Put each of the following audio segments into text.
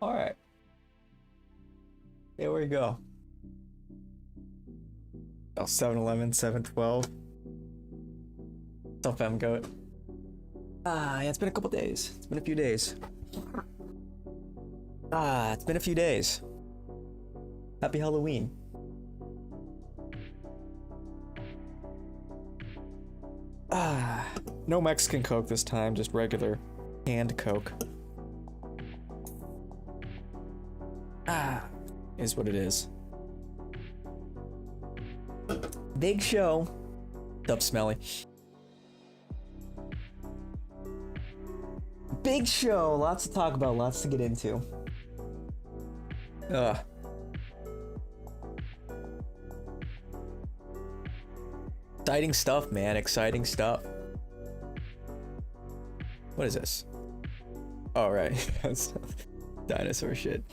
All right, here we go. Oh, 7-Eleven, 712. What's up, fam goat? Yeah, it's been a couple days. It's been a few days. It's been a few days. Happy Halloween. No Mexican Coke this time, just regular canned Coke. Is what it is. Big show. What's up, Smelly? Big show. Lots to talk about, lots to get into. Exciting stuff, man. Exciting stuff. What is this? Oh, right. That's dinosaur shit.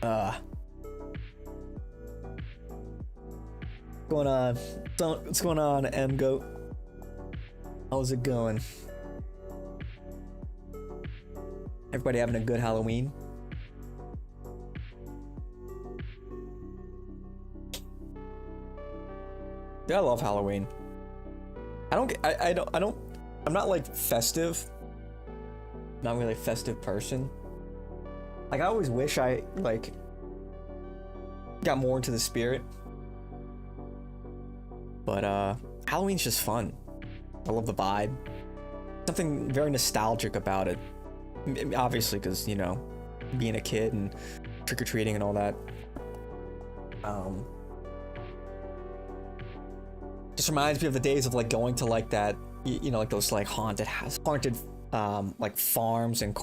What's going on? What's going on, M-Goat? How's it going? Everybody having a good Halloween? Yeah, I love Halloween. I'm not like festive. Not really a festive person. Like, I always wish I like got more into the spirit. But Halloween's just fun. I love the vibe. Something very nostalgic about it. Obviously, because, you know, being a kid and trick-or-treating and all that. Just reminds me of the days of like going to like that, you know, like those like haunted like farms and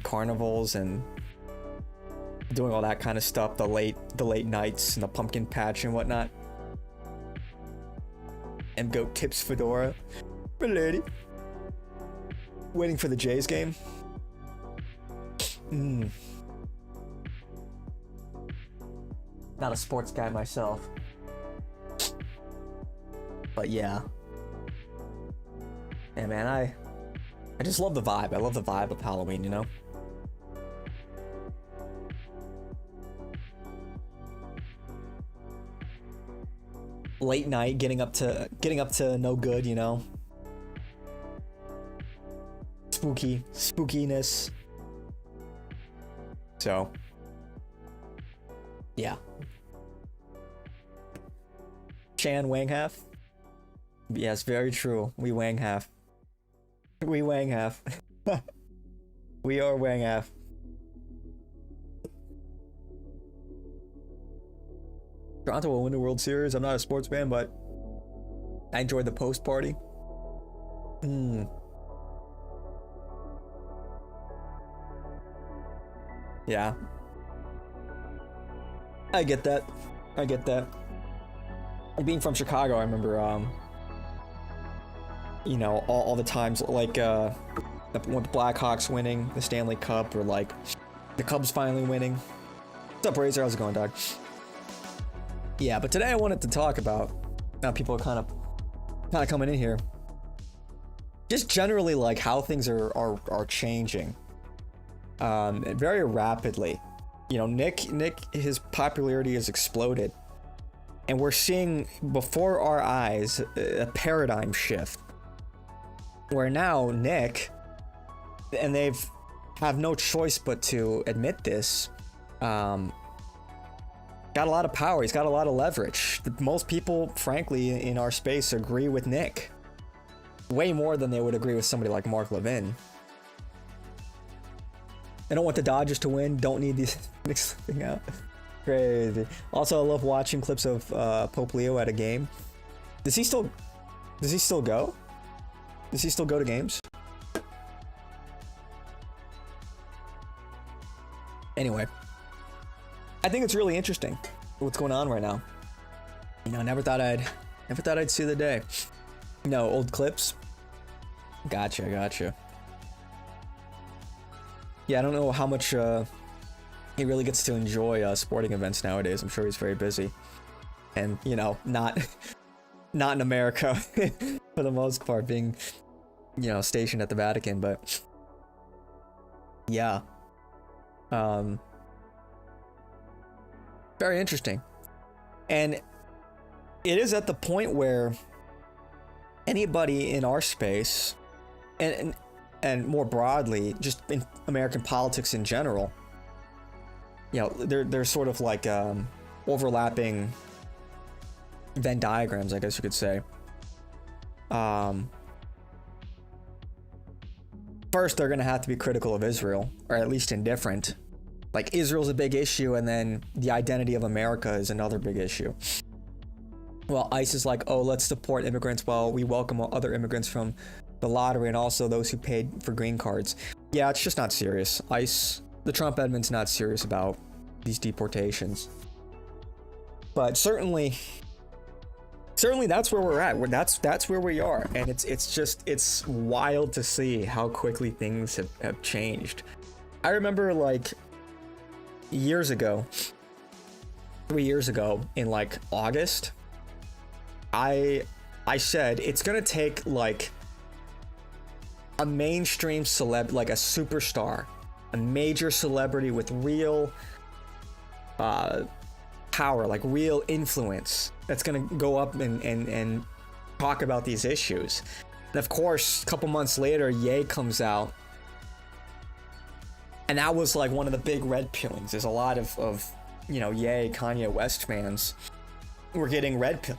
carnivals and doing all that kind of stuff. The late nights and the pumpkin patch and whatnot. And Goat tips fedora, lady. Waiting for the Jays game. Not a sports guy myself. But yeah. Yeah, man, I just love the vibe. I love the vibe of Halloween, you know? Late night, getting up to no good, you know? Spookiness. So, yeah. Chan Wang half. Yes, very true. We Wang half. We Wang half. We are Wang half. Toronto will win the World Series. I'm not a sports fan, but I enjoyed the post party. Yeah. I get that. Being from Chicago, I remember, you know, all the times, like, with the Blackhawks winning the Stanley Cup, or like the Cubs finally winning. What's up, Razor? How's it going, dog? Yeah, but today I wanted to talk about, now people are kind of coming in here, just generally like how things are changing, very rapidly. You know, Nick, his popularity has exploded, and we're seeing before our eyes a paradigm shift, where now Nick, and they've have no choice but to admit this, got a lot of power. He's got a lot of leverage. Most people, frankly, in our space agree with Nick way more than they would agree with somebody like Mark Levin. They don't want the Dodgers to win. Don't need these Knicks thing out. Crazy. Also, I love watching clips of Pope Leo at a game. Does he still go? Does he still go to games? Anyway, I think it's really interesting what's going on right now. You know, never thought I'd see the day. No, old clips. Gotcha. Yeah, I don't know how much he really gets to enjoy sporting events nowadays. I'm sure he's very busy, and you know, not in America for the most part, being, you know, stationed at the Vatican. But yeah, Um, very interesting. And it is at the point where anybody in our space, and more broadly, just in American politics in general, you know, they're sort of like overlapping Venn diagrams, I guess you could say. First, they're going to have to be critical of Israel, or at least indifferent. Like, Israel's a big issue, and then the identity of America is another big issue. Well, ICE is like, oh, let's support immigrants while we welcome other immigrants from the lottery and also those who paid for green cards. Yeah, it's just not serious. ICE, the Trump admin's not serious about these deportations. But certainly that's where we're at. That's where we are, and it's wild to see how quickly things have changed. I remember like 3 years ago, in like August, I said it's gonna take like a mainstream celeb, like a superstar, a major celebrity with real power, like real influence, that's gonna go up and talk about these issues. And of course, a couple months later, Ye comes out, and that was like one of the big red pillings. There's a lot of you know, Ye, Kanye West fans were getting red pilled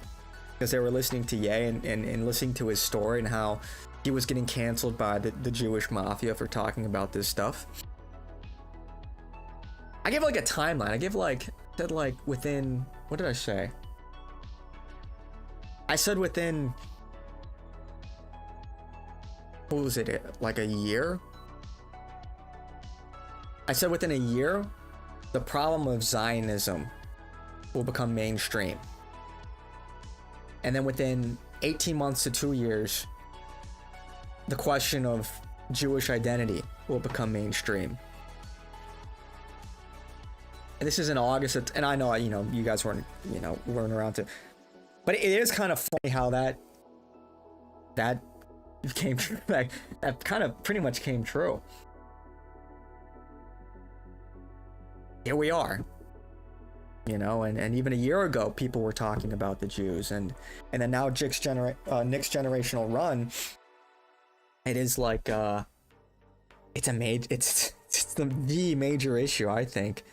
because they were listening to Ye and listening to his story and how he was getting canceled by the Jewish mafia for talking about this stuff. I gave like a timeline. I said like within, what did I say? I said within, what was it, like a year? I said within a year, the problem of Zionism will become mainstream. And then within 18 months to 2 years, the question of Jewish identity will become mainstream. And this is in August, and I know, you know, you guys weren't around to, but it is kind of funny how that came true. That kind of pretty much came true. Here we are, you know, and even a year ago, people were talking about the Jews, and then now Nick's generational run. It is like it's the major issue, I think.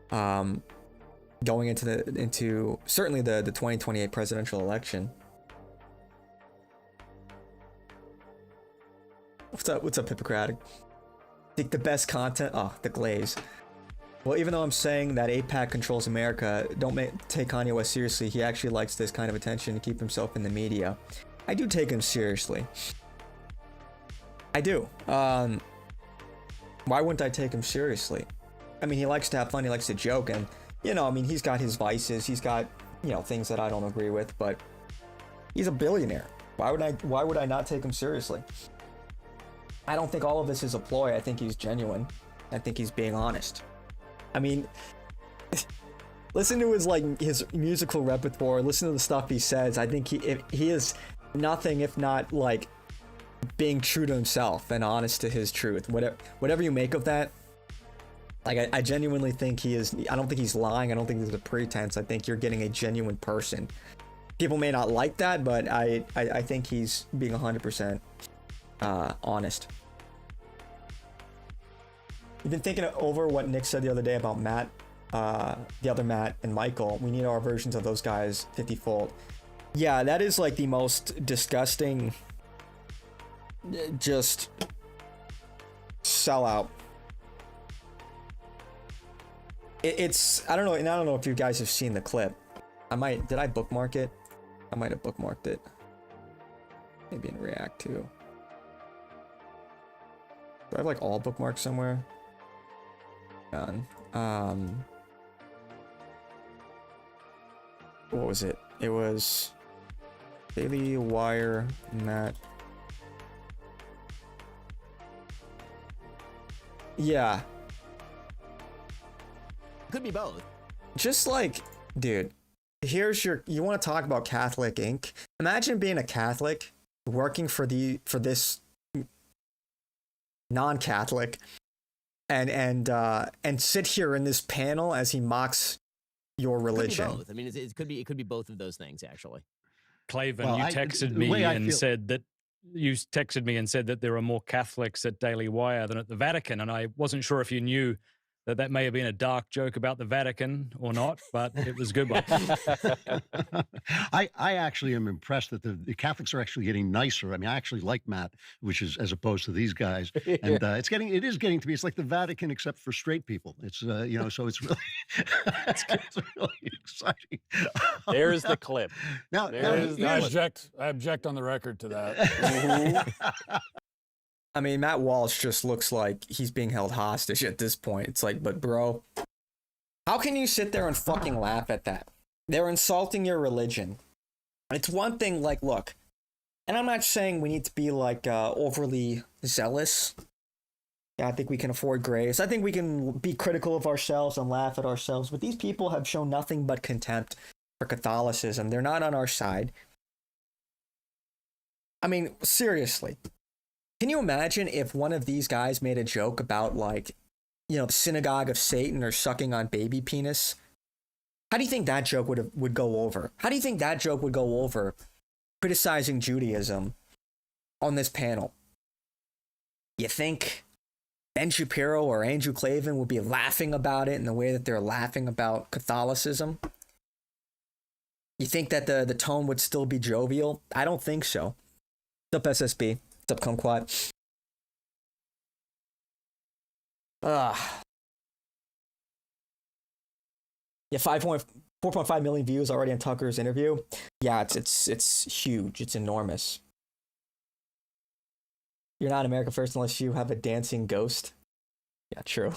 Going into certainly the 2028 presidential election. What's up, Hippocratic? Think the best content? Oh, the glaze. Well, even though I'm saying that AIPAC controls America, don't take Kanye West seriously. He actually likes this kind of attention to keep himself in the media. I do take him seriously. I do. Why wouldn't I take him seriously? I mean, he likes to have fun, he likes to joke, and, you know, I mean, he's got his vices, he's got, you know, things that I don't agree with, but he's a billionaire. Why would I not take him seriously? I don't think all of this is a ploy. I think he's genuine. I think he's being honest. I mean, listen to his musical repertoire, listen to the stuff he says. I think he is nothing if not like being true to himself and honest to his truth. Whatever you make of that, like, I genuinely think he is. I don't think he's lying. I don't think there's a pretense. I think you're getting a genuine person. People may not like that, but I think he's being 100% honest. You've been thinking over what Nick said the other day about Matt, the other Matt and Michael. We need our versions of those guys 50-fold. Yeah, that is like the most disgusting, just sellout. It's I don't know, and I don't know if you guys have seen the clip. Did I bookmark it? I might have bookmarked it. Maybe in React too. Do I have like all bookmarks somewhere? Done. What was it? It was Daily Wire Matt. Yeah. Could be both. Just like, dude, you want to talk about Catholic Inc. Imagine being a Catholic working for this non-Catholic and sit here in this panel as he mocks your religion. It could be both. I mean, it could be both of those things actually. Claven, you texted me and said that there are more Catholics at Daily Wire than at the Vatican, and I wasn't sure if you knew that may have been a dark joke about the Vatican or not, but it was a good one. I actually am impressed that the Catholics are actually getting nicer. I mean, I actually like Matt, which is as opposed to these guys, and it is getting to be. It's like the Vatican except for straight people. It's so it's really it's really exciting. There's the clip. I object on the record to that. I mean, Matt Walsh just looks like he's being held hostage at this point. It's like, but bro, how can you sit there and fucking laugh at that? They're insulting your religion. It's one thing, like, look, and I'm not saying we need to be like overly zealous. Yeah, I think we can afford grace. I think we can be critical of ourselves and laugh at ourselves. But these people have shown nothing but contempt for Catholicism. They're not on our side. I mean, seriously. Can you imagine if one of these guys made a joke about, like, the synagogue of Satan or sucking on baby penis? How do you think that joke would go over? How do you think that joke would go over criticizing Judaism on this panel? You think Ben Shapiro or Andrew Klavan would be laughing about it in the way that they're laughing about Catholicism? You think that the tone would still be jovial? I don't think so. What's up, SSB? What's up, Kumquat? Yeah, 4.5 million views already on Tucker's interview. Yeah, it's huge. It's enormous. You're not America First unless you have a dancing ghost. Yeah, true.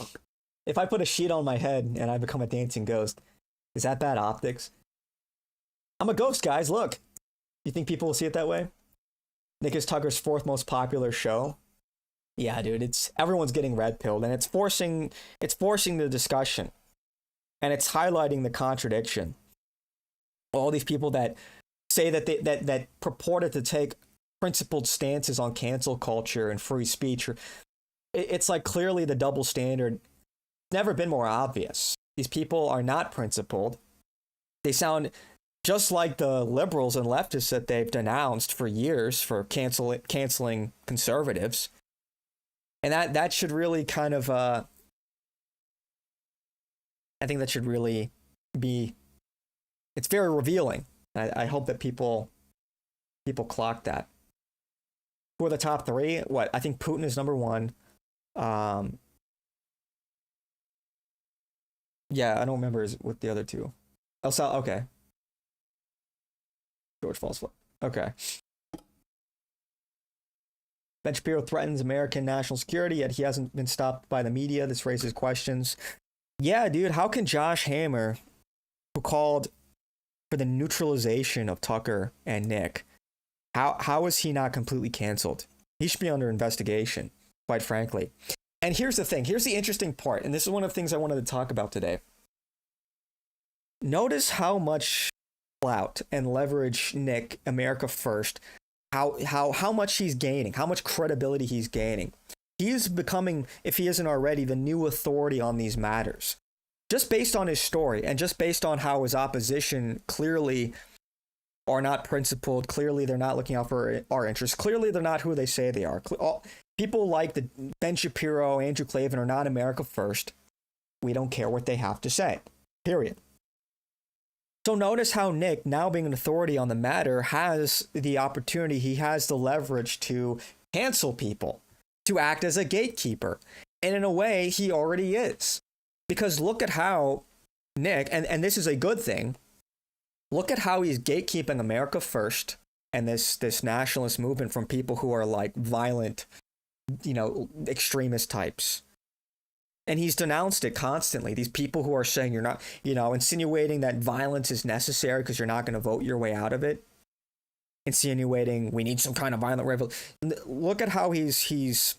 If I put a sheet on my head and I become a dancing ghost, is that bad optics? I'm a ghost, guys. Look. You think people will see it that way? Nick is Tucker's fourth most popular show. Yeah, dude, everyone's getting red pilled, and it's forcing the discussion, and it's highlighting the contradiction. All these people that say that that purported to take principled stances on cancel culture and free speech, it's like clearly the double standard never been more obvious. These people are not principled. They sound just like the liberals and leftists that they've denounced for years for canceling conservatives. And that should really kind of, I think that should really be, it's very revealing. I hope that people clock that. Who are the top three? What? I think Putin is number one. Yeah, I don't remember what the other two. Okay. George Falls. Okay. Ben Shapiro threatens American national security, yet he hasn't been stopped by the media. This raises questions. Yeah, dude, how can Josh Hammer, who called for the neutralization of Tucker and Nick, how is he not completely canceled? He should be under investigation, quite frankly. And here's the thing. Here's the interesting part, and this is one of the things I wanted to talk about today. Notice how much clout and leverage Nick, America First, how much he's gaining, how much credibility he's gaining. He's becoming, if he isn't already, the new authority on these matters. Just based on his story and just based on how his opposition clearly are not principled, clearly they're not looking out for our interests, clearly they're not who they say they are. People like Ben Shapiro, Andrew Klavan are not America First. We don't care what they have to say, period. So notice how Nick, now being an authority on the matter, has the opportunity, he has the leverage to cancel people, to act as a gatekeeper. And in a way, he already is. Because look at how Nick, and this is a good thing, look at how he's gatekeeping America First and this nationalist movement from people who are like violent, extremist types. And he's denounced it constantly. These people who are saying you're not, insinuating that violence is necessary because you're not going to vote your way out of it. Insinuating we need some kind of violent revolution. Look at how he's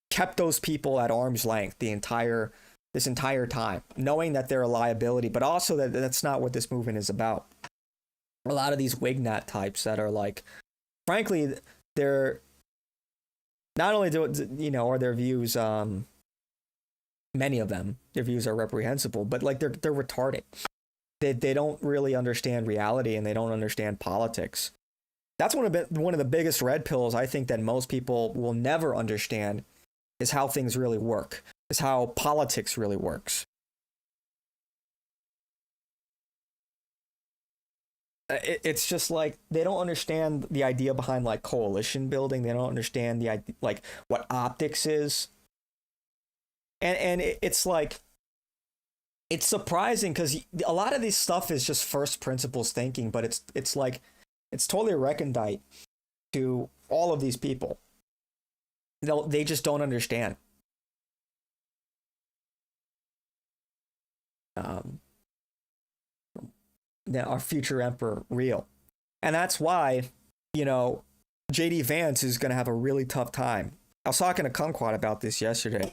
kept those people at arm's length this entire time, knowing that they're a liability, but also that that's not what this movement is about. A lot of these Wignat types that are like, frankly, they're not only are their views many of them, their views are reprehensible, but like they're retarded. They don't really understand reality, and they don't understand politics. That's one of the biggest red pills I think that most people will never understand, is how things really work, is how politics really works. It's just like they don't understand the idea behind like coalition building. They don't understand the idea, like what optics is. And it's like, it's surprising because a lot of this stuff is just first principles thinking, but it's like, it's totally recondite to all of these people. They just don't understand. Our future emperor real. And that's why, JD Vance is going to have a really tough time. I was talking to Kumquat about this yesterday.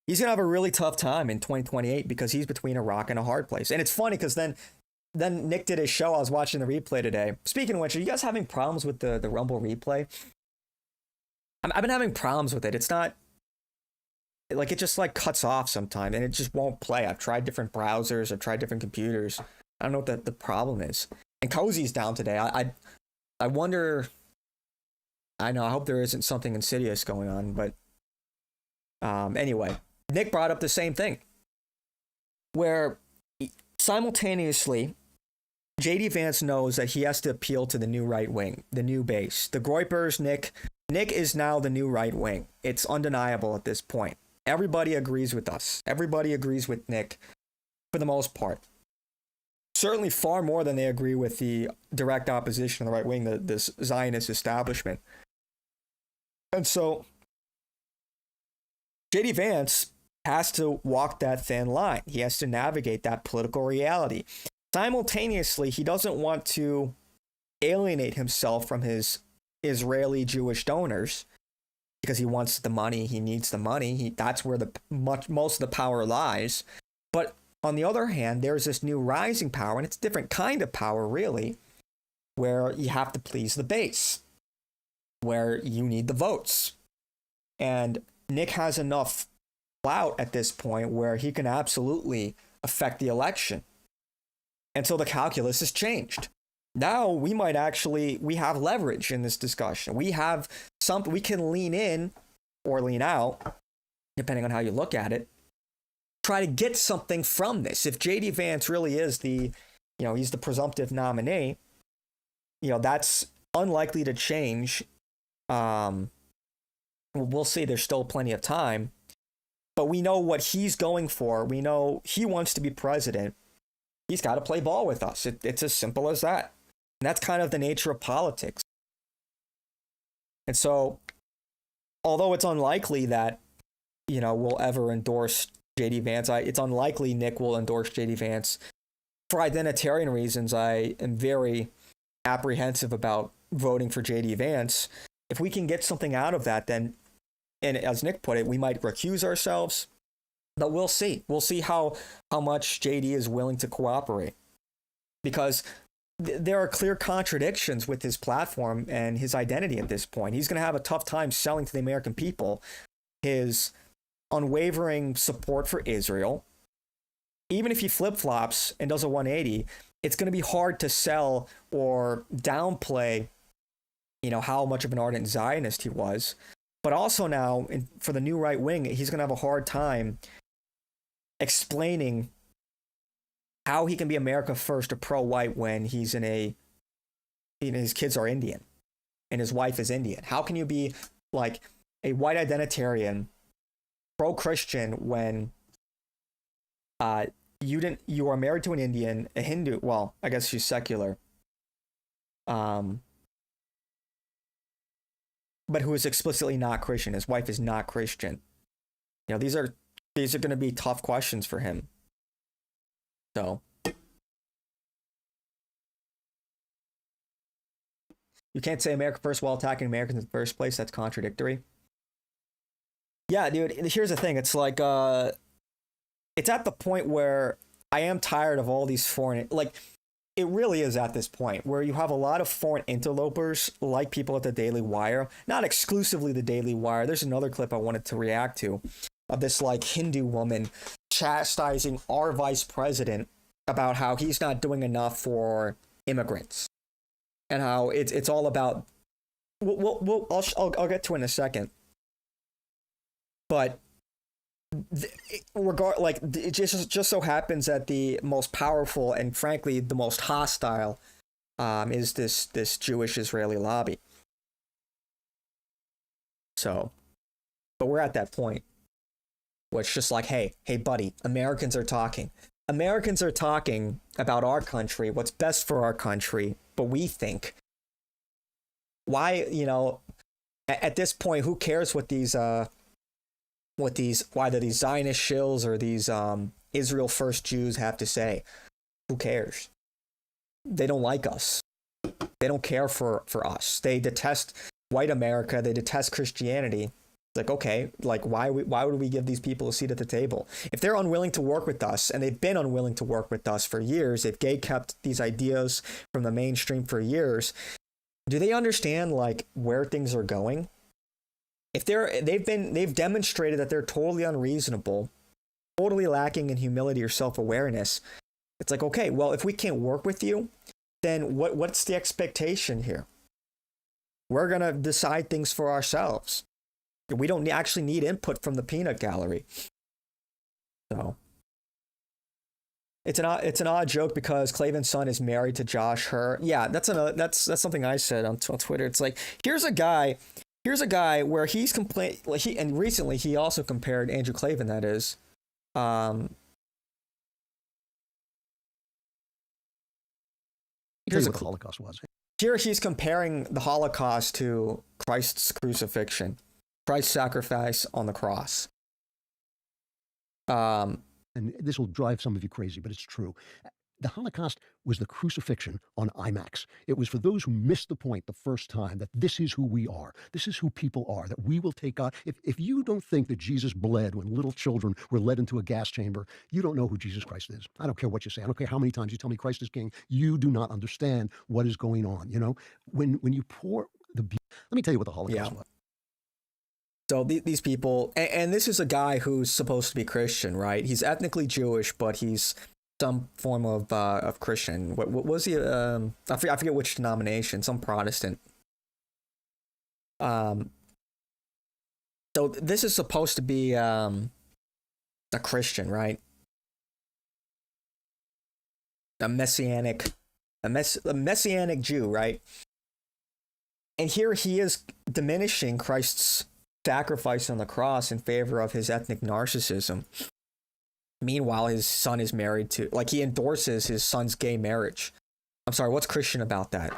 He's going to have a really tough time in 2028 because he's between a rock and a hard place. And it's funny because then Nick did his show. I was watching the replay today. Speaking of which, are you guys having problems with the Rumble replay? I've been having problems with it. It's not, like, it just like cuts off sometimes and it just won't play. I've tried different browsers. I've tried different computers. I don't know what the problem is. And Cozy's down today. I wonder, I hope there isn't something insidious going on, but anyway, Nick brought up the same thing, where simultaneously, JD Vance knows that he has to appeal to the new right wing, the new base, the Groypers. Nick is now the new right wing. It's undeniable at this point. Everybody agrees with us. Everybody agrees with Nick for the most part. Certainly far more than they agree with the direct opposition on the right wing, this Zionist establishment. And so JD Vance has to walk that thin line. He has to navigate that political reality. Simultaneously, he doesn't want to alienate himself from his Israeli Jewish donors because he wants the money. He needs the money. That's where most of the power lies. But on the other hand, there's this new rising power, and it's a different kind of power, really, where you have to please the base, where you need the votes. And Nick has enough clout at this point where he can absolutely affect the election. And so the calculus has changed. Now we have leverage in this discussion. We can lean in or lean out, depending on how you look at it, try to get something from this. If JD Vance really is he's the presumptive nominee, that's unlikely to change. We'll see. There's still plenty of time, but we know what he's going for. We know he wants to be president. He's got to play ball with us. It's as simple as that. And that's kind of the nature of politics. And so, although it's unlikely that, we'll ever endorse JD Vance, it's unlikely Nick will endorse JD Vance. For identitarian reasons, I am very apprehensive about voting for JD Vance. If we can get something out of that, then, and as Nick put it, we might recuse ourselves, but we'll see. We'll see how much JD is willing to cooperate. Because there are clear contradictions with his platform and his identity at this point. He's going to have a tough time selling to the American people his unwavering support for Israel. Even if he flip-flops and does a 180, it's going to be hard to sell or downplay how much of an ardent Zionist he was. But also now, for the new right wing, he's going to have a hard time explaining how he can be America first or pro-white when he's his kids are Indian and his wife is Indian. How can you be like a white identitarian, pro-Christian when you are married to an Indian, a Hindu? Well, I guess she's secular. But who is explicitly not Christian. His wife is not Christian. These are going to be tough questions for him. So you can't say America first while attacking Americans in the first place. That's contradictory. Yeah, dude, here's the thing. It's like, it's at the point where I am tired of all these foreign, like, it really is at this point where you have a lot of foreign interlopers, like people at the Daily Wire, not exclusively the Daily Wire. There's another clip I wanted to react to. of this like Hindu woman chastising our vice president about how he's not doing enough for immigrants and how it's all about. I'll get to it in a second, but it just so happens that the most powerful and frankly the most hostile is this Jewish Israeli lobby. So, but we're at that point where it's just like, hey buddy, Americans are talking about our country, what's best for our country, but we think, why, at this point, who cares what these whether these Zionist shills or these Israel first Jews have to say? Who cares? They don't like us. They don't care for us. They detest white America. They detest Christianity. It's like, okay, like why would we give these people a seat at the table? If they're unwilling to work with us, and they've been unwilling to work with us for years, they've kept these ideas from the mainstream for years, do they understand like where things are going? If they've demonstrated that they're totally unreasonable, totally lacking in humility or self-awareness, it's like, okay, well, if we can't work with you, then what's the expectation here? We're going to decide things for ourselves. We don't actually need input from the peanut gallery. So it's an odd joke because Clavin's son is married to Josh Hur. Yeah, that's something I said on Twitter. It's like, here's a guy where he's and recently he also compared Andrew Clavin, that is, here's what the Holocaust was. Here he's comparing the Holocaust to Christ's crucifixion, Christ's sacrifice on the cross. And this will drive some of you crazy, but it's true. The Holocaust was the crucifixion on IMAX. It was for those who missed the point the first time that this is who we are. This is who people are, that we will take God. If you don't think that Jesus bled when little children were led into a gas chamber, you don't know who Jesus Christ is. I don't care what you say. I don't care how many times you tell me Christ is king. You do not understand what is going on. When you pour the... Let me tell you what the Holocaust was. So these people, and this is a guy who's supposed to be Christian, right? He's ethnically Jewish, but he's some form of Christian. What was he? I forget which denomination. Some Protestant. So this is supposed to be a Christian, right? A messianic Jew, right? And here he is diminishing Christ's sacrifice on the cross in favor of his ethnic narcissism. Meanwhile, his son is married to, like, he endorses his son's gay marriage. I'm sorry, what's Christian about that?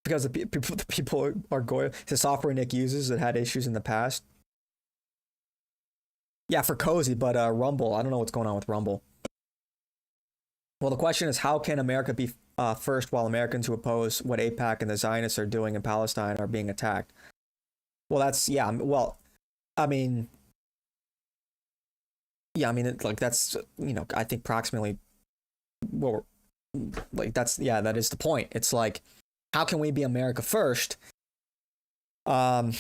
Because the people are going, the software Nick uses that had issues in the past. Yeah, for Cozy, but Rumble, I don't know what's going on with Rumble. Well, the question is, how can America be first while Americans who oppose what AIPAC and the Zionists are doing in Palestine are being attacked? Well, that's, yeah, well... I mean, that's, I think approximately, well, like, that is the point. It's like, how can we be America first? How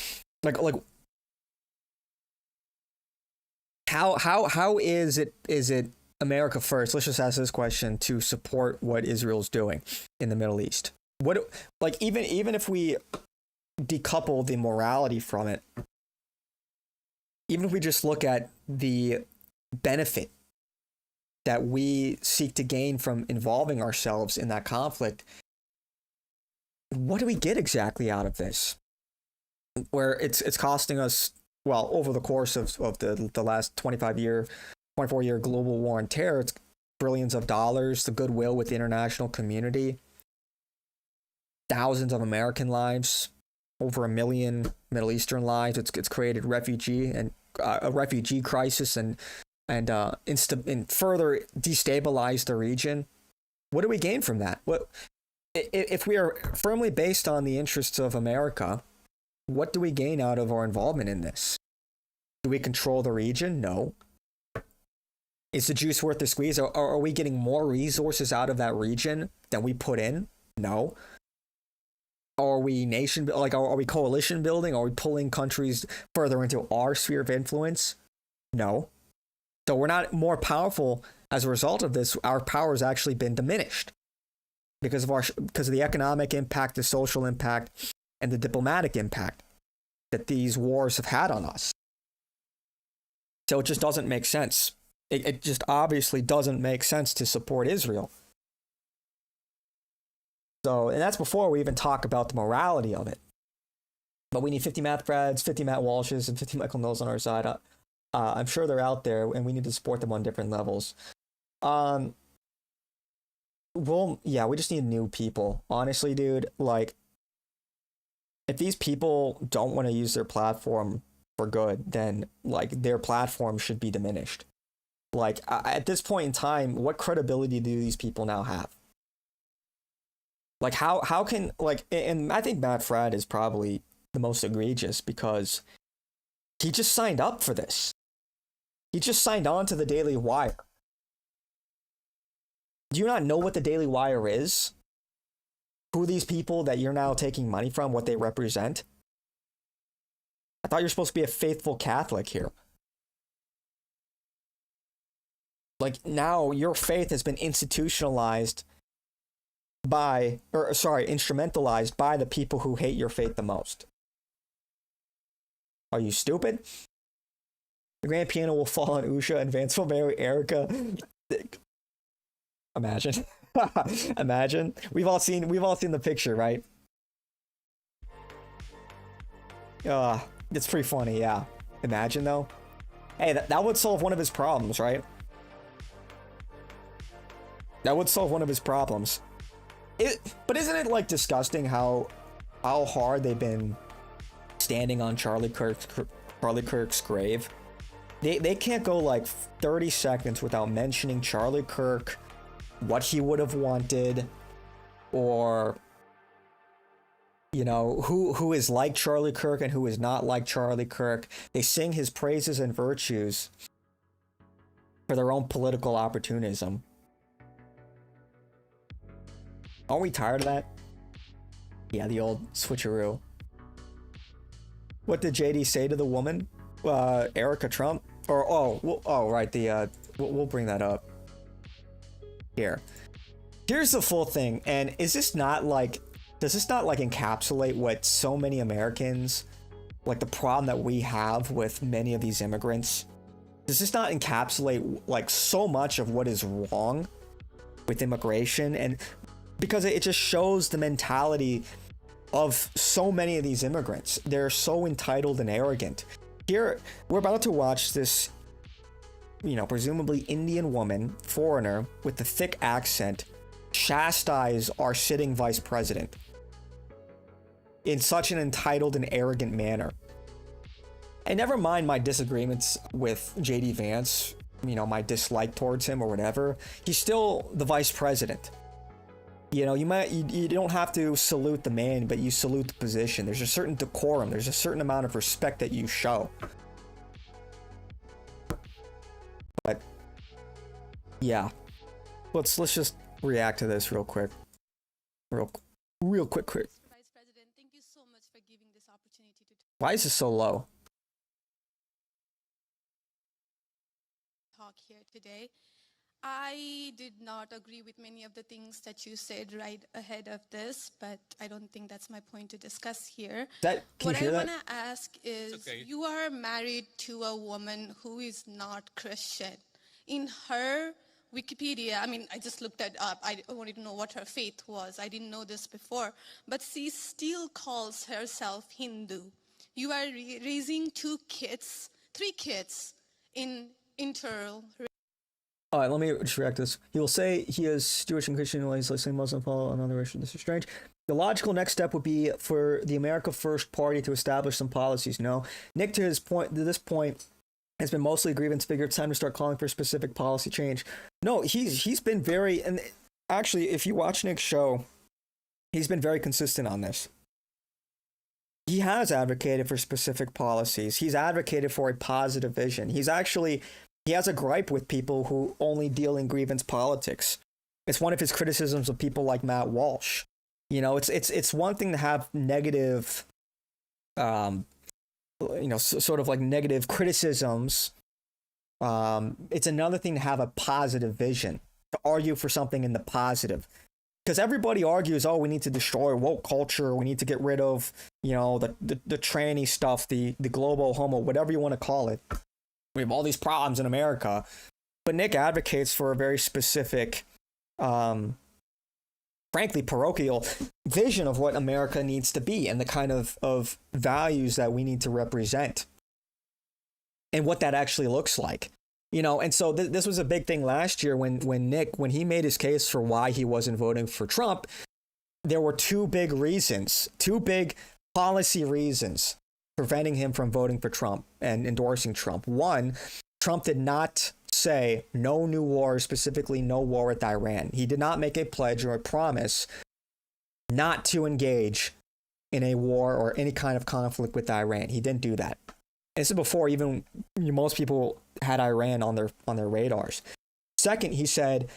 is it America first? Let's just ask this question to support what Israel's doing in the Middle East. Even if we decouple the morality from it, even if we just look at the benefit that we seek to gain from involving ourselves in that conflict, what do we get exactly out of this? Where it's costing us, well, over the course of the last 24-year global war on terror, it's billions of dollars, the goodwill with the international community, thousands of American lives, over 1 million Middle Eastern lives. It's created a refugee crisis and further destabilized the region. What do we gain from that? What if we are firmly based on the interests of America? What do we gain out of our involvement in this? Do we control the region? No. Is the juice worth the squeeze? Are we getting more resources out of that region than we put in? No. Are we nation, like, are we coalition building? Are we pulling countries further into our sphere of influence? No. So we're not more powerful as a result of this. Our power has actually been diminished because of the economic impact, the social impact, and the diplomatic impact that these wars have had on us. So it just doesn't make sense. It just obviously doesn't make sense to support Israel. So, and that's before we even talk about the morality of it. But we need 50 Matt Brads, 50 Matt Walshes, and 50 Michael Knowles on our side. I'm sure they're out there, and we need to support them on different levels. Well, yeah, we just need new people. Honestly, dude, like, if these people don't want to use their platform for good, then, like, their platform should be diminished. Like, at this point in time, what credibility do these people now have? Like, how can, like, and I think Matt Fradd is probably the most egregious because he just signed up for this. He just signed on to the Daily Wire. Do you not know what the Daily Wire is? Who these people that you're now taking money from, what they represent? I thought you're supposed to be a faithful Catholic here. Like, now your faith has been instrumentalized by the people who hate your faith the most. Are you stupid? The grand piano will fall on Usha and Vance will marry Erica. Imagine. Imagine. We've all seen the picture, right? It's pretty funny, yeah. Imagine though. Hey, that would solve one of his problems, right? That would solve one of his problems. But isn't it, like, disgusting how hard they've been standing on Charlie Kirk's grave? They can't go like 30 seconds without mentioning Charlie Kirk, what he would have wanted, or, you know, who is like Charlie Kirk and who is not like Charlie Kirk. They sing his praises and virtues for their own political opportunism. Aren't we tired of that? Yeah, the old switcheroo. What did JD say to the woman? Erica Trump? Or, right, we'll bring that up. Here's the full thing, and does this not encapsulate what so many Americans, like the problem that we have with many of these immigrants? Does this not encapsulate, like, so much of what is wrong with immigration? And because it just shows the mentality of so many of these immigrants. They're so entitled and arrogant. Here, we're about to watch this, you know, presumably Indian woman, foreigner, with the thick accent, chastise our sitting vice president in such an entitled and arrogant manner. And never mind my disagreements with JD Vance, you know, my dislike towards him or whatever, he's still the vice president. You know, you don't have to salute the man, but you salute the position. There's a certain decorum. There's a certain amount of respect that you show. But yeah, let's just react to this real quick. Real quick. Vice President, thank you so much for giving this opportunity to Why is this so low? talk here today. I did not agree with many of the things that you said right ahead of this, but I don't think that's my point to discuss here. What I want to ask is, you are married to a woman who is not Christian. In her Wikipedia, I mean, I just looked it up. I wanted to know what her faith was. I didn't know this before, but she still calls herself Hindu. You are raising three kids in interracial. All right, let me just react to this. He will say he is Jewish and Christian, while he's listening Muslim, follow another religion. This is strange. The logical next step would be for the America First Party to establish some policies. No, Nick, to this point, has been mostly a grievance figure. It's time to start calling for specific policy change. No, he's been very, and actually, if you watch Nick's show, he's been very consistent on this. He has advocated for specific policies. He's advocated for a positive vision. He has a gripe with people who only deal in grievance politics. It's one of his criticisms of people like Matt Walsh. You know, it's one thing to have negative, sort of like negative criticisms. It's another thing to have a positive vision, to argue for something in the positive. Because everybody argues, oh, we need to destroy woke culture, we need to get rid of, the tranny stuff, the global homo, whatever you want to call it. We have all these problems in America. But Nick advocates for a very specific, frankly, parochial vision of what America needs to be and the kind of values that we need to represent and what that actually looks like. And so this was a big thing last year when he made his case for why he wasn't voting for Trump. There were two big policy reasons preventing him from voting for Trump and endorsing Trump. One, Trump did not say no new war, specifically no war with Iran. He did not make a pledge or a promise not to engage in a war or any kind of conflict with Iran. He didn't do that. This is before even most people had Iran on their radars. Second, he said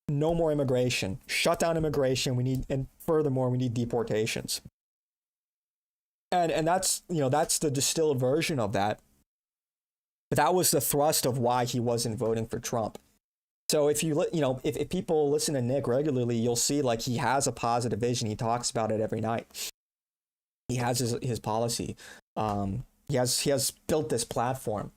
no more immigration, shut down immigration. And furthermore, we need deportations. And that's the distilled version of that. But that was the thrust of why he wasn't voting for Trump. So if if people listen to Nick regularly, you'll see like he has a positive vision. He talks about it every night. He has his policy. He has built this platform.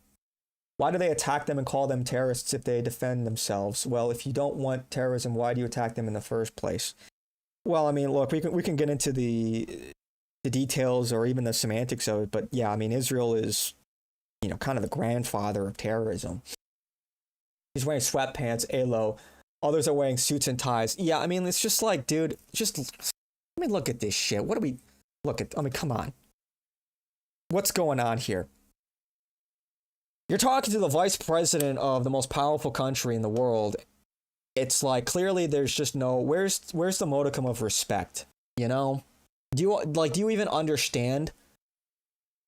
Why do they attack them and call them terrorists if they defend themselves? Well, if you don't want terrorism, why do you attack them in the first place? Well, I mean, look, we can get into the details or even the semantics of it, but yeah, I mean, Israel is kind of the grandfather of terrorism. He's wearing sweatpants, ALO. Others are wearing suits and ties. Yeah, I mean, it's just like, dude, look at this shit. Come on. What's going on here? You're talking to the vice president of the most powerful country in the world. It's like, clearly there's just where's the modicum of respect, Do you even understand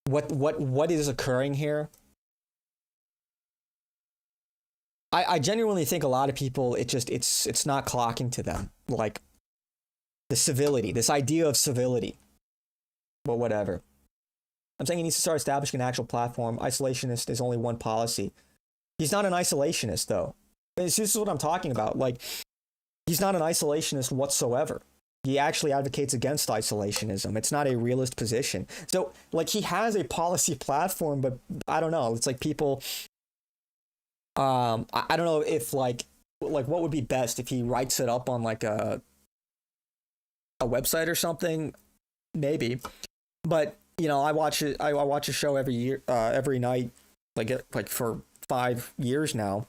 what is occurring here? I genuinely think a lot of people, it's not clocking to them. Like the civility, this idea of civility. But whatever. I'm saying he needs to start establishing an actual platform. Isolationist is only one policy. He's not an isolationist, though. This is what I'm talking about. Like, he's not an isolationist whatsoever. He actually advocates against isolationism. It's not a realist position. So, like, he has a policy platform, but I don't know. It's like people... I don't know if, like what would be best if he writes it up on, like, a website or something? Maybe. But... I watch it. I watch a show every night, like for 5 years now.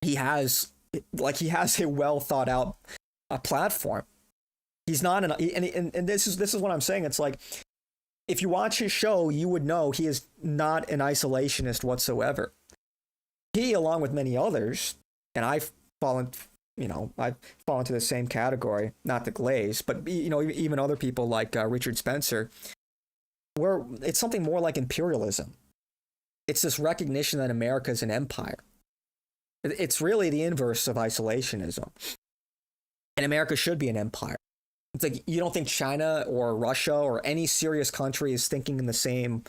He has a well thought out platform. He's not and this is what I'm saying. It's like if you watch his show, you would know he is not an isolationist whatsoever. He, along with many others, and I've fallen into the same category, not the glaze, but even other people like Richard Spencer. Where it's something more like imperialism. It's this recognition that America is an empire. It's really the inverse of isolationism. And America should be an empire. It's like you don't think China or Russia or any serious country is thinking in the same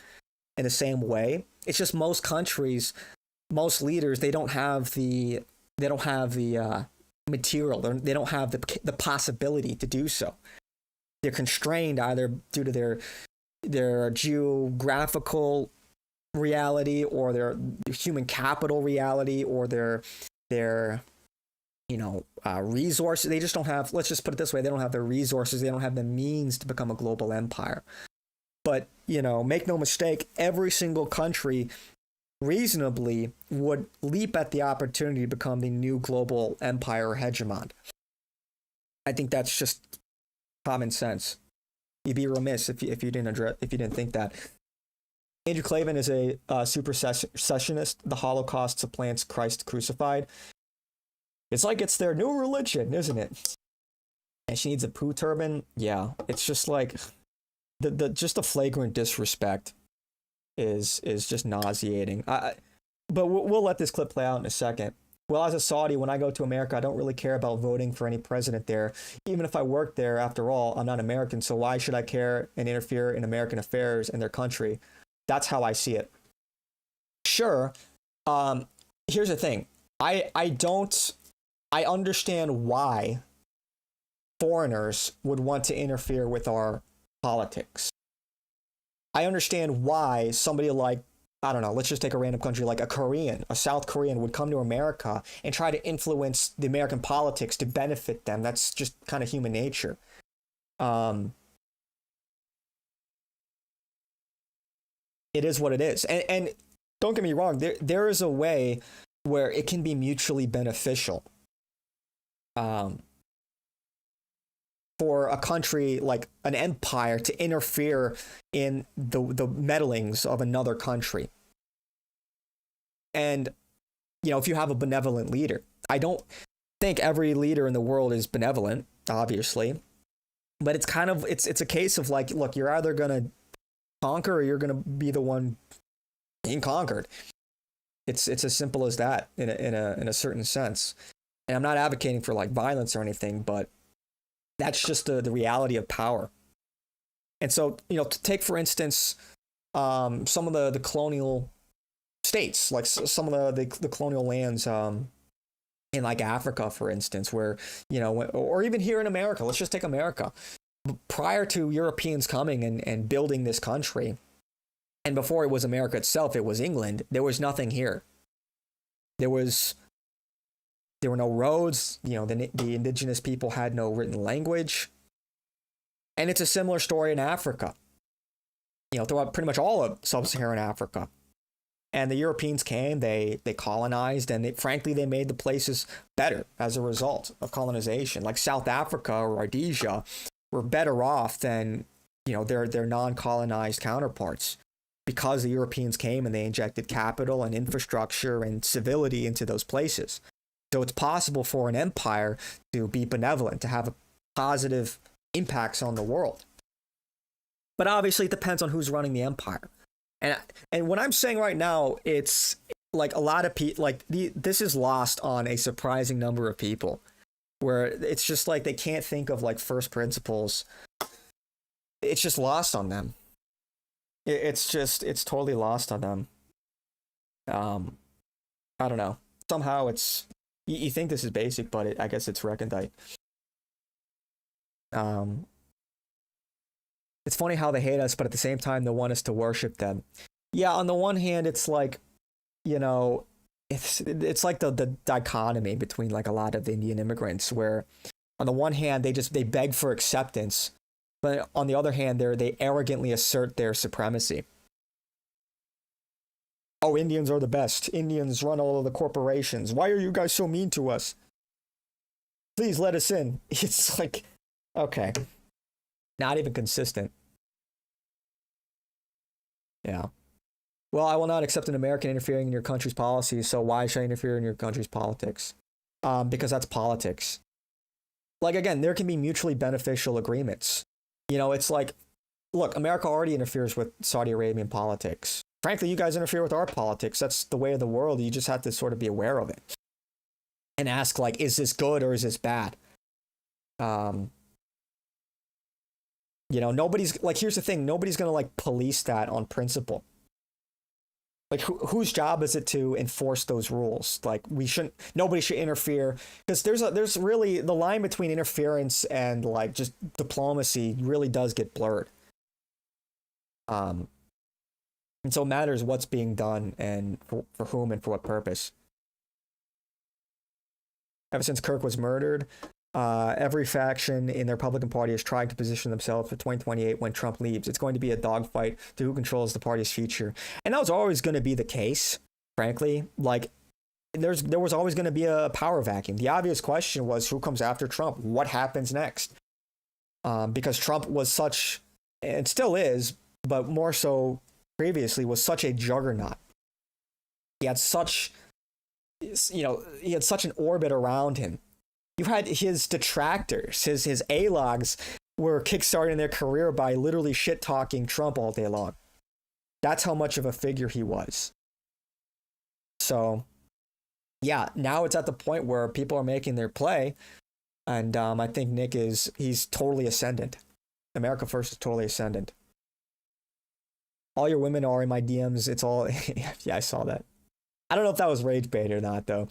way. It's just most countries, most leaders, they don't have the material. They don't have the possibility to do so. They're constrained either due to their geographical reality or their human capital reality or their resources. They just don't have, let's just put it this way, they don't have the resources, they don't have the means to become a global empire. But, make no mistake, every single country reasonably would leap at the opportunity to become the new global empire or hegemon. I think that's just common sense. You'd be remiss if you didn't think that. Andrew Klavan is a supersessionist. The Holocaust supplants Christ crucified. It's like it's their new religion, isn't it? And she needs a poo turban. Yeah, it's just like the flagrant disrespect is just nauseating. But we'll let this clip play out in a second. well, as a Saudi, when I go to America, I don't really care about voting for any president there. Even if I work there, after all, I'm not American, so why should I care and interfere in American affairs in their country? That's how I see it. Sure. Here's the thing. I understand why foreigners would want to interfere with our politics. I understand why somebody like, I don't know, let's just take a random country like a South Korean would come to America and try to influence the American politics to benefit them. That's just kind of human nature. It is what it is. And don't get me wrong, there is a way where it can be mutually beneficial. For a country like an empire to interfere in the meddlings of another country. And, if you have a benevolent leader, I don't think every leader in the world is benevolent, obviously, but it's kind of, it's a case of like, look, you're either going to conquer or you're going to be the one being conquered. It's as simple as that in a certain sense. And I'm not advocating for like violence or anything, but that's just the reality of power. And so, to take, for instance, some of the colonial states, like some of the colonial lands in like Africa, for instance, where, or even here in America, let's just take America. Prior to Europeans coming and building this country, and before it was America itself, it was England, there was nothing here. There were no roads, the indigenous people had no written language. And it's a similar story in Africa, throughout pretty much all of sub-Saharan Africa. And the Europeans came, they colonized, and frankly, they made the places better as a result of colonization. Like South Africa or Rhodesia were better off than, their non-colonized counterparts, because the Europeans came and they injected capital and infrastructure and civility into those places. So it's possible for an empire to be benevolent, to have positive impacts on the world. But obviously it depends on who's running the empire. And what I'm saying right now, it's like a lot of people, this is lost on a surprising number of people, where it's just like they can't think of like first principles. It's just lost on them. It's totally lost on them. I don't know. Somehow you think this is basic, but I guess it's recondite. It's funny how they hate us, but at the same time, they want us to worship them. Yeah, on the one hand, it's like, it's like the dichotomy between like a lot of Indian immigrants, where on the one hand, they beg for acceptance, but on the other hand, they arrogantly assert their supremacy. Oh, Indians are the best. Indians run all of the corporations. Why are you guys so mean to us? Please let us in. It's like, okay. Not even consistent. Yeah. Well, I will not accept an American interfering in your country's policies, so why should I interfere in your country's politics? Because that's politics. Like, again, there can be mutually beneficial agreements. It's like, look, America already interferes with Saudi Arabian politics. Frankly, you guys interfere with our politics. That's the way of the world. You just have to sort of be aware of it and ask, like, is this good or is this bad? Nobody's like, here's the thing. Nobody's going to like police that on principle. Like, whose job is it to enforce those rules? Like, nobody should interfere, because there's really the line between interference and like just diplomacy really does get blurred. And so it matters what's being done and for whom and for what purpose. Ever since Kirk was murdered, every faction in the Republican Party is trying to position themselves for 2028 when Trump leaves. It's going to be a dogfight to who controls the party's future. And that was always going to be the case, frankly. Like, there was always going to be a power vacuum. The obvious question was, who comes after Trump? What happens next? Because Trump was such, and still is, but more so previously, was such a juggernaut. He had such an orbit around him. You had his detractors, his A-logs were kickstarting their career by literally shit-talking Trump all day long. That's how much of a figure he was. So, yeah, now it's at the point where people are making their play. And I think Nick he's totally ascendant. America First is totally ascendant. All your women are in my DMs. It's all, yeah, I saw that. I don't know if that was rage bait or not, though.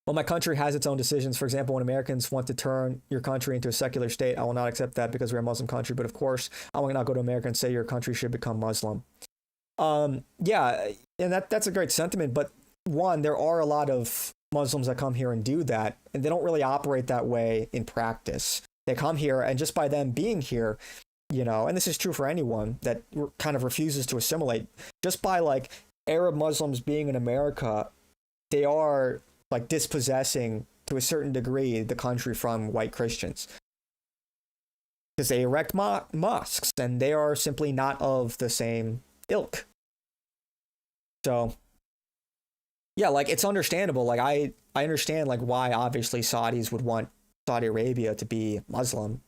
Well, my country has its own decisions. For example, when Americans want to turn your country into a secular state, I will not accept that because we're a Muslim country. But of course, I will not go to America and say your country should become Muslim. Yeah, and that's a great sentiment. But one, there are a lot of Muslims that come here and do that, and they don't really operate that way in practice. They come here, and just by them being here, you know, and this is true for anyone that kind of refuses to assimilate, just by like Arab Muslims being in America, they are like dispossessing to a certain degree the country from white Christians. Because they erect mosques, and they are simply not of the same ilk. So, yeah, like it's understandable. Like I understand like why obviously Saudis would want Saudi Arabia to be Muslim.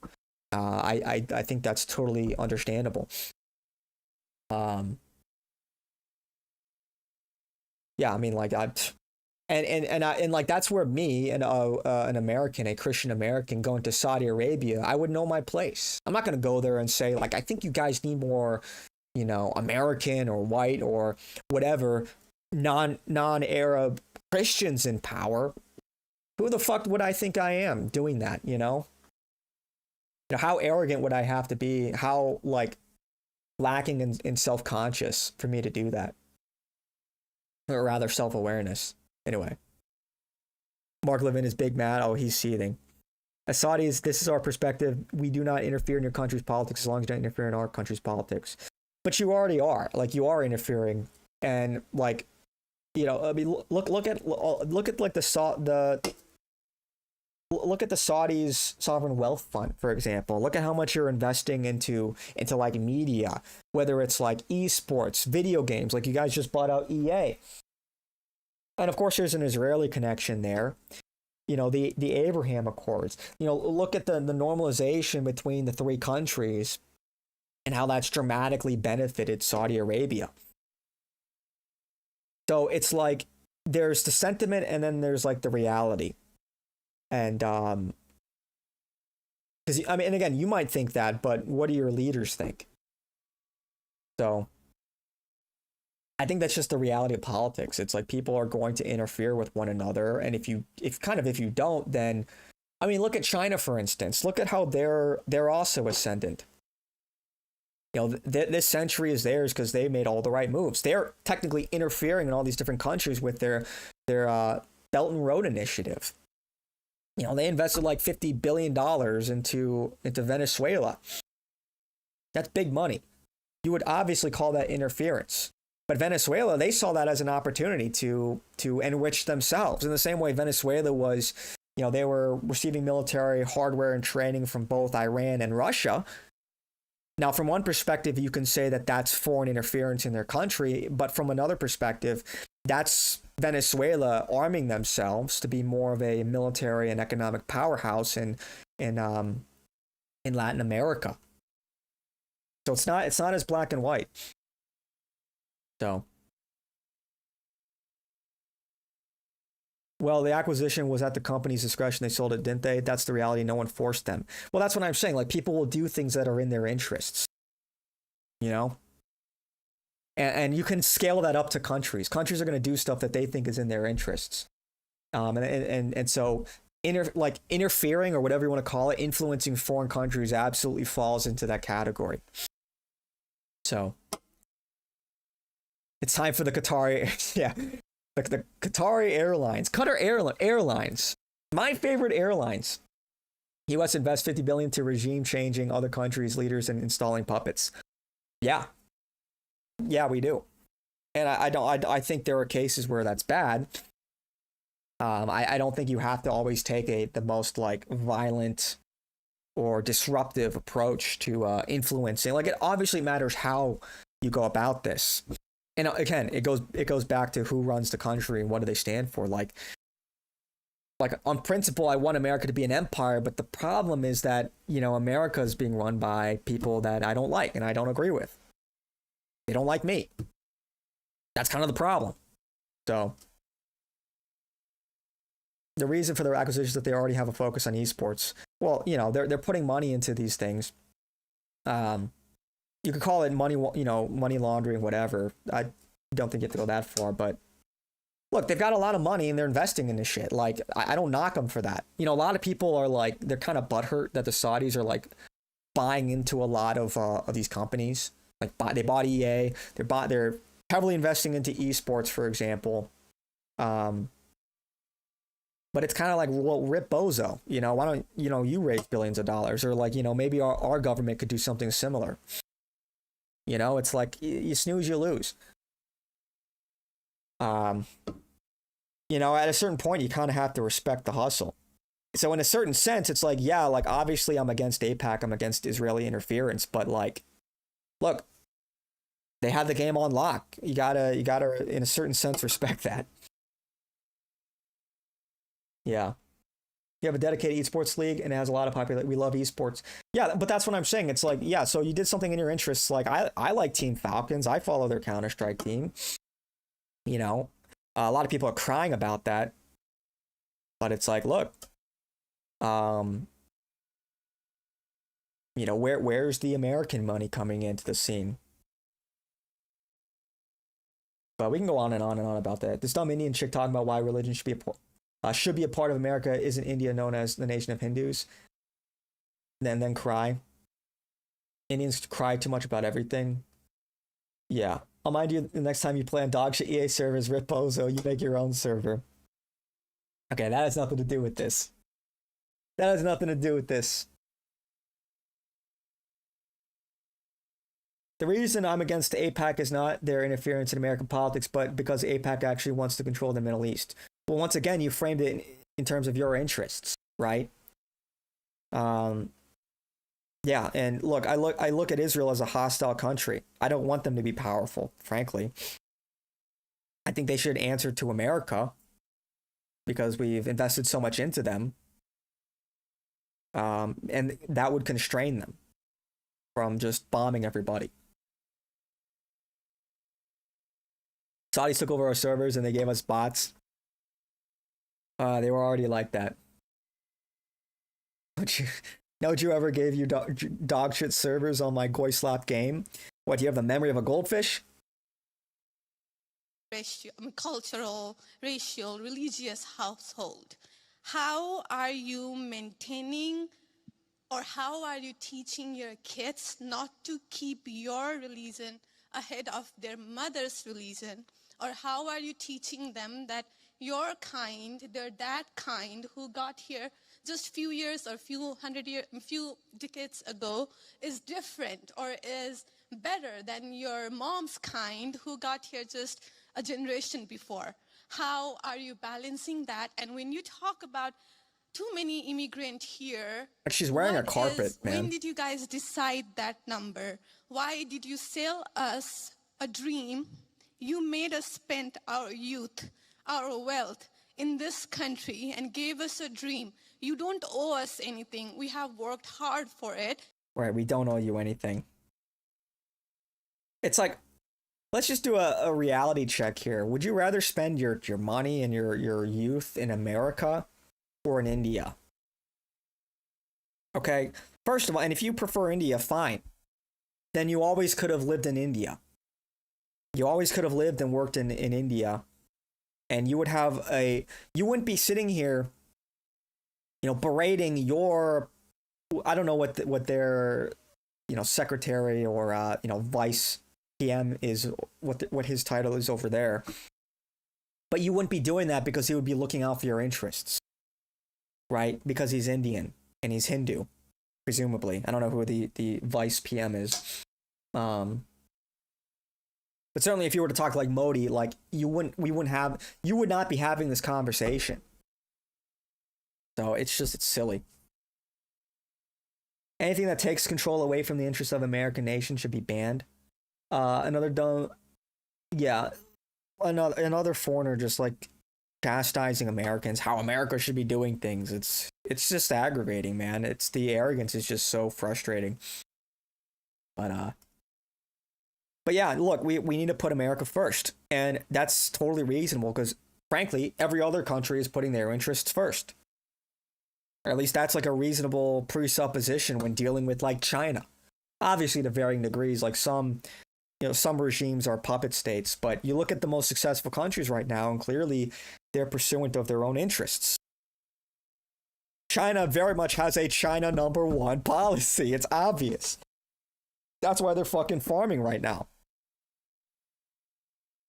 I think that's totally understandable. Yeah, I mean, like and like that's where me and an American, a Christian American, going to Saudi Arabia, I would know my place. I'm not going to go there and say like, I think you guys need more, you know, American or white or whatever non-Arab Christians in power. Who the fuck would I think I am doing that? You know, how arrogant would I have to be? How like lacking in self-conscious for me to do that, or rather self-awareness. Anyway, Mark Levin is big mad. Oh, he's seething. As Saudis, this is our perspective. We do not interfere in your country's politics as long as you don't interfere in our country's politics. But you already are. Like, you are interfering. And like, you know, I mean, look at like look at the Saudis' sovereign wealth fund, for example. Look at how much you're investing into like media, whether it's like esports, video games. Like, you guys just bought out EA. And of course, there's an Israeli connection there. You know, the Abraham Accords. You know, look at the normalization between the three countries and how that's dramatically benefited Saudi Arabia. So it's like there's the sentiment and then there's like the reality. And because I mean, and again, you might think that, but what do your leaders think? So I think that's just the reality of politics. It's like people are going to interfere with one another, and if you don't, then I mean, look at China, for instance. Look at how they're also ascendant. You know, this century is theirs because they made all the right moves. They're technically interfering in all these different countries with their Belt and Road Initiative. You know, they invested like $50 billion into Venezuela. That's big money. You would obviously call that interference. But Venezuela, they saw that as an opportunity to enrich themselves. In the same way Venezuela was, you know, they were receiving military hardware and training from both Iran and Russia. Now, from one perspective, you can say that that's foreign interference in their country. But from another perspective, that's Venezuela arming themselves to be more of a military and economic powerhouse in Latin America. So it's not as black and white. So, well, the acquisition was at the company's discretion. They sold it, didn't they? That's the reality. No one forced them. Well, that's what I'm saying. Like, people will do things that are in their interests, you know? And you can scale that up to countries. Countries are going to do stuff that they think is in their interests. And so interfering, or whatever you want to call it, influencing foreign countries absolutely falls into that category. So it's time for the Qatari, yeah, the Qatari Airlines, Qatar Airlines, my favorite airlines. U.S. invests $50 billion to regime changing other countries' leaders and installing puppets. Yeah, we do, and I think there are cases where that's bad. I don't think you have to always take the most like violent or disruptive approach to influencing. Like, it obviously matters how you go about this. And again, it goes back to who runs the country and what do they stand for. Like on principle, I want America to be an empire, but the problem is that, you know, America is being run by people that I don't like and I don't agree with. They don't like me. That's kind of the problem. So the reason for their acquisition is that they already have a focus on esports. Well, you know, they're putting money into these things. You could call it money, you know, money laundering, whatever. I don't think you have to go that far, but look, they've got a lot of money and they're investing in this shit. Like, I don't knock them for that. You know, a lot of people are like, they're kind of butthurt that the Saudis are like buying into a lot of these companies. Like, they bought EA. They're heavily investing into esports, for example. But it's kind of like, well, rip bozo. You know, why don't you raise billions of dollars, or like, you know, maybe our government could do something similar. You know, it's like you snooze, you lose. You know, at a certain point, you kind of have to respect the hustle. So in a certain sense, it's like, yeah, like obviously I'm against AIPAC, I'm against Israeli interference, but like, look, they had the game on lock. You gotta, in a certain sense, respect that. Yeah. You have a dedicated esports league and it has a lot of popularity. We love esports. Yeah, but that's what I'm saying. It's like, yeah, so you did something in your interests. Like, I like Team Falcons. I follow their Counter-Strike team. You know, a lot of people are crying about that. But it's like, look, you know, where's the American money coming into the scene? But we can go on and on and on about that. This dumb Indian chick talking about why religion should be a part of America. Isn't India known as the nation of Hindus? Then cry. Indians cry too much about everything. Yeah. I'll mind you the next time you play on dogshit EA servers, rip bozo, you make your own server. Okay, that has nothing to do with this. That has nothing to do with this. The reason I'm against AIPAC is not their interference in American politics, but because AIPAC actually wants to control the Middle East. Well, once again, you framed it in terms of your interests, right? Yeah, and look, I look at Israel as a hostile country. I don't want them to be powerful, frankly. I think they should answer to America because we've invested so much into them. And that would constrain them from just bombing everybody. Saudis took over our servers and they gave us bots. They were already like that. Don't you ever gave you dog shit servers on my Goyslop game? What, do you have the memory of a goldfish? Cultural, racial, religious household. How are you maintaining, or how are you teaching your kids not to keep your religion ahead of their mother's religion? Or how are you teaching them that your kind, they're that kind who got here just few years or few decades ago is different or is better than your mom's kind who got here just a generation before? How are you balancing that? And when you talk about too many immigrants here, she's wearing a carpet, man. When did you guys decide that number? Why did you sell us a dream? You made us spend our youth, our wealth in this country and gave us a dream. You don't owe us anything. We have worked hard for it. Right, we don't owe you anything. It's like, let's just do a reality check here. Would you rather spend your money and your youth in America or in India? Okay, first of all, and if you prefer India, fine. Then you always could have lived in India. You always could have lived and worked in India. And you would have you wouldn't be sitting here, you know, berating your, I don't know what their, you know, secretary or, you know, vice PM is, what his title is over there. But you wouldn't be doing that because he would be looking out for your interests, right? Because he's Indian and he's Hindu, presumably. I don't know who the vice PM is. But certainly if you were to talk like Modi, like you would not be having this conversation. So it's silly. Anything that takes control away from the interests of the American nation should be banned. Another foreigner just like chastising Americans, how America should be doing things. It's just aggravating, man. It's the arrogance is just so frustrating. But yeah, look, we need to put America first. And that's totally reasonable because frankly, every other country is putting their interests first. Or at least that's like a reasonable presupposition when dealing with like China. Obviously to varying degrees, like some regimes are puppet states, but you look at the most successful countries right now and clearly they're pursuant of their own interests. China very much has a China number one policy. It's obvious. That's why they're fucking farming right now.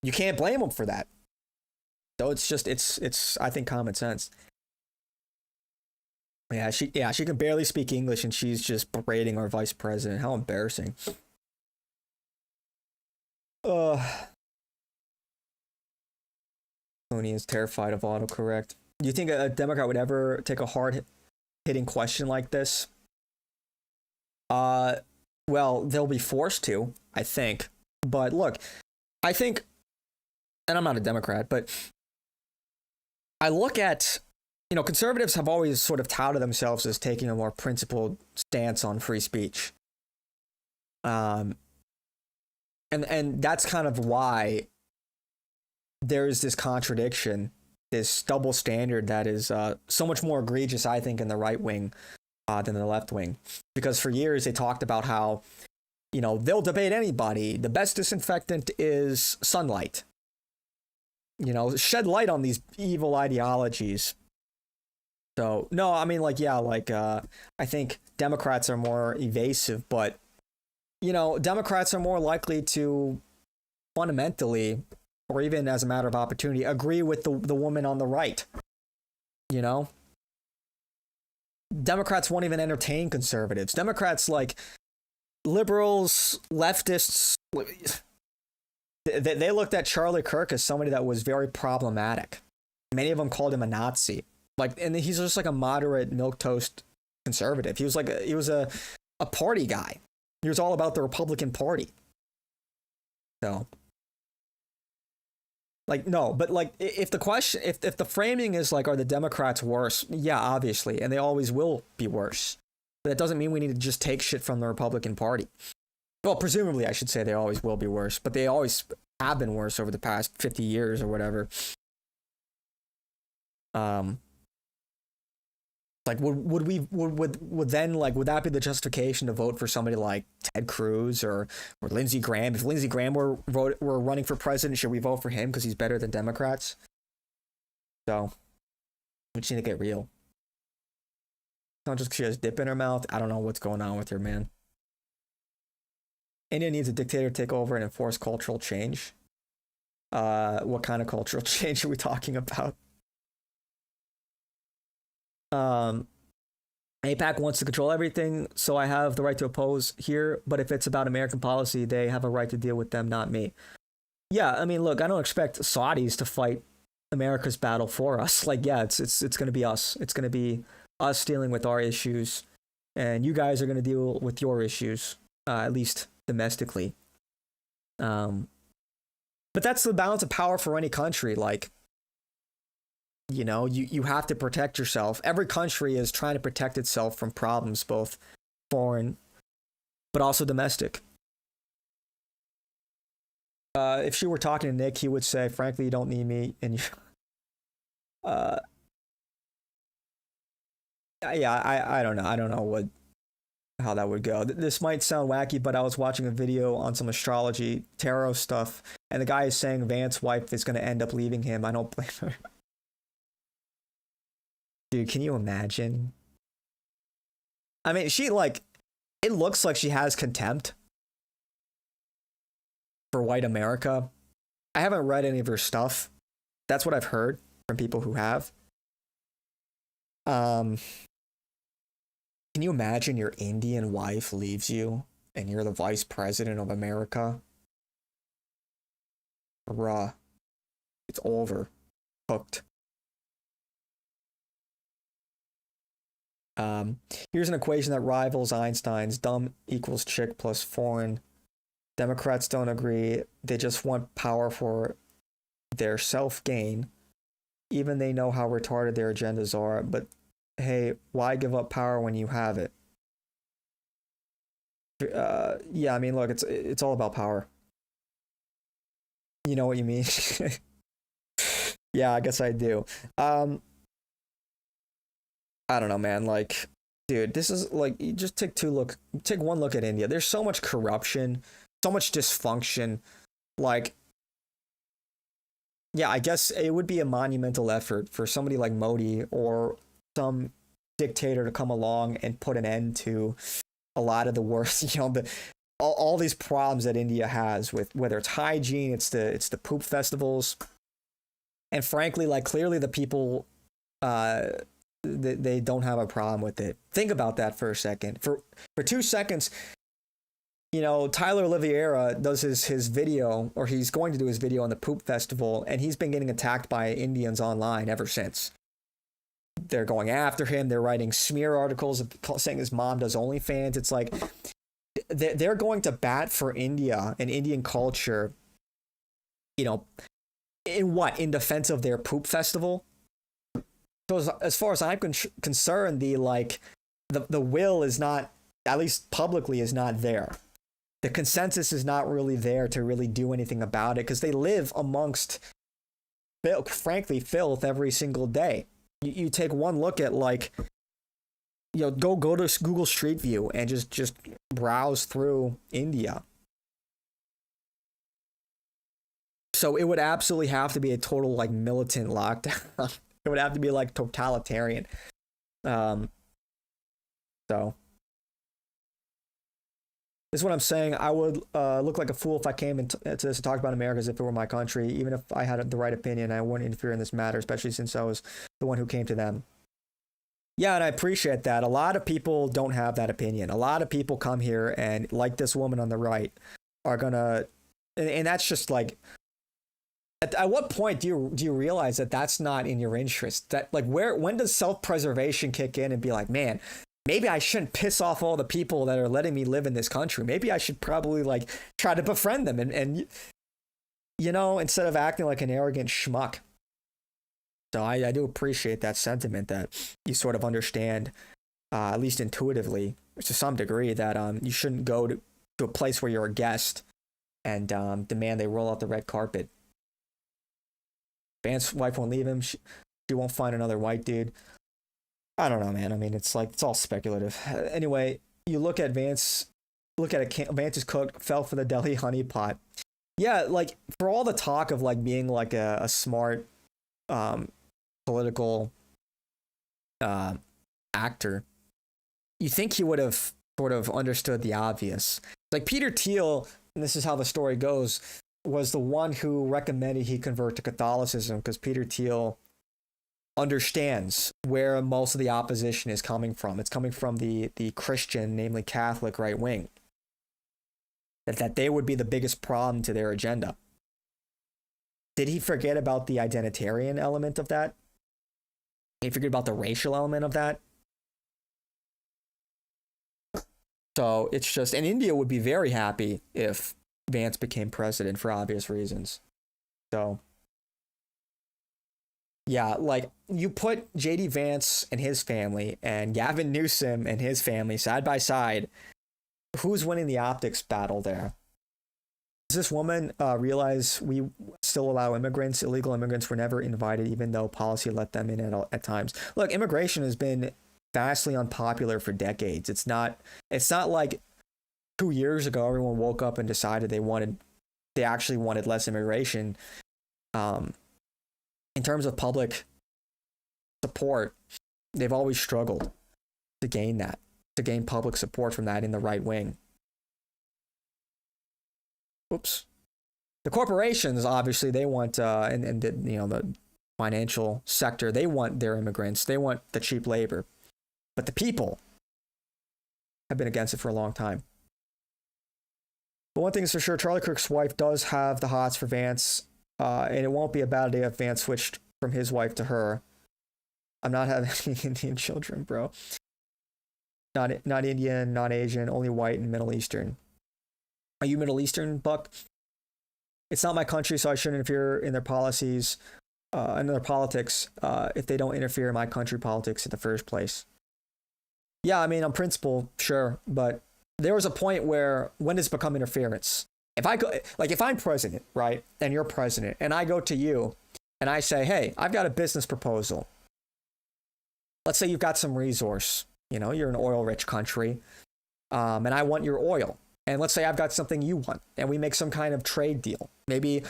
You can't blame them for that. So it's I think common sense. Yeah, she can barely speak English and she's just berating our vice president. How embarrassing. Tony is terrified of autocorrect. Do you think a Democrat would ever take a hard-hitting question like this? Well, they'll be forced to, I think. But look, I think, and I'm not a Democrat, but I look at, conservatives have always sort of touted themselves as taking a more principled stance on free speech. And that's kind of why there's this contradiction, this double standard that is so much more egregious, I think, in the right wing than the left wing. Because for years they talked about how, they'll debate anybody. The best disinfectant is sunlight. Shed light on these evil ideologies. So, no, I mean, I think Democrats are more evasive, but, Democrats are more likely to fundamentally, or even as a matter of opportunity, agree with the woman on the right. Democrats won't even entertain conservatives. Democrats, like liberals, leftists, they looked at Charlie Kirk as somebody that was very problematic. Many of them called him a Nazi. And he's just like a moderate milquetoast conservative. He was a party guy. He was all about the Republican Party. So, no, but if the question, if the framing is are the Democrats worse? Yeah, obviously, and they always will be worse. But that doesn't mean we need to just take shit from the Republican Party. Well, presumably, I should say they always will be worse, but they always have been worse over the past 50 years or whatever. Would that be the justification to vote for somebody like Ted Cruz or Lindsey Graham? If Lindsey Graham were running for president, should we vote for him because he's better than Democrats? So we just need to get real. Not just because she has dip in her mouth. I don't know what's going on with her, man. India needs a dictator to take over and enforce cultural change. What kind of cultural change are we talking about? AIPAC wants to control everything, so I have the right to oppose here, but if it's about American policy, they have a right to deal with them, not me. Yeah, I mean, look, I don't expect Saudis to fight America's battle for us. It's going to be us. It's going to be us dealing with our issues, and you guys are going to deal with your issues, at least domestically. But that's the balance of power for any country. You have to protect yourself. Every country is trying to protect itself from problems, both foreign, but also domestic. If she were talking to Nick, he would say, frankly, you don't need me. And I don't know. I don't know how that would go. This might sound wacky, but I was watching a video on some astrology, tarot stuff, and the guy is saying Vance's wife is going to end up leaving him. I don't blame her. Dude, can you imagine? I mean, it looks like she has contempt for white America. I haven't read any of her stuff. That's what I've heard from people who have. Can you imagine your Indian wife leaves you and you're the vice president of America? Bruh. It's over. Hooked. Here's an equation that rivals Einstein's. Dumb equals chick plus foreign. Democrats don't agree. They just want power for their self-gain. Even they know how retarded their agendas are. But hey, why give up power when you have it? Yeah, I mean, look, it's all about power. You know what you mean? Yeah, I guess I do. I don't know, man. Like, dude, this is like, you just take one look at India. There's so much corruption, so much dysfunction. Like, yeah, I guess it would be a monumental effort for somebody like Modi or some dictator to come along and put an end to a lot of the worst, all these problems that India has with whether it's hygiene, it's the poop festivals, and frankly, like clearly the people, they don't have a problem with it. Think about that for a second. For 2 seconds, Tyler Oliveira does his video, or he's going to do his video on the poop festival, and he's been getting attacked by Indians online ever since. They're going after him. They're writing smear articles saying his mom does OnlyFans. It's like they're going to bat for India and Indian culture, in defense of their poop festival. So as far as I'm concerned, the will is not, at least publicly, is not there. The consensus is not really there to really do anything about it because they live amongst, frankly, filth every single day. You take one look at go to Google Street View and just browse through India. So it would absolutely have to be a total militant lockdown. It would have to be totalitarian. So this is what I'm saying. I would look like a fool if I came to this to talk about America as if it were my country. Even if I had the right opinion, I wouldn't interfere in this matter, especially since I was the one who came to them. Yeah, and I appreciate that. A lot of people don't have that opinion. A lot of people come here and, like this woman on the right, are gonna, and that's just at what point do you realize that that's not in your interest? That when does self-preservation kick in and be like, man, maybe I shouldn't piss off all the people that are letting me live in this country. Maybe I should probably try to befriend them and instead of acting like an arrogant schmuck. So I do appreciate that sentiment that you sort of understand, at least intuitively, to some degree, that you shouldn't go to a place where you're a guest and demand they roll out the red carpet. Vance's wife won't leave him. She won't find another white dude. I don't know, man. I mean, it's all speculative. Anyway, you look at Vance. Look at Vance's cook fell for the Delhi honeypot. Yeah, for all the talk of being a smart political actor, you think he would have sort of understood the obvious. Peter Thiel, and this is how the story goes, was the one who recommended he convert to Catholicism because Peter Thiel understands where most of the opposition is coming from. It's coming from the Christian, namely Catholic right wing. That they would be the biggest problem to their agenda. Did he forget about the identitarian element of that? Did he forget about the racial element of that? So it's just, and India would be very happy if Vance became president for obvious reasons. So yeah, you put JD Vance and his family and Gavin Newsom and his family side by side. Who's winning the optics battle there? Does this woman realize we still allow immigrants? Illegal immigrants were never invited, even though policy let them in at times. Look, immigration has been vastly unpopular for decades. It's not like 2 years ago everyone woke up and decided they actually wanted less immigration. In terms of public support, they've always struggled to gain public support from that in the right wing. Oops. The corporations, obviously, they want, and the financial sector, they want their immigrants. They want the cheap labor. But the people have been against it for a long time. But one thing is for sure, Charlie Kirk's wife does have the hots for Vance, and it won't be a bad day if Vance switched from his wife to her. I'm not having any Indian children, bro. Not Indian, not Asian, only white and Middle Eastern. Are you Middle Eastern, Buck? It's not my country, so I shouldn't interfere in their policies, in their politics, if they don't interfere in my country politics in the first place. Yeah, I mean, on principle, sure, but there was a point where, when does it become interference? If I'm president, right, and you're president, and I go to you, and I say, hey, I've got a business proposal. Let's say you've got some resource, you're an oil-rich country, and I want your oil. And let's say I've got something you want, and we make some kind of trade deal. Maybe,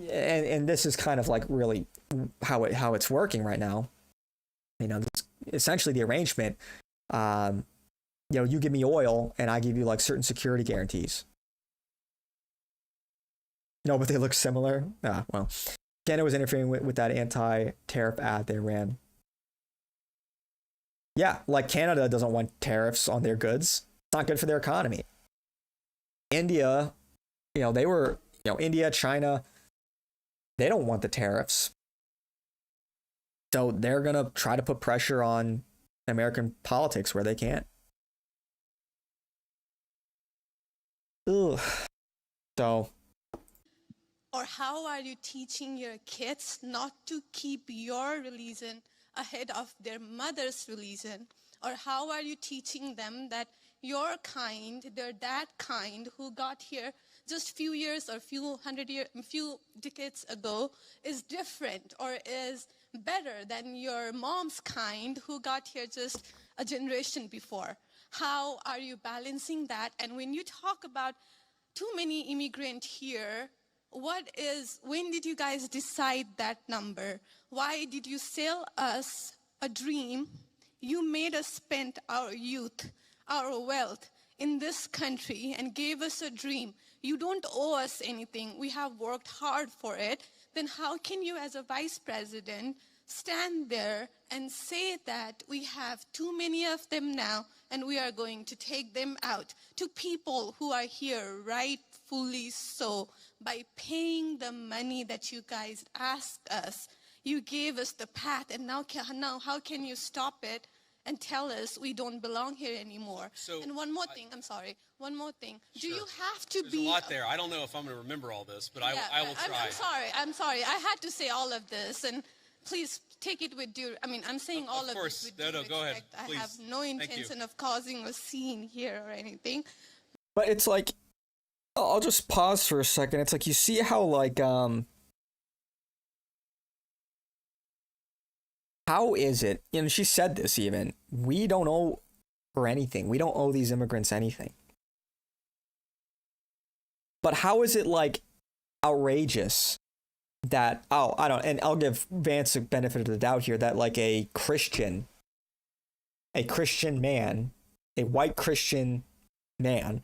and this is kind of like really how it's working right now. Essentially the arrangement, you give me oil, and I give you like certain security guarantees. No, but they look similar. Well, Canada was interfering with that anti-tariff ad they ran. Yeah, like Canada doesn't want tariffs on their goods. It's not good for their economy. India, India, China, they don't want the tariffs. So they're going to try to put pressure on American politics where they can. Ugh. So. Or how are you teaching your kids not to keep your religion ahead of their mother's religion? Or how are you teaching them that your kind, they're that kind who got here just few years or few decades ago is different or is better than your mom's kind who got here just a generation before? How are you balancing that? And when you talk about too many immigrants here, when did you guys decide that number? Why did you sell us a dream? You made us spend our youth, our wealth in this country and gave us a dream. You don't owe us anything. We have worked hard for it. Then how can you as a vice president stand there and say that we have too many of them now and we are going to take them out to people who are here rightfully so by paying the money that you guys asked us? You gave us the path, and now how can you stop it and tell us we don't belong here anymore? And one more thing. Do you have to There's a lot there. I don't know if I'm going to remember all this, but I will try. I'm sorry. I had to say all of this, and please take it with due. I'm saying all of this with due respect. Go ahead. Please. I have no intention of causing a scene here or anything. But it's like, I'll just pause for a second. It's like, you see how like, how is it, she said this even, we don't owe her anything. We don't owe these immigrants anything. But how is it like outrageous that, and I'll give Vance a benefit of the doubt here, that like a Christian man, a white Christian man,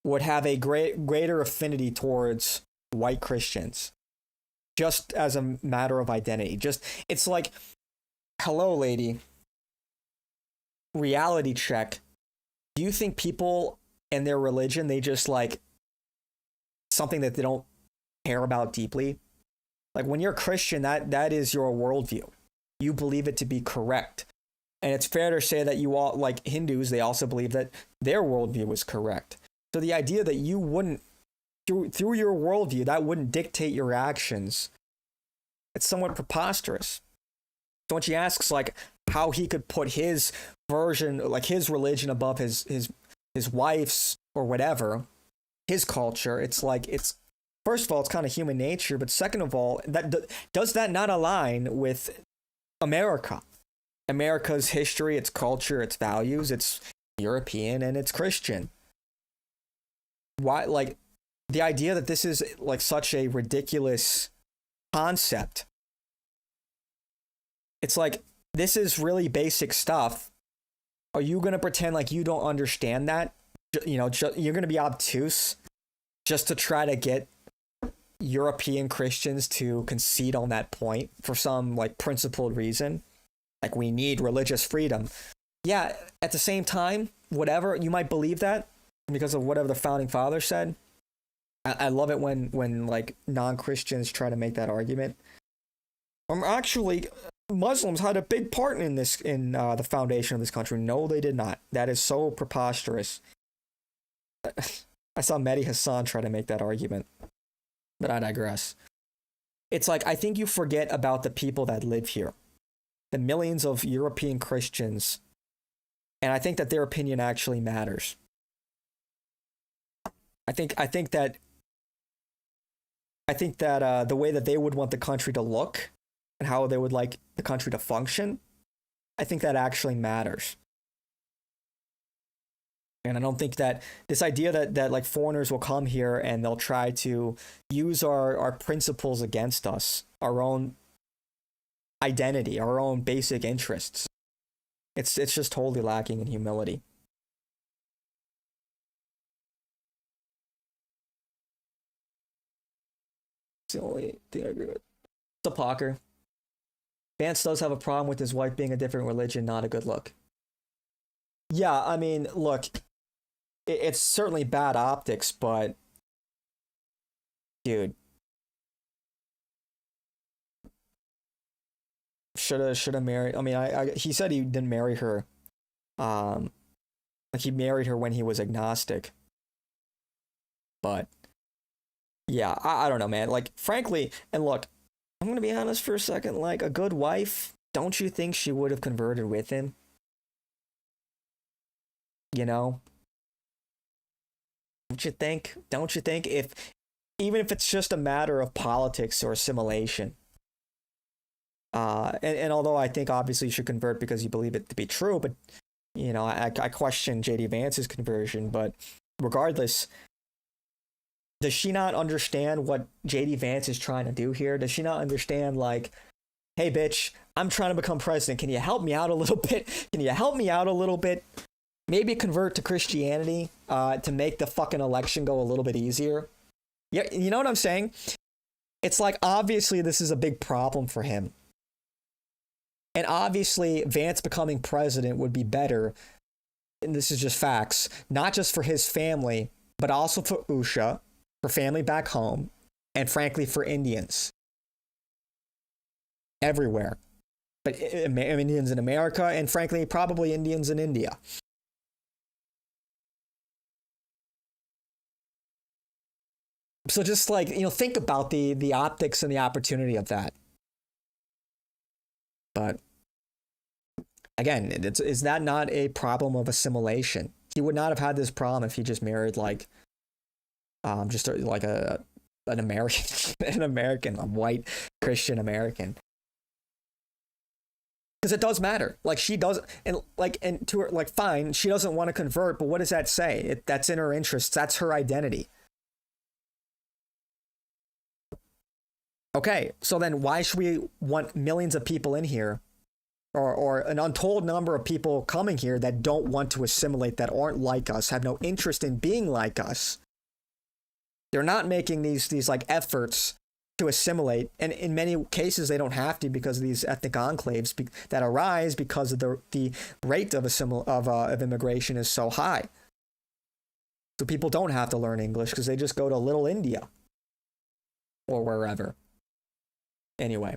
would have a greater affinity towards white Christians, just as a matter of identity. It's like, hello, lady, reality check. Do you think people and their religion, they just like something that they don't care about deeply? Like when you're Christian, that is your worldview. You believe it to be correct. And it's fair to say that you all, like Hindus, they also believe that their worldview was correct. So the idea that you wouldn't, through your worldview, that wouldn't dictate your actions, it's somewhat preposterous. So when she asks like how he could put his version, like his religion above his wife's or whatever, his culture, it's like, it's, first of all, it's kind of human nature, but second of all, does that not align with America's history, its culture, its values? It's European and it's Christian. Why, like, the idea that this is like such a ridiculous concept. It's like, this is really basic stuff. Are you going to pretend like you don't understand that? You're going to be obtuse just to try to get European Christians to concede on that point for some like principled reason? Like, we need religious freedom. Yeah, at the same time, whatever, you might believe that because of whatever the founding fathers said. I love it when like non-Christians try to make that argument. Actually, Muslims had a big part in this, in the foundation of this country. No, they did not. That is so preposterous. I saw Mehdi Hassan try to make that argument, but I digress. It's like, I think you forget about the people that live here, the millions of European Christians, and I think that their opinion actually matters. I think I think that the way that they would want the country to look and how they would like the country to function, I think that actually matters. And I don't think that this idea that like foreigners will come here and they'll try to use our principles against us, our own identity, our own basic interests. It's just totally lacking in humility. It's the only thing I agree with. What's up, Hawker? Vance does have a problem with his wife being a different religion, not a good look. Yeah, I mean, look, it's certainly bad optics, but dude, should have married. I mean, he said he didn't marry her. Like he married her when he was agnostic. But yeah, I don't know, man. Like, frankly, and look, I'm gonna be honest for a second. Like, a good wife, don't you think she would have converted with him? You know? Don't you think? Don't you think? Even if it's just a matter of politics or assimilation. And although I think obviously you should convert because you believe it to be true, but you know, I question JD Vance's conversion, but regardless, does she not understand what JD Vance is trying to do here? Does she not understand, like, hey bitch, I'm trying to become president. Can you help me out a little bit? Can you help me out a little bit? Maybe convert to Christianity to make the fucking election go a little bit easier. Yeah, you know what I'm saying? It's like, obviously this is a big problem for him. And obviously Vance becoming president would be better, and this is just facts, not just for his family, but also for Usha, for family back home, and frankly for Indians. Everywhere. But Indians in America, and frankly probably Indians in India. So just like, you know, think about the optics and the opportunity of that. But again, is that not a problem of assimilation? He would not have had this problem if he just married like an American, a white Christian American. Because it does matter. Like, she doesn't, and to her, like, fine, she doesn't want to convert, but what does that say? That's in her interests. That's her identity. Okay, so then why should we want millions of people in here, or an untold number of people coming here that don't want to assimilate, that aren't like us, have no interest in being like us? They're not making these like efforts to assimilate, and in many cases they don't have to because of these ethnic enclaves that arise because of the rate of immigration is so high. So people don't have to learn English because they just go to Little India or wherever. Anyway.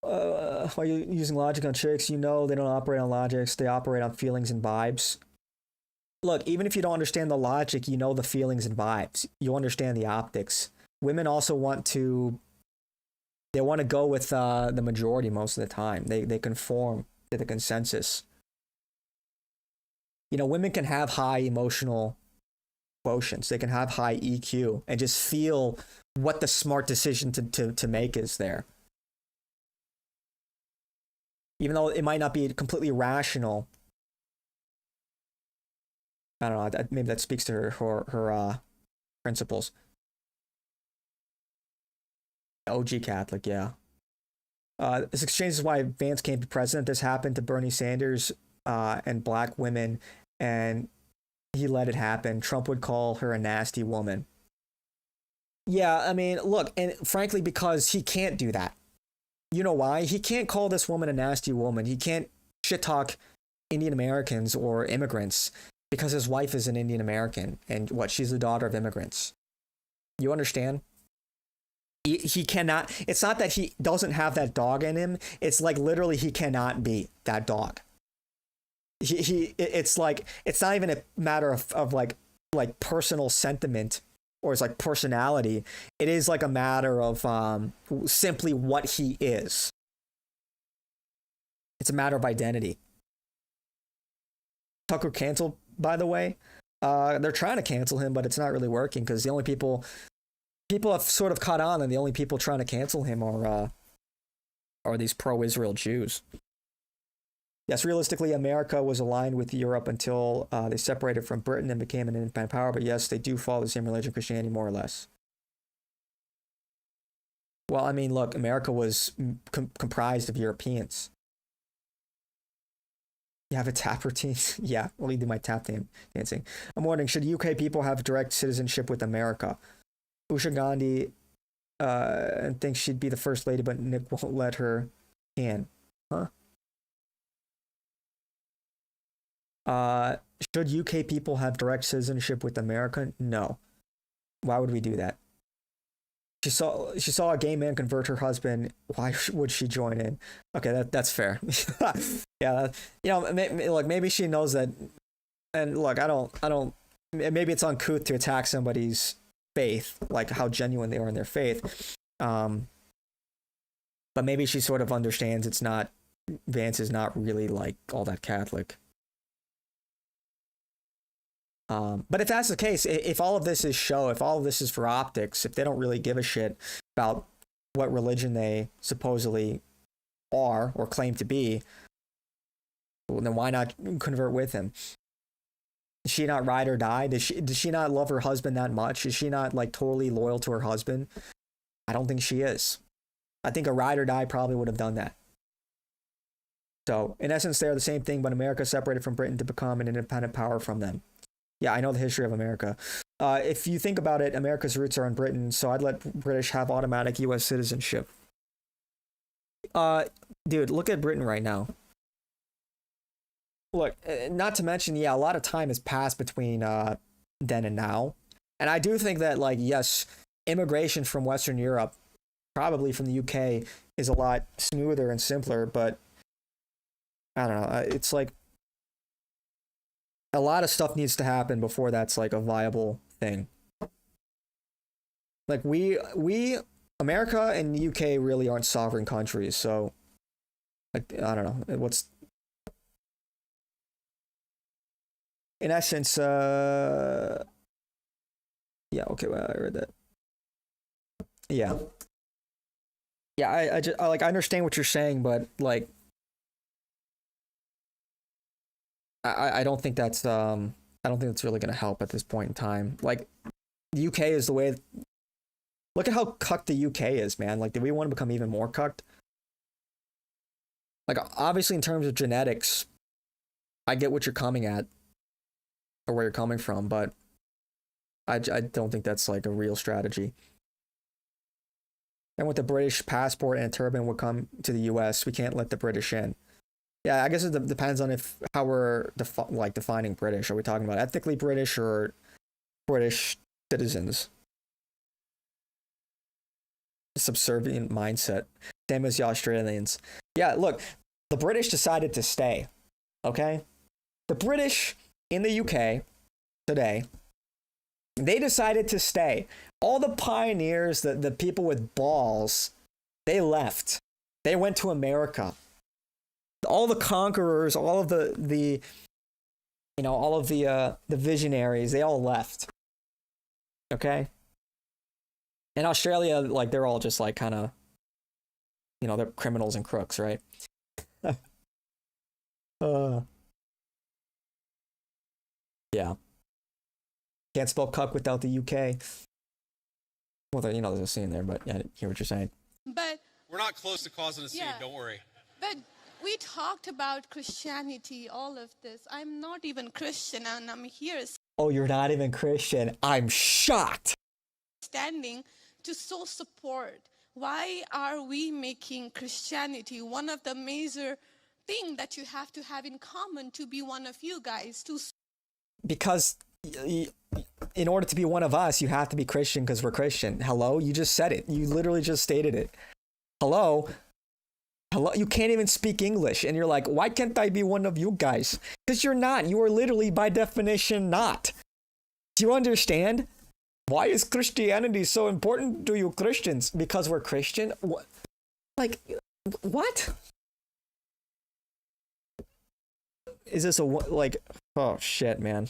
While you're using logic on chicks, you know they don't operate on logics, they operate on feelings and vibes. Look, even if you don't understand the logic, you know the feelings and vibes. You understand the optics. Women also want to go with the majority most of the time. They conform to the consensus. You know, women can have high emotional quotients. They can have high EQ and just feel what the smart decision to make is there. Even though it might not be completely rational. I don't know, maybe that speaks to her principles. OG Catholic, yeah. This exchange is why Vance can't be president. This happened to Bernie Sanders and black women, and he let it happen. Trump would call her a nasty woman. Yeah, I mean, look, and frankly, because he can't do that. You know why? He can't call this woman a nasty woman. He can't shit talk Indian Americans or immigrants because his wife is an Indian American and she's the daughter of immigrants. You understand? He cannot. It's not that he doesn't have that dog in him. It's like literally he cannot be that dog. It's like, it's not even a matter of like personal sentiment or it's like personality. It is like a matter of simply what he is. It's a matter of identity. Tucker canceled by the way. They're trying to cancel him, but it's not really working because the only people have sort of caught on, and the only people trying to cancel him are these pro-Israel Jews. Yes, realistically, America was aligned with Europe until they separated from Britain and became an independent power. But yes, they do follow the same religion, Christianity, more or less. Well, I mean, look, America was comprised of Europeans. You have a tap routine? Yeah, let me do my tap dancing. I'm wondering, should UK people have direct citizenship with America? Usha Gandhi and thinks she'd be the first lady, but Nick won't let her in. Huh? Should UK people have direct citizenship with America? No. Why would we do that? She saw a gay man convert her husband. Why would she join in? Okay, that's fair. Yeah, look, maybe she knows that. And look, I don't. Maybe it's uncouth to attack somebody's faith, like how genuine they are in their faith. But maybe she sort of understands Vance is not really like all that Catholic. But if that's the case, if all of this is show, if all of this is for optics, if they don't really give a shit about what religion they supposedly are or claim to be, well, then why not convert with him? Does she not ride or die? Does she not love her husband that much? Is she not like totally loyal to her husband? I don't think she is. I think a ride or die probably would have done that. So in essence, they're the same thing, but America separated from Britain to become an independent power from them. Yeah, I know the history of America. If you think about it, America's roots are in Britain, so I'd let British have automatic U.S. citizenship. Dude, look at Britain right now. Look, not to mention, yeah, a lot of time has passed between then and now. And I do think that, like, yes, immigration from Western Europe, probably from the UK, is a lot smoother and simpler, but I don't know. It's like a lot of stuff needs to happen before that's like a viable thing. Like we America and the UK really aren't sovereign countries, so like I don't know what's in essence yeah, okay, well, I read that. Yeah, I just I understand what you're saying, but like I don't think that's really gonna help at this point in time. Like the UK is the way. Look at how cucked the UK is, man. Like, do we want to become even more cucked? Like, obviously, in terms of genetics, I get what you're coming at, or where you're coming from, but I don't think that's like a real strategy. And with the British passport and a turban would come to the US, we can't let the British in. Yeah, I guess it depends on how we're defining British. Are we talking about ethnically British or British citizens? Subservient mindset. Same as the Australians. Yeah, look, the British decided to stay. Okay? The British in the UK today, they decided to stay. All the pioneers, the people with balls, they left. They went to America. All the conquerors, all of the visionaries, they all left. Okay? In Australia, like, they're all just like kind of, they're criminals and crooks, right? Yeah. Can't spell cuck without the UK. Well, there's a scene there, but yeah, I hear what you're saying. But we're not close to causing a scene, don't worry. But we talked about Christianity, all of this. I'm not even Christian, and I'm here. Oh, you're not even Christian. I'm shocked. Standing to so support. Why are we making Christianity one of the major thing that you have to have in common to be one of you guys? Because in order to be one of us, you have to be Christian because we're Christian. Hello? You just said it. You literally just stated it. Hello? You can't even speak English. And you're like, why can't I be one of you guys? Because you're not. You are literally, by definition, not. Do you understand? Why is Christianity so important to you Christians? Because we're Christian? What? Like, what? Is this Oh shit, man.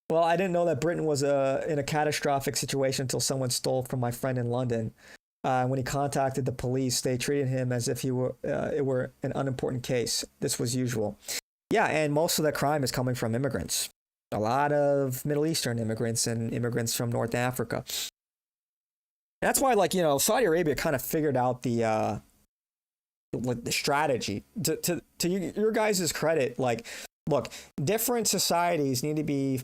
Well, I didn't know that Britain was in a catastrophic situation until someone stole from my friend in London. When he contacted the police, they treated him as if it were an unimportant case. This was usual. Yeah, and most of the crime is coming from immigrants. A lot of Middle Eastern immigrants and immigrants from North Africa. That's why, like, you know, Saudi Arabia kind of figured out the strategy. To your guys' credit, like, look, different societies need to be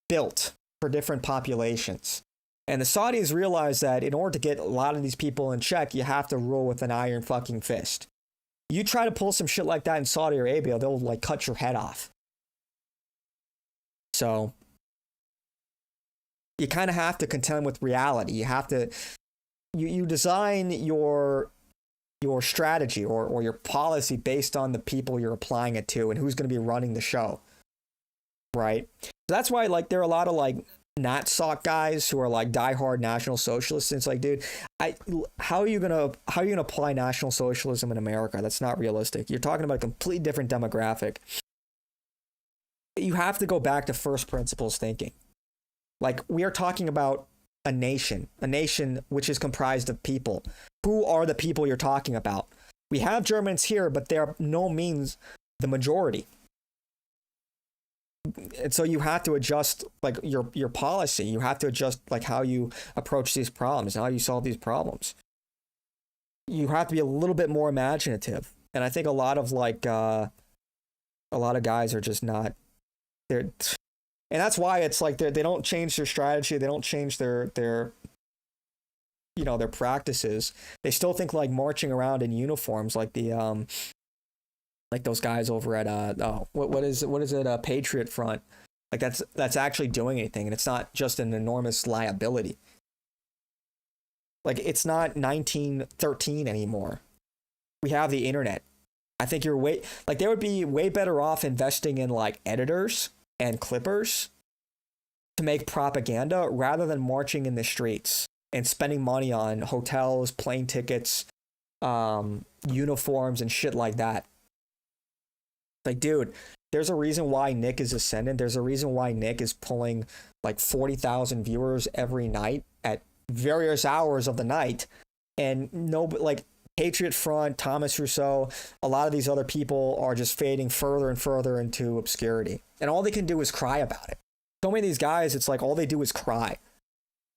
built for different populations. And the Saudis realize that in order to get a lot of these people in check, you have to rule with an iron fucking fist. You try to pull some shit like that in Saudi Arabia, they'll like cut your head off. So you kind of have to contend with reality. You have to, you design your strategy or your policy based on the people you're applying it to and who's going to be running the show. Right? So that's why, like, there are a lot of like NatSoc guys who are like diehard National Socialists. And it's like, dude, how are you gonna apply National Socialism in America? That's not realistic. You're talking about a completely different demographic. You have to go back to first principles thinking. Like, we are talking about a nation which is comprised of people. Who are the people you're talking about? We have Germans here, but they're no means the majority. And so you have to adjust like your policy. You have to adjust like how you approach these problems, how you solve these problems. You have to be a little bit more imaginative. And I think a lot of guys are just not there. And that's why it's like they don't change their strategy. They don't change their practices. They still think like marching around in uniforms like the like those guys over at what is it, Patriot Front. Like that's actually doing anything, and it's not just an enormous liability. Like, it's not 1913 anymore. We have the internet. I think they would be way better off investing in like editors and clippers to make propaganda rather than marching in the streets and spending money on hotels, plane tickets, uniforms, and shit like that. Like, dude, there's a reason why Nick is ascendant. There's a reason why Nick is pulling like 40,000 viewers every night at various hours of the night. And like Patriot Front, Thomas Rousseau, a lot of these other people are just fading further and further into obscurity. And all they can do is cry about it. So many of these guys, it's like all they do is cry.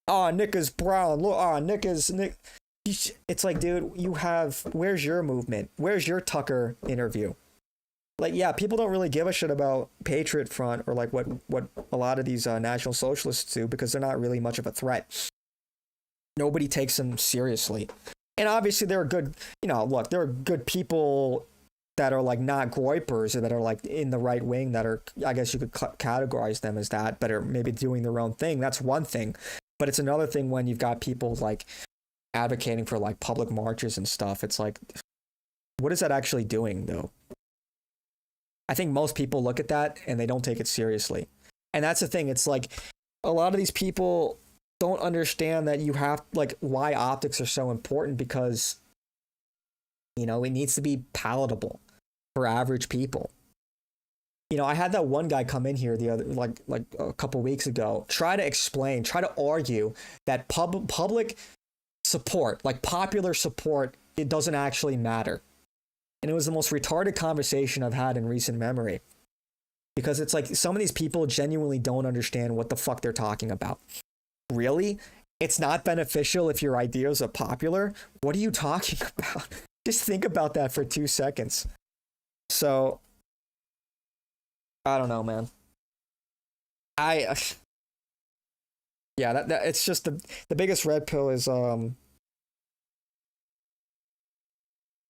Oh, Nick is brown. Look, Nick. It's like, dude, where's your movement? Where's your Tucker interview? Like, yeah, people don't really give a shit about Patriot Front or like what a lot of these National Socialists do because they're not really much of a threat. Nobody takes them seriously. And obviously there are good, there are good people that are like not groypers or that are like in the right wing that are, I guess you could categorize them as that, but are maybe doing their own thing. That's one thing. But it's another thing when you've got people like advocating for like public marches and stuff. It's like, what is that actually doing though? I think most people look at that and they don't take it seriously. And that's the thing. It's like a lot of these people don't understand that you have like why optics are so important because, it needs to be palatable for average people. I had that one guy come in here the other, like a couple weeks ago, try to argue that public support, like popular support, it doesn't actually matter. And it was the most retarded conversation I've had in recent memory. Because it's like some of these people genuinely don't understand what the fuck they're talking about. Really? It's not beneficial if your ideas are popular? What are you talking about? Just think about that for 2 seconds. So, I don't know, man. Yeah, that it's just the biggest red pill is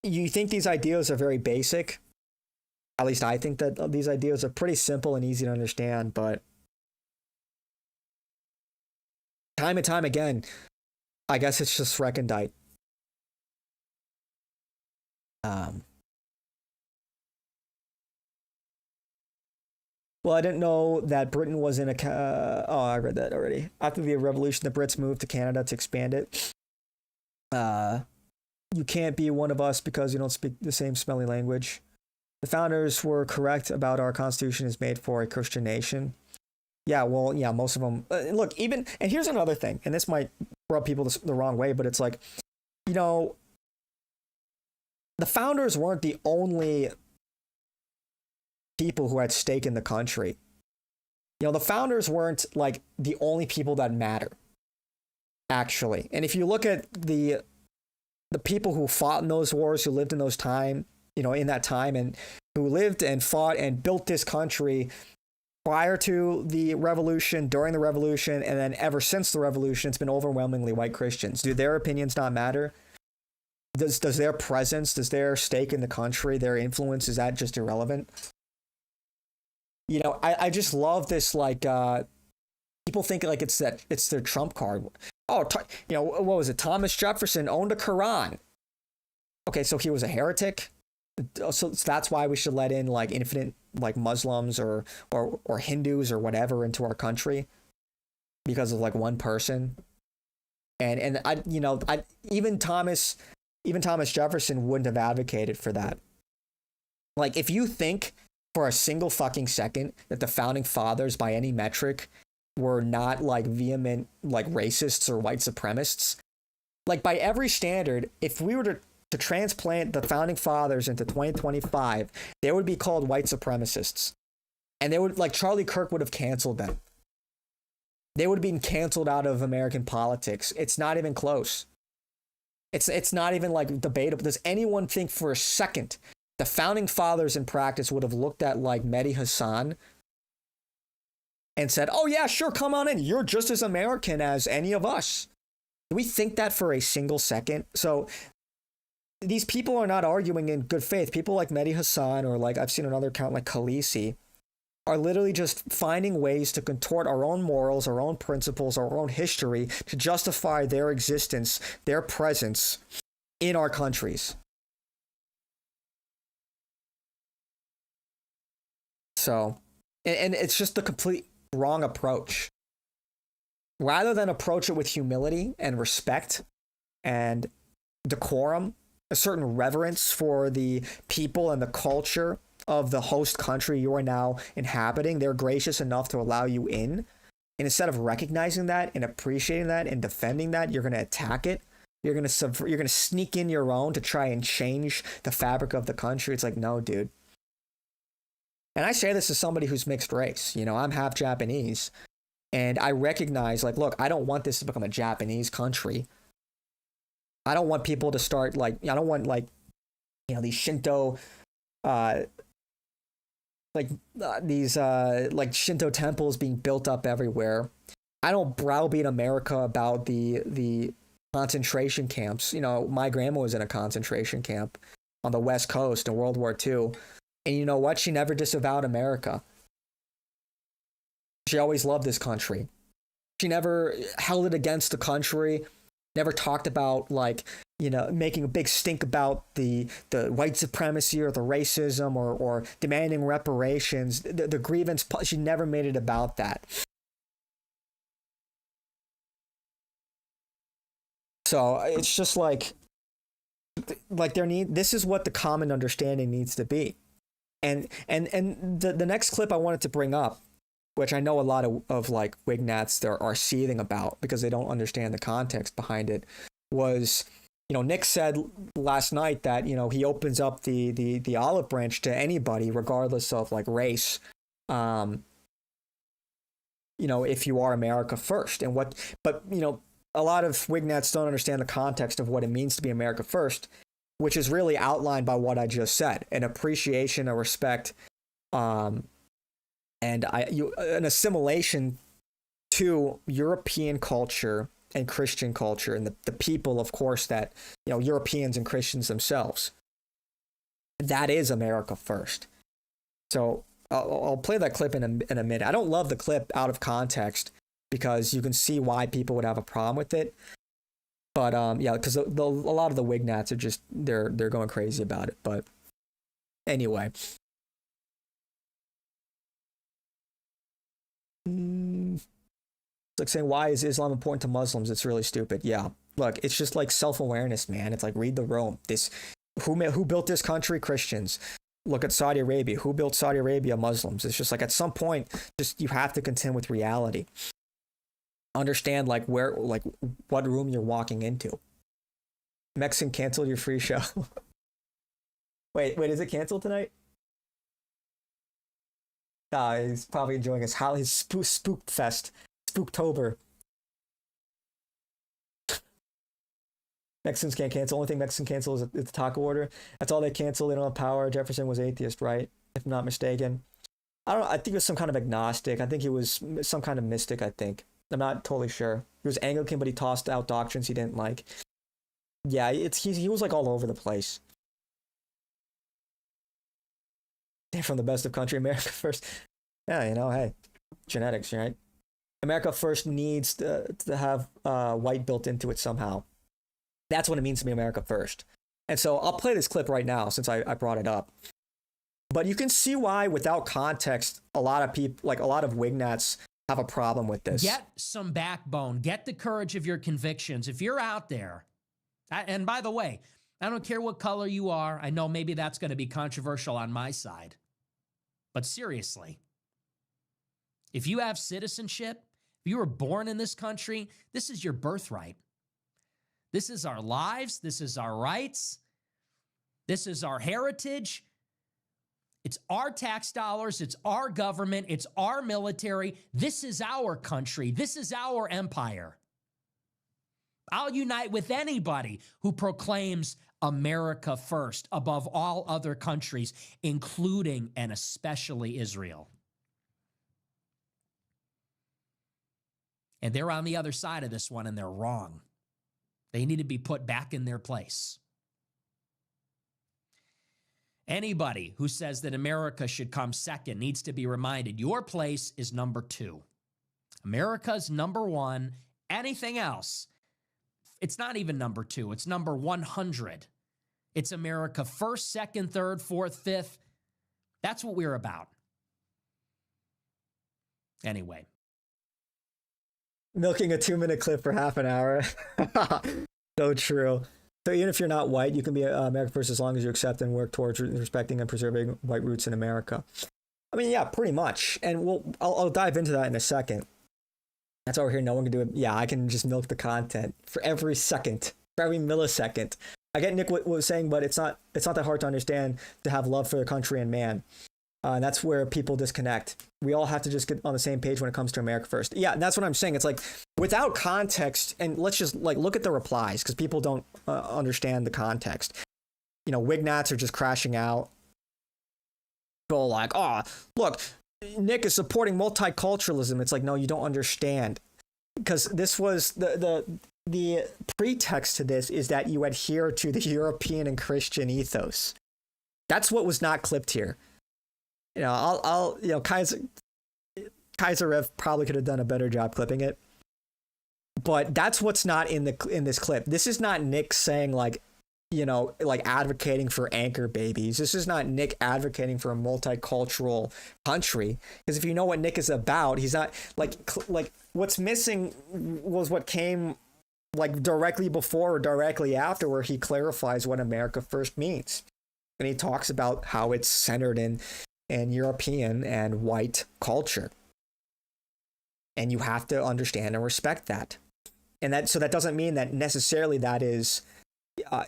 you think these ideas are very basic. At least I think that these ideas are pretty simple and easy to understand, but time and time again, I guess it's just recondite. Well, I didn't know that Britain was in I read that already. After the revolution, the Brits moved to Canada to expand it. You can't be one of us because you don't speak the same smelly language. The founders were correct about our Constitution is made for a Christian nation. Yeah, well, yeah, most of them. Look, even, and here's another thing, and this might rub people the wrong way, but it's like, you know, the founders weren't the only people who had stake in the country. You know, the founders weren't like the only people that matter, actually. And if you look at the people who fought in those wars, who lived in those time, you know, in that time, and who lived and fought and built this country prior to the revolution, during the revolution, and then ever since the revolution, it's been overwhelmingly white Christians. Do their opinions not matter? Does their presence, does their stake in the country, their influence, is that just irrelevant? You know, I just love this, like, people think like it's their trump card. Oh, you know, what was it? Thomas Jefferson owned a Quran. Okay, so he was a heretic? So that's why we should let in like infinite like Muslims or Hindus or whatever into our country because of like one person. And I, you know, even Thomas Jefferson wouldn't have advocated for that. Like, if you think for a single fucking second that the founding fathers by any metric were not like vehement like racists or white supremacists, like by every standard, if we were to transplant the founding fathers into 2025, they would be called white supremacists. And they would, like, Charlie Kirk would have canceled them. They would have been canceled out of American politics. It's not even close. It's not even like debatable. Does anyone think for a second the founding fathers in practice would have looked at like Mehdi Hasan and said, oh yeah, sure, come on in. You're just as American as any of us. Do we think that for a single second? So these people are not arguing in good faith. People like Mehdi Hasan, or like I've seen another account like Khaleesi, are literally just finding ways to contort our own morals, our own principles, our own history to justify their existence, their presence in our countries. So, and it's just the complete wrong approach. Rather than approach it with humility and respect and decorum, a certain reverence for the people and the culture of the host country you are now inhabiting, they're gracious enough to allow you in. And instead of recognizing that and appreciating that and defending that, you're going to attack it. You're going to sneak in your own to try and change the fabric of the country. It's like, no, dude. And I say this as somebody who's mixed race. You know, I'm half Japanese. And I recognize, like, look, I don't want this to become a Japanese country. I don't want people to start, like, I don't want, like, you know, these Shinto, like Shinto temples being built up everywhere. I don't browbeat America about the concentration camps. You know, my grandma was in a concentration camp on the West Coast in World War II. And you know what? She never disavowed America. She always loved this country. She never held it against the country, never talked about, like, you know, making a big stink about the white supremacy or the racism or demanding reparations. The grievance, she never made it about that. So it's just like this is what the common understanding needs to be. And the next clip I wanted to bring up, which I know a lot of like Wignats there are seething about because they don't understand the context behind it, was, you know, Nick said last night that, you know, he opens up the olive branch to anybody regardless of like race, you know, if you are America first. But you know, a lot of Wignats don't understand the context of what it means to be America first, which is really outlined by what I just said: an appreciation, a respect, and an assimilation to European culture and Christian culture, and the people, of course, that, you know, Europeans and Christians themselves. That is America first. So I'll play that clip in a minute. I don't love the clip out of context because you can see why people would have a problem with it. But yeah, because a lot of the Wignats are just they're going crazy about it. But anyway. It's like saying, why is Islam important to Muslims? It's really stupid. Yeah, look, it's just like self-awareness, man. It's like, read the room. Who built this country? Christians. Look at Saudi Arabia. Who built Saudi Arabia? Muslims. It's just like at some point, just you have to contend with reality. Understand like what room you're walking into. Mexican canceled your free show. wait, is it canceled tonight? He's probably enjoying his spook fest, Spooktober. Mexicans can't cancel. Only thing Mexican cancel is the taco order. That's all they cancel. They don't have power. Jefferson was atheist, right? If I'm not mistaken. I don't know. I think he was some kind of agnostic. I think he was some kind of mystic, I think. I'm not totally sure. He was Anglican, but he tossed out doctrines he didn't like. Yeah, he was like all over the place. From the best of country, America first. Yeah, hey, genetics, right? America first needs to have white built into it somehow. That's what it means to be America first. And so I'll play this clip right now since I brought it up. But you can see why, without context, a lot of people, like a lot of Wignats, have a problem with this. Get some backbone. Get the courage of your convictions. If you're out there, and by the way, I don't care what color you are. I know maybe that's going to be controversial on my side. But seriously, if you have citizenship, if you were born in this country, this is your birthright. This is our lives. This is our rights. This is our heritage. It's our tax dollars. It's our government. It's our military. This is our country. This is our empire. I'll unite with anybody who proclaims America first above all other countries, including and especially Israel. And they're on the other side of this one, and they're wrong. They need to be put back in their place. Anybody who says that America should come second needs to be reminded your place is number 2. America's number 1. Anything else, it's not even number 2. It's number 100. It's America first, second, third, fourth, fifth. That's what we're about. Anyway. Milking a 2-minute clip for half an hour. So true. So even if you're not white, you can be America first as long as you accept and work towards respecting and preserving white roots in America. I mean, yeah, pretty much. And I'll dive into that in a second. That's over here. No one can do it. Yeah, I can just milk the content for every second, for every millisecond. I get Nick what was saying, but it's not that hard to understand to have love for the country and man. And that's where people disconnect. We all have to just get on the same page when it comes to America first. Yeah, that's what I'm saying. It's like without context, and let's just like look at the replies because people don't understand the context. Wignats are just crashing out. People like, oh, look, Nick is supporting multiculturalism. It's like, no, you don't understand. Because this was the pretext to this is that you adhere to the European and Christian ethos. That's what was not clipped here. Kaiserev probably could have done a better job clipping it. But that's what's not in this clip. This is not Nick saying like advocating for anchor babies. This is not Nick advocating for a multicultural country. Because if you know what Nick is about, he's not like what's missing was what came like directly before or directly after, where he clarifies what America first means. And he talks about how it's centered in European and white culture. And you have to understand and respect that. And that doesn't mean that necessarily that is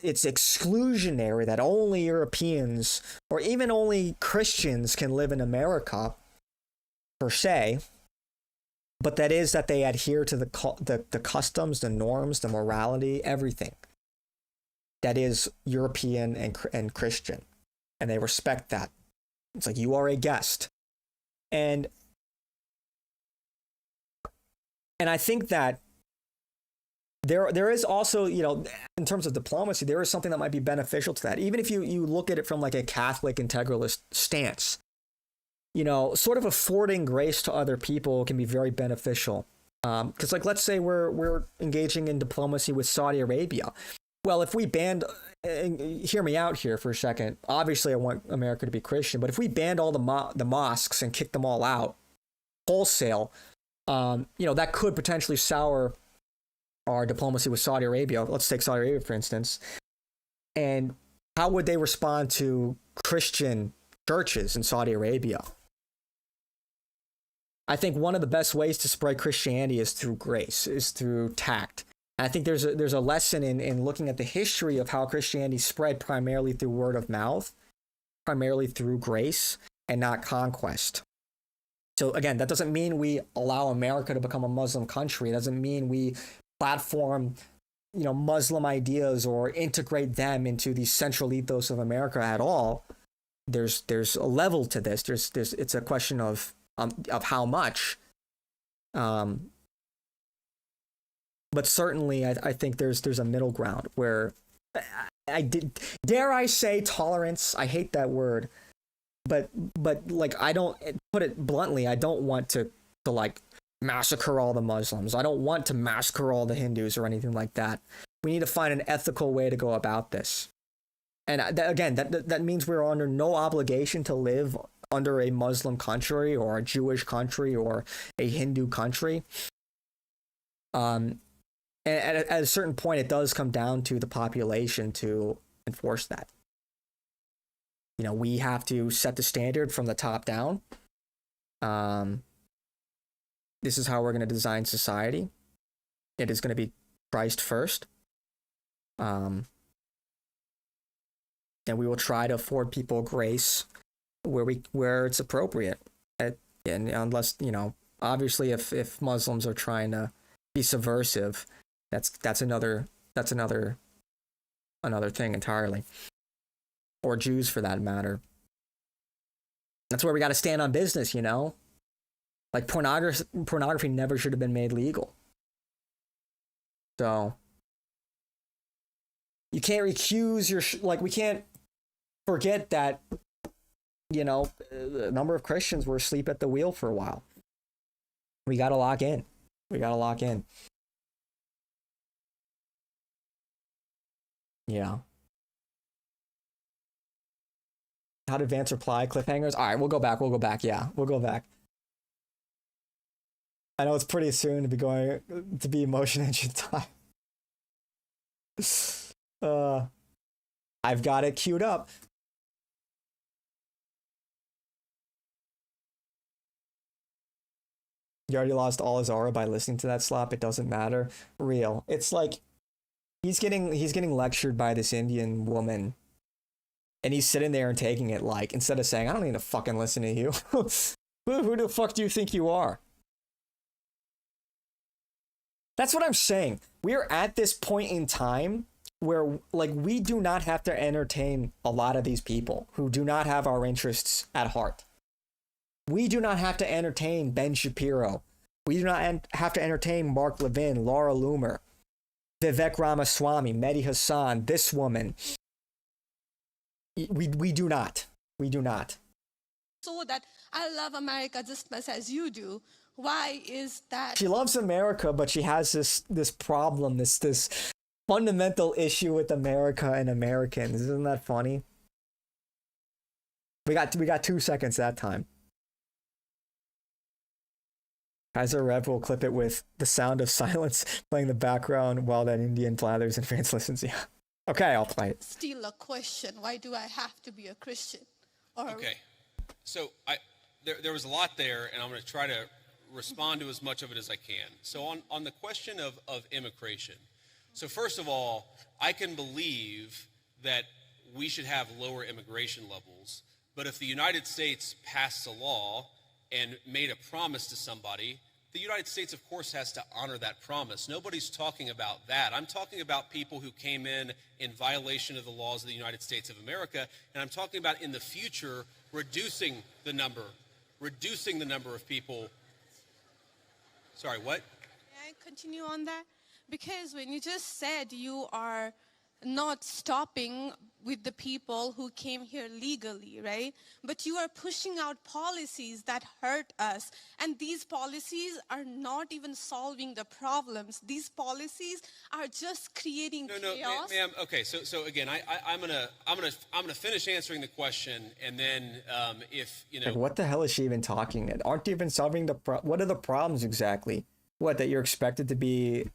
it's exclusionary, that only Europeans or even only Christians can live in America per se. But that is that they adhere to the customs, the norms, the morality, everything that is European and Christian. And they respect that. It's like you are a guest. And I think that there is also, in terms of diplomacy, there is something that might be beneficial to that. Even if you look at it from like a Catholic integralist stance, sort of affording grace to other people can be very beneficial. Because like, let's say we're engaging in diplomacy with Saudi Arabia. Well, if we banned, and hear me out here for a second. Obviously, I want America to be Christian, but if we banned all the mosques and kicked them all out wholesale, that could potentially sour our diplomacy with Saudi Arabia. Let's take Saudi Arabia, for instance. And how would they respond to Christian churches in Saudi Arabia. I think one of the best ways to spread Christianity is through grace, is through tact. And I think there's a lesson in looking at the history of how Christianity spread primarily through word of mouth, primarily through grace, and not conquest. So again, that doesn't mean we allow America to become a Muslim country. It doesn't mean we platform, Muslim ideas or integrate them into the central ethos of America at all. There's a level to this. It's a question of how much. But certainly, I think there's a middle ground where dare I say tolerance. I hate that word, but like, I don't, put it bluntly, I don't want to like massacre all the Muslims. I don't want to massacre all the Hindus or anything like that. We need to find an ethical way to go about this. And that means we're under no obligation to live under a Muslim country or a Jewish country or a Hindu country. And at a certain point, it does come down to the population to enforce that. We have to set the standard from the top down. This is how we're going to design society. It is going to be Christ first. And we will try to afford people grace where it's appropriate. And unless, obviously if Muslims are trying to be subversive, that's another thing entirely. Or Jews for that matter. That's where we got to stand on business, Like pornography never should have been made legal. So you can't recuse we can't forget that, a number of Christians were asleep at the wheel for a while. We got to lock in. Yeah. How did Vance reply? Cliffhangers? All right, we'll go back. Yeah, we'll go back. I know it's pretty soon to be emotion engine time. I've got it queued up. He already lost all his aura by listening to that slop. It doesn't matter. Real. It's like he's getting lectured by this Indian woman, and he's sitting there and taking it like, instead of saying, I don't need to fucking listen to you. Who the fuck do you think you are? That's what I'm saying. We are at this point in time where, like, we do not have to entertain a lot of these people who do not have our interests at heart. We do not have to entertain Ben Shapiro. We do not have to entertain Mark Levin, Laura Loomer, Vivek Ramaswamy, Mehdi Hassan, this woman. We do not. We do not. So that I love America just as much as you do. Why is that? She loves America, but she has this problem, this fundamental issue with America and Americans. Isn't that funny? We got 2 seconds that time. Kaiser Rev will clip it with the sound of silence playing the background while that Indian blathers and fans listens. Yeah. Okay, I'll play it. Still a question. Why do I have to be a Christian? Okay. So there was a lot there, and I'm going to try to respond to as much of it as I can. So on the question of immigration. So first of all, I can believe that we should have lower immigration levels, but if the United States passed a law and made a promise to somebody, the United States, of course, has to honor that promise. Nobody's talking about that. I'm talking about people who came in violation of the laws of the United States of America, and I'm talking about in the future reducing the number of people. Sorry, what? May I continue on that? Because when you just said you are not stopping with the people who came here legally, right? But you are pushing out policies that hurt us. And these policies are not even solving the problems. These policies are just creating chaos. No, ma'am. Okay, so again, I'm gonna finish answering the question, and then if you know, like, what the hell is she even talking? Aren't you even solving what are the problems exactly? What, that you're expected to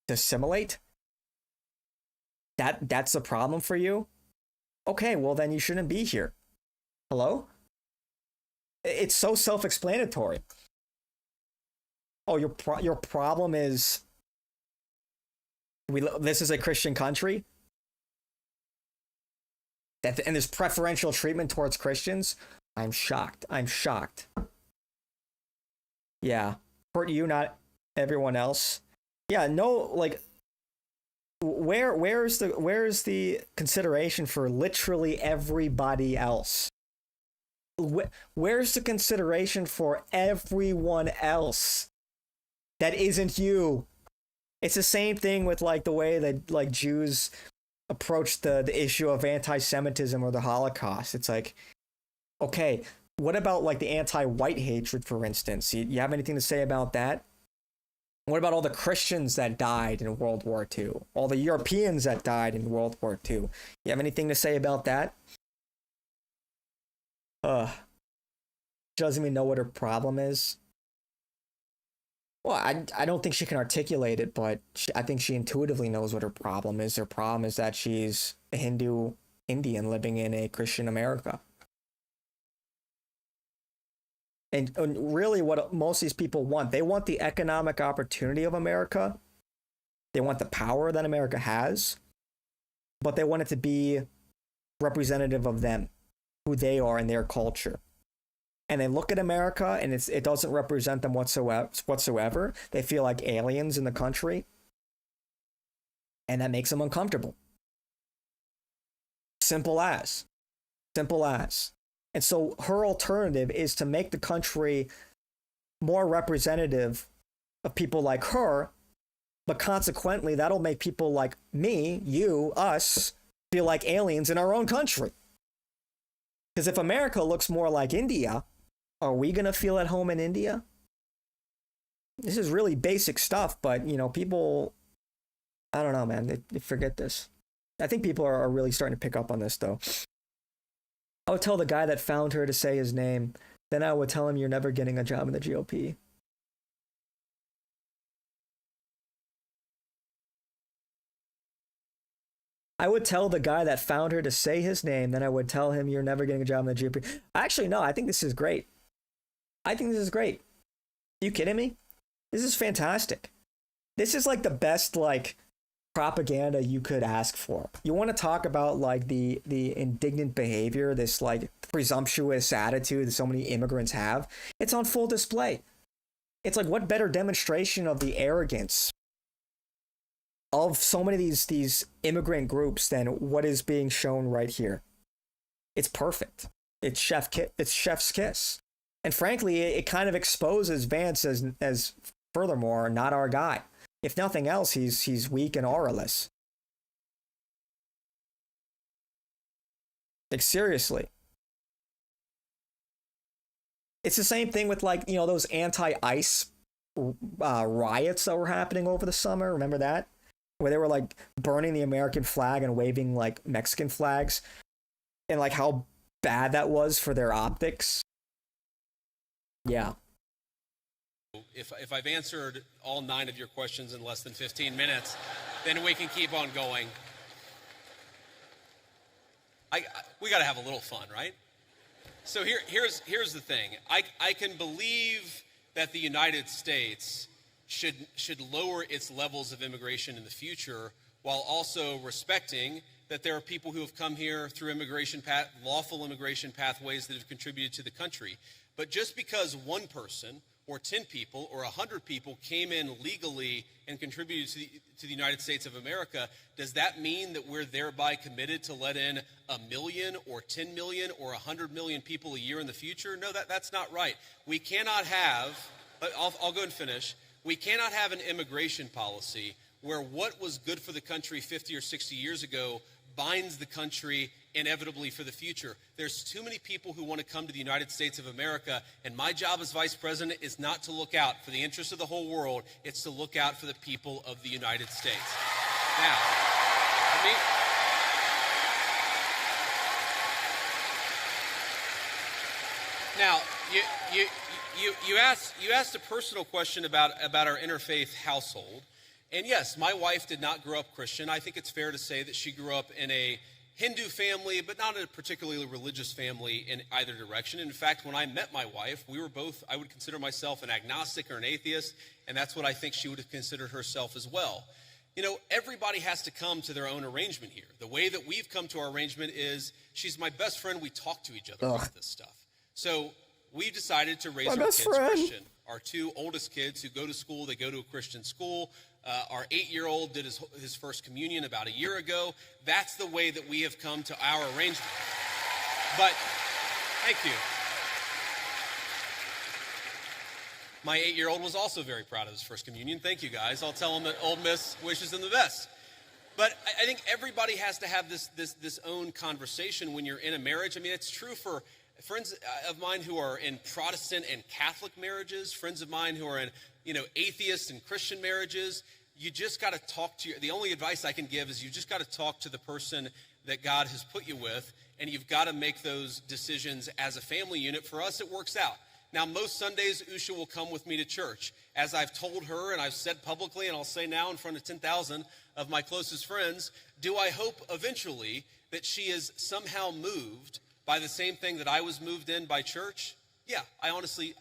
assimilate? That's a problem for you? Okay, well then you shouldn't be here. Hello? It's so self-explanatory. Oh, your problem is this is a Christian country? And there's preferential treatment towards Christians? I'm shocked. I'm shocked. Yeah. Hurt you, not everyone else. Yeah, no, like, where's the consideration for literally everybody else? Where's the consideration for everyone else that isn't you? It's the same thing with like the way that like Jews approach the issue of anti-Semitism or the Holocaust. It's like, okay, what about like the anti-white hatred, for instance? You have anything to say about that? What about all the Christians that died in World War II? All the Europeans that died in World War II? You have anything to say about that? She doesn't even know what her problem is. Well, I don't think she can articulate it, but I think she intuitively knows what her problem is. Her problem is that she's a Hindu Indian living in a Christian America. And really what most of these people want, they want the economic opportunity of America. They want the power that America has, but they want it to be representative of them, who they are and their culture. And they look at America and it doesn't represent them whatsoever. They feel like aliens in the country. And that makes them uncomfortable. Simple as. Simple as. And so her alternative is to make the country more representative of people like her, but consequently, that'll make people like me, you, us, feel like aliens in our own country. Because if America looks more like India, are we going to feel at home in India? This is really basic stuff, but, you know, people, I don't know, man, they forget this. I think people are really starting to pick up on this, though. I would tell the guy that found her to say his name. Then I would tell him you're never getting a job in the GOP. I would tell the guy that found her to say his name. Then I would tell him you're never getting a job in the GOP. Actually, no, I think this is great. I think this is great. Are you kidding me? This is fantastic. This is like the best, like, propaganda you could ask for. You want to talk about like the indignant behavior, this like presumptuous attitude that so many immigrants have. It's on full display. It's like, what better demonstration of the arrogance of so many of these immigrant groups than what is being shown right here? It's perfect. It's chef's kiss. And frankly, it kind of exposes Vance as furthermore not our guy. If nothing else, he's weak and auraless. Like, seriously. It's the same thing with, like, you know, those anti-ICE riots that were happening over the summer. Remember that? Where they were, like, burning the American flag and waving, like, Mexican flags. And, like, how bad that was for their optics. Yeah. If I've answered all 9 of your questions in less than 15 minutes, then we can keep on going. We got to have a little fun, right? So here's the thing. I can believe that the United States should lower its levels of immigration in the future, while also respecting that there are people who have come here through lawful immigration pathways that have contributed to the country. But just because one person or 10 people or 100 people came in legally and contributed to the United States of America, does that mean that we're thereby committed to let in 1 million or 10 million or 100 million people a year in the future? No, that's not right. We cannot have, I'll go and finish, we cannot have an immigration policy where what was good for the country 50 or 60 years ago binds the country inevitably for the future. There's too many people who want to come to the United States of America, and my job as vice president is not to look out for the interests of the whole world, it's to look out for the people of the United States. Now, you asked a personal question about our interfaith household. And yes, my wife did not grow up Christian. I think it's fair to say that she grew up in a Hindu family, but not a particularly religious family in either direction. In fact, when I met my wife, we were both, I would consider myself an agnostic or an atheist, and that's what I think she would have considered herself as well. You know, everybody has to come to their own arrangement here. The way that we've come to our arrangement is she's my best friend. We talk to each other about this stuff. So we decided to raise our kids Christian. Our two oldest kids who go to school, they go to a Christian school. Our 8-year-old did his first communion about a year ago. That's the way that we have come to our arrangement. But, thank you. My 8-year-old was also very proud of his first communion. Thank you, guys. I'll tell him that Old Miss wishes him the best. But I think everybody has to have this own conversation when you're in a marriage. I mean, it's true for friends of mine who are in Protestant and Catholic marriages, friends of mine who are in, atheist and Christian marriages. You just got to talk to the only advice I can give is you just got to talk to the person that God has put you with, and you've got to make those decisions as a family unit. For us, it works out. Now, most Sundays, Usha will come with me to church. As I've told her, and I've said publicly, and I'll say now in front of 10,000 of my closest friends, do I hope eventually that she is somehow moved by the same thing that I was moved in by church? Yeah, I honestly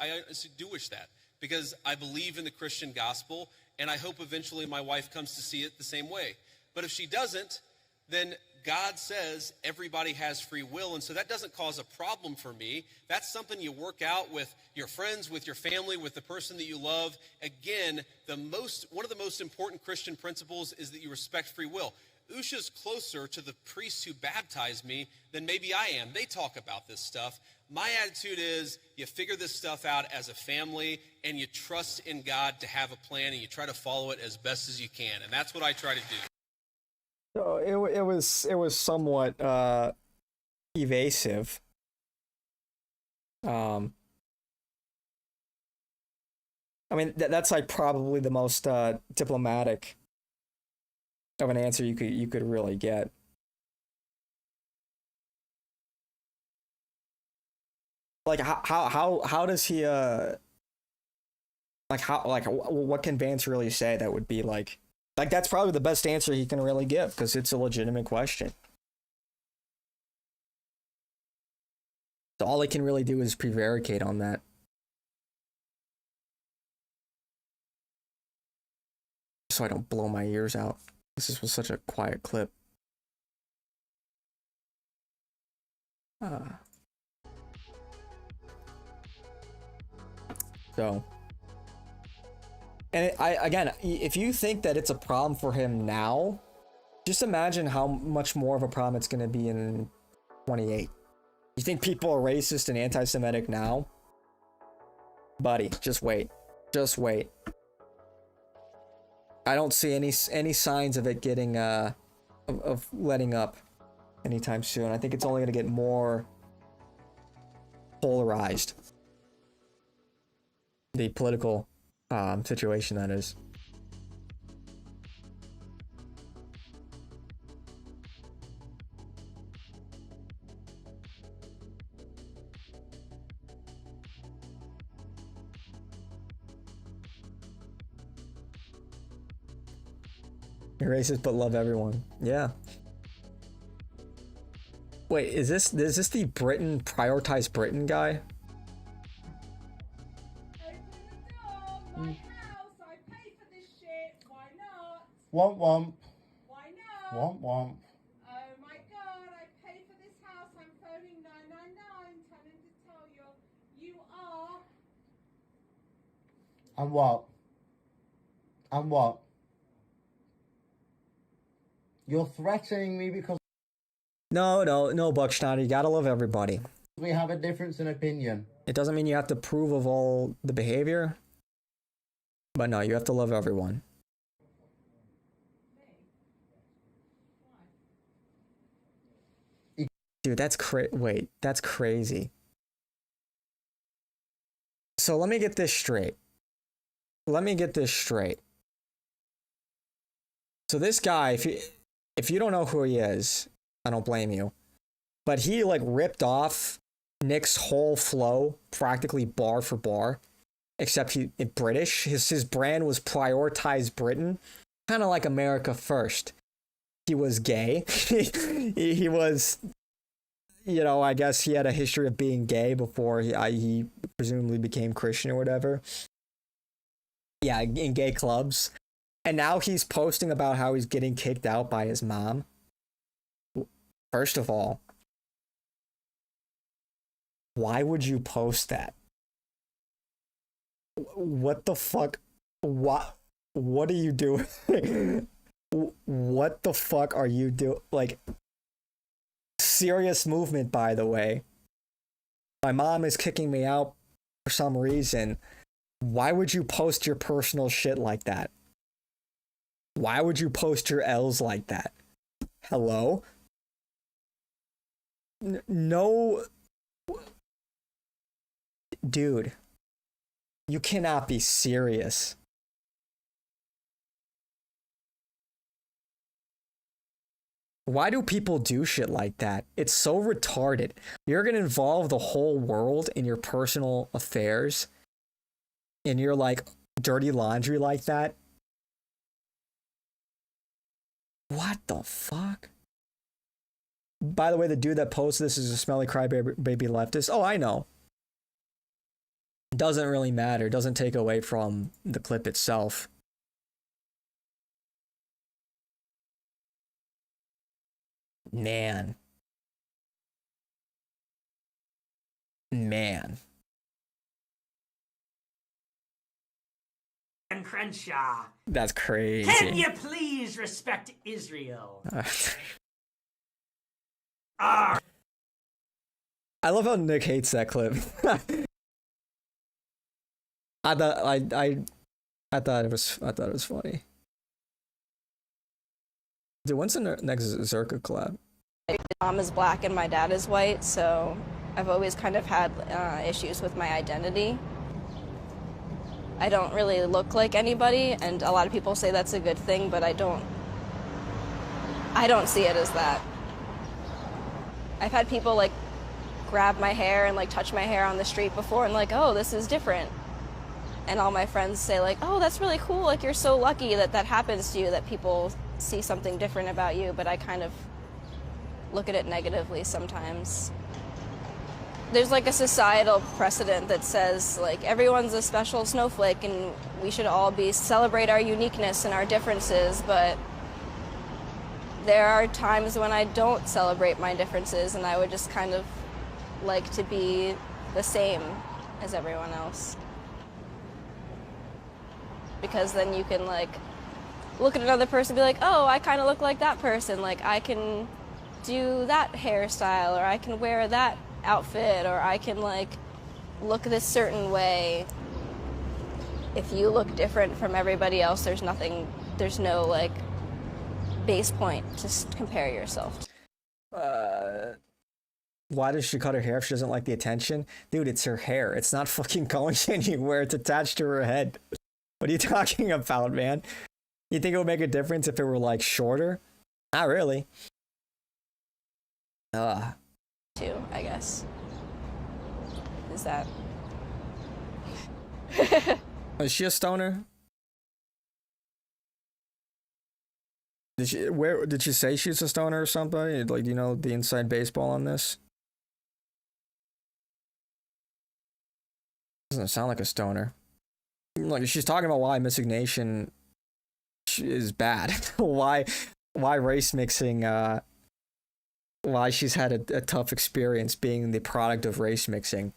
do wish that, because I believe in the Christian gospel, and I hope eventually my wife comes to see it the same way. But if she doesn't, then God says everybody has free will, and so that doesn't cause a problem for me. That's something you work out with your friends, with your family, with the person that you love. Again, one of the most important Christian principles is that you respect free will. Usha's closer to the priests who baptized me than maybe I am. They talk about this stuff. My attitude is you figure this stuff out as a family, and you trust in God to have a plan, and you try to follow it as best as you can, and that's what I try to do. So it was somewhat evasive. I mean that's like probably the most diplomatic of an answer you could really get. Like how does he what can Vance really say that would be like that's probably the best answer he can really give, because it's a legitimate question. So all he can really do is prevaricate on that. So I don't blow my ears out. This was such a quiet clip. So, and again, if you think that it's a problem for him now, just imagine how much more of a problem it's going to be in 28. You think people are racist and anti-Semitic now? Buddy, just wait. Just wait. I don't see any signs of it getting of letting up anytime soon. I think it's only going to get more polarized. The political situation, that is. You're racist but love everyone. Yeah. Wait, is this the Britain prioritize Britain guy? Womp womp. Why not? Womp womp. Oh my God, I paid for this house. I'm phoning 999, telling to tell you are. And what? And what? You're threatening me because No, Buckstein. You gotta love everybody. we have a difference in opinion. It doesn't mean you have to approve of all the behavior. But no, you have to love everyone. Dude, that's that's crazy. So let me get this straight. So this guy, if you don't know who he is, I don't blame you. But he like ripped off Nick's whole flow, practically bar for bar, except he British. His brand was prioritize Britain, kind of like America first. he was gay. he was, you know, I guess he had a history of being gay before he presumably became Christian or whatever. Yeah, in gay clubs. And now he's posting about how he's getting kicked out by his mom. First of all, why would you post that? What the fuck? What are you doing? What the fuck are you doing? Like, serious movement, by the way. My mom is kicking me out for some reason. Why would you post your personal shit like that? Why would you post your L's like that? Hello? No. Dude. You cannot be serious. Why do people do shit like that? It's so retarded. You're gonna involve the whole world in your personal affairs, and you're like dirty laundry like that? What the fuck? By the way, the dude that posted this is a smelly crybaby leftist. Oh, I know. Doesn't really matter. Doesn't take away from the clip itself. Man. And Crenshaw. That's crazy. Can you please respect Israel? I love how Nick hates that clip. I thought it was funny. Dude, when's the next Zerka collab? My mom is black and my dad is white, so I've always kind of had issues with my identity. I don't really look like anybody, and a lot of people say that's a good thing, but I don't see it as that. I've had people like grab my hair and like touch my hair on the street before and like, oh, this is different. And all my friends say like, oh, that's really cool, like you're so lucky that that happens to you, that people see something different about you, but I kind of look at it negatively sometimes. There's like a societal precedent that says like everyone's a special snowflake and we should all celebrate our uniqueness and our differences, but there are times when I don't celebrate my differences and I would just kind of like to be the same as everyone else. Because then you can like look at another person and be like, oh, I kind of look like that person, like I can do that hairstyle, or I can wear that outfit, or I can like look this certain way. If you look different from everybody else, there's no like base point to compare yourself to. Why does she cut her hair if she doesn't like the attention? Dude, it's her hair. It's not fucking going anywhere. It's attached to her head. What are you talking about, man? You think it would make a difference if it were like shorter? Not really. Too, I guess. Is that? Is she a stoner? Did she say she's a stoner or something? Like, do you know the inside baseball on this? Doesn't sound like a stoner. Like, she's talking about why miscegnation is bad. why race mixing, why she's had a tough experience being the product of race mixing.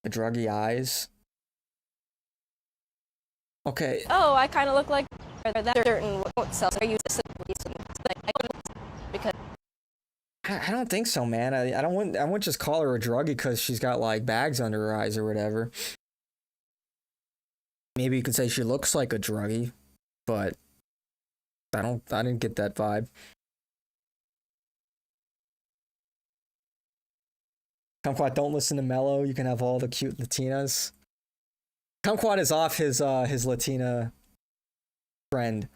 The druggy eyes. Okay. Oh, I kind of look like that certain cells are used because I don't think so, man. I wouldn't just call her a druggie because she's got like bags under her eyes or whatever. Maybe you could say she looks like a druggie, but I didn't get that vibe. Kumquat, don't listen to Mello. You can have all the cute Latinas. Kumquat is off his Latina friend.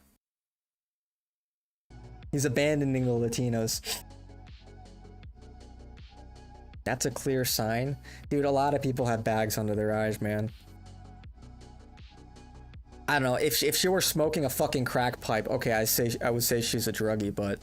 He's abandoning the Latinos. That's a clear sign. Dude, a lot of people have bags under their eyes, man. I don't know, if she were smoking a fucking crack pipe, okay, I would say she's a druggie, but...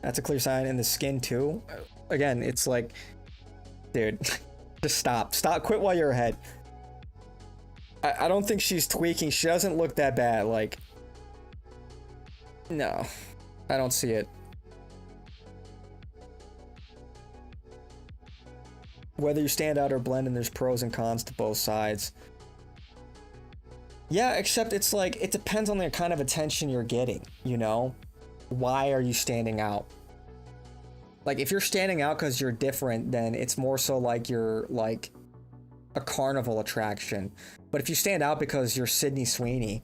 That's a clear sign. In the skin too. Again, it's like, dude, just stop. Stop. Quit while you're ahead. I don't think she's tweaking. She doesn't look that bad. Like, no, I don't see it. Whether you stand out or blend in, there's pros and cons to both sides. Yeah, except it's like, it depends on the kind of attention you're getting, you know? Why are you standing out? Like, if you're standing out because you're different, then it's more so like you're like a carnival attraction. But if you stand out because you're Sydney Sweeney,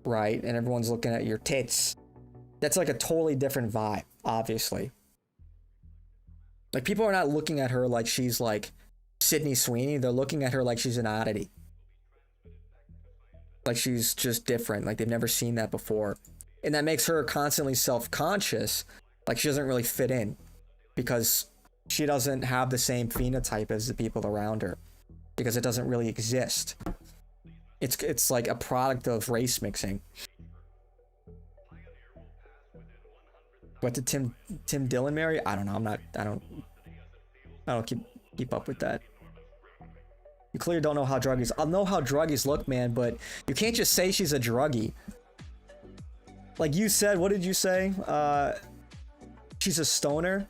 right, and everyone's looking at your tits, that's like a totally different vibe, obviously. Like, people are not looking at her like she's like Sydney Sweeney. They're looking at her like she's an oddity. Like she's just different. Like they've never seen that before. And that makes her constantly self-conscious. Like she doesn't really fit in. Because she doesn't have the same phenotype as the people around her. Because it doesn't really exist. It's like a product of race mixing. What did Tim Dillon marry? I don't know. I don't keep up with that. You clearly don't know how druggies. I'll know how druggies look, man, but you can't just say she's a druggie. Like you said, what did you say? She's a stoner.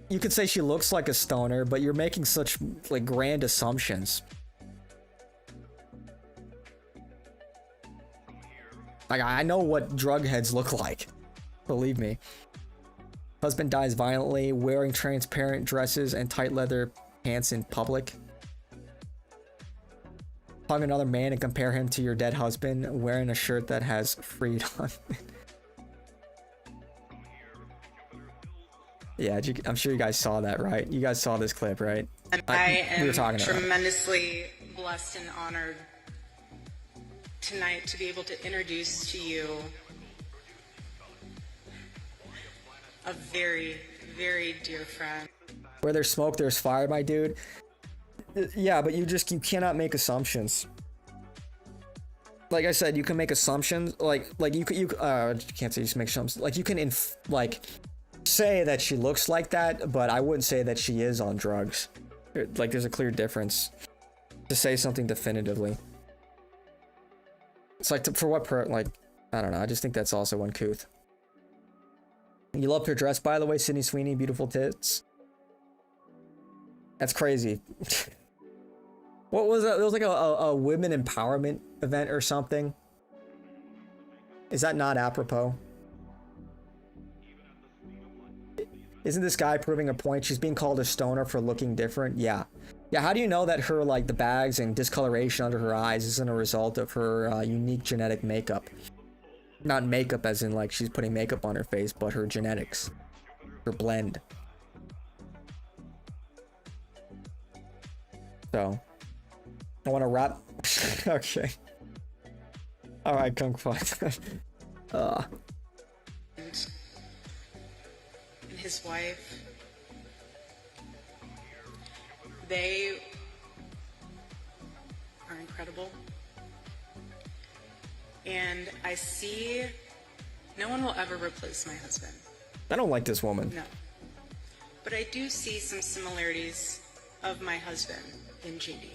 You could say she looks like a stoner, but you're making such like grand assumptions. Like I know what drug heads look like. Believe me. Husband dies violently, wearing transparent dresses and tight leather pants in public. Hug another man and compare him to your dead husband, wearing a shirt that has freed on it. Yeah, I'm sure you guys saw that, right? You guys saw this clip, right? And I we were am talking about tremendously blessed and honored tonight to be able to introduce to you a very, very dear friend. Where there's smoke, there's fire, my dude. Yeah, but you cannot make assumptions. Like I said, you can make assumptions. Like you can't say you can make assumptions. Like you can say that she looks like that, but I wouldn't say that she is on drugs. Like there's a clear difference to say something definitively. It's like for what like I don't know. I just think that's also uncouth. You loved her dress, by the way, Sydney Sweeney, beautiful tits. That's crazy. What was that? It was like a women empowerment event or something. Is that not apropos? Isn't this guy proving a point? She's being called a stoner for looking different. Yeah. Yeah, how do you know that her, like, the bags and discoloration under her eyes isn't a result of her unique genetic makeup? Not makeup as in, like, she's putting makeup on her face, but her genetics. Her blend. So, I want to wrap. Okay. Alright, Kung Fu. And his wife. They are incredible. And I see no one will ever replace my husband. I don't like this woman. No. But I do see some similarities of my husband in JD.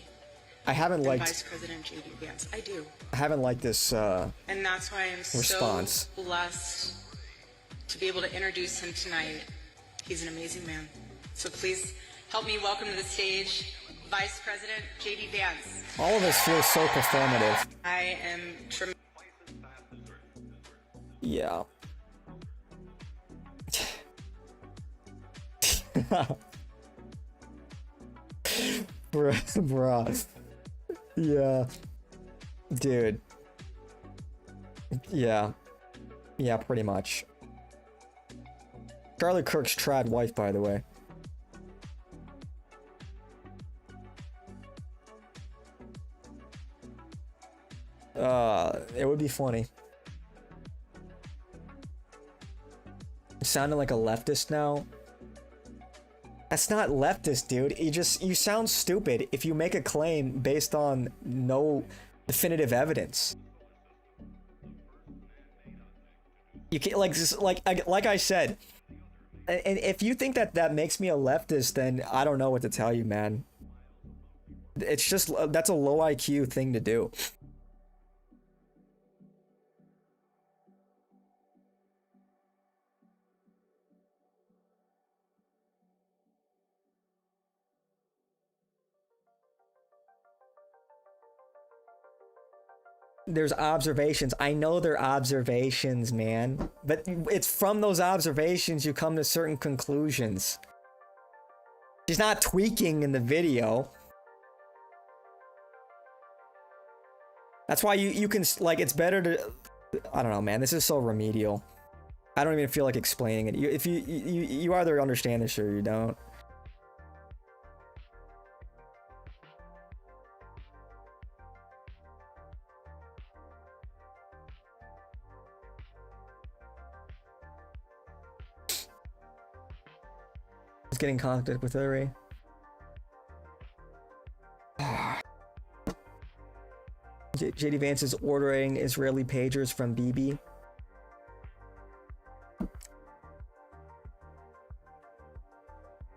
I haven't liked Vice President JD Vance. I do. I haven't liked this and that's why I'm response. So blessed to be able to introduce him tonight. He's an amazing man. So please help me welcome to the stage Vice President JD Vance. All of this feels so performative. I am Yeah. Bruh. Yeah. Dude. Yeah. Yeah, pretty much. Charlie Kirk's trad wife, by the way. It would be funny. Sounding like a leftist now. That's not leftist, dude. You sound stupid if you make a claim based on no definitive evidence. You can't like I said. And if you think that makes me a leftist, then I don't know what to tell you, man. It's just that's a low IQ thing to do. There's observations. I know they're observations, man. But it's from those observations you come to certain conclusions. She's not tweaking in the video. That's why you can, like, it's better to... I don't know, man. This is so remedial. I don't even feel like explaining it. If you either understand this or you don't. Getting contact with Hillary. JD Vance is ordering Israeli pagers from BB.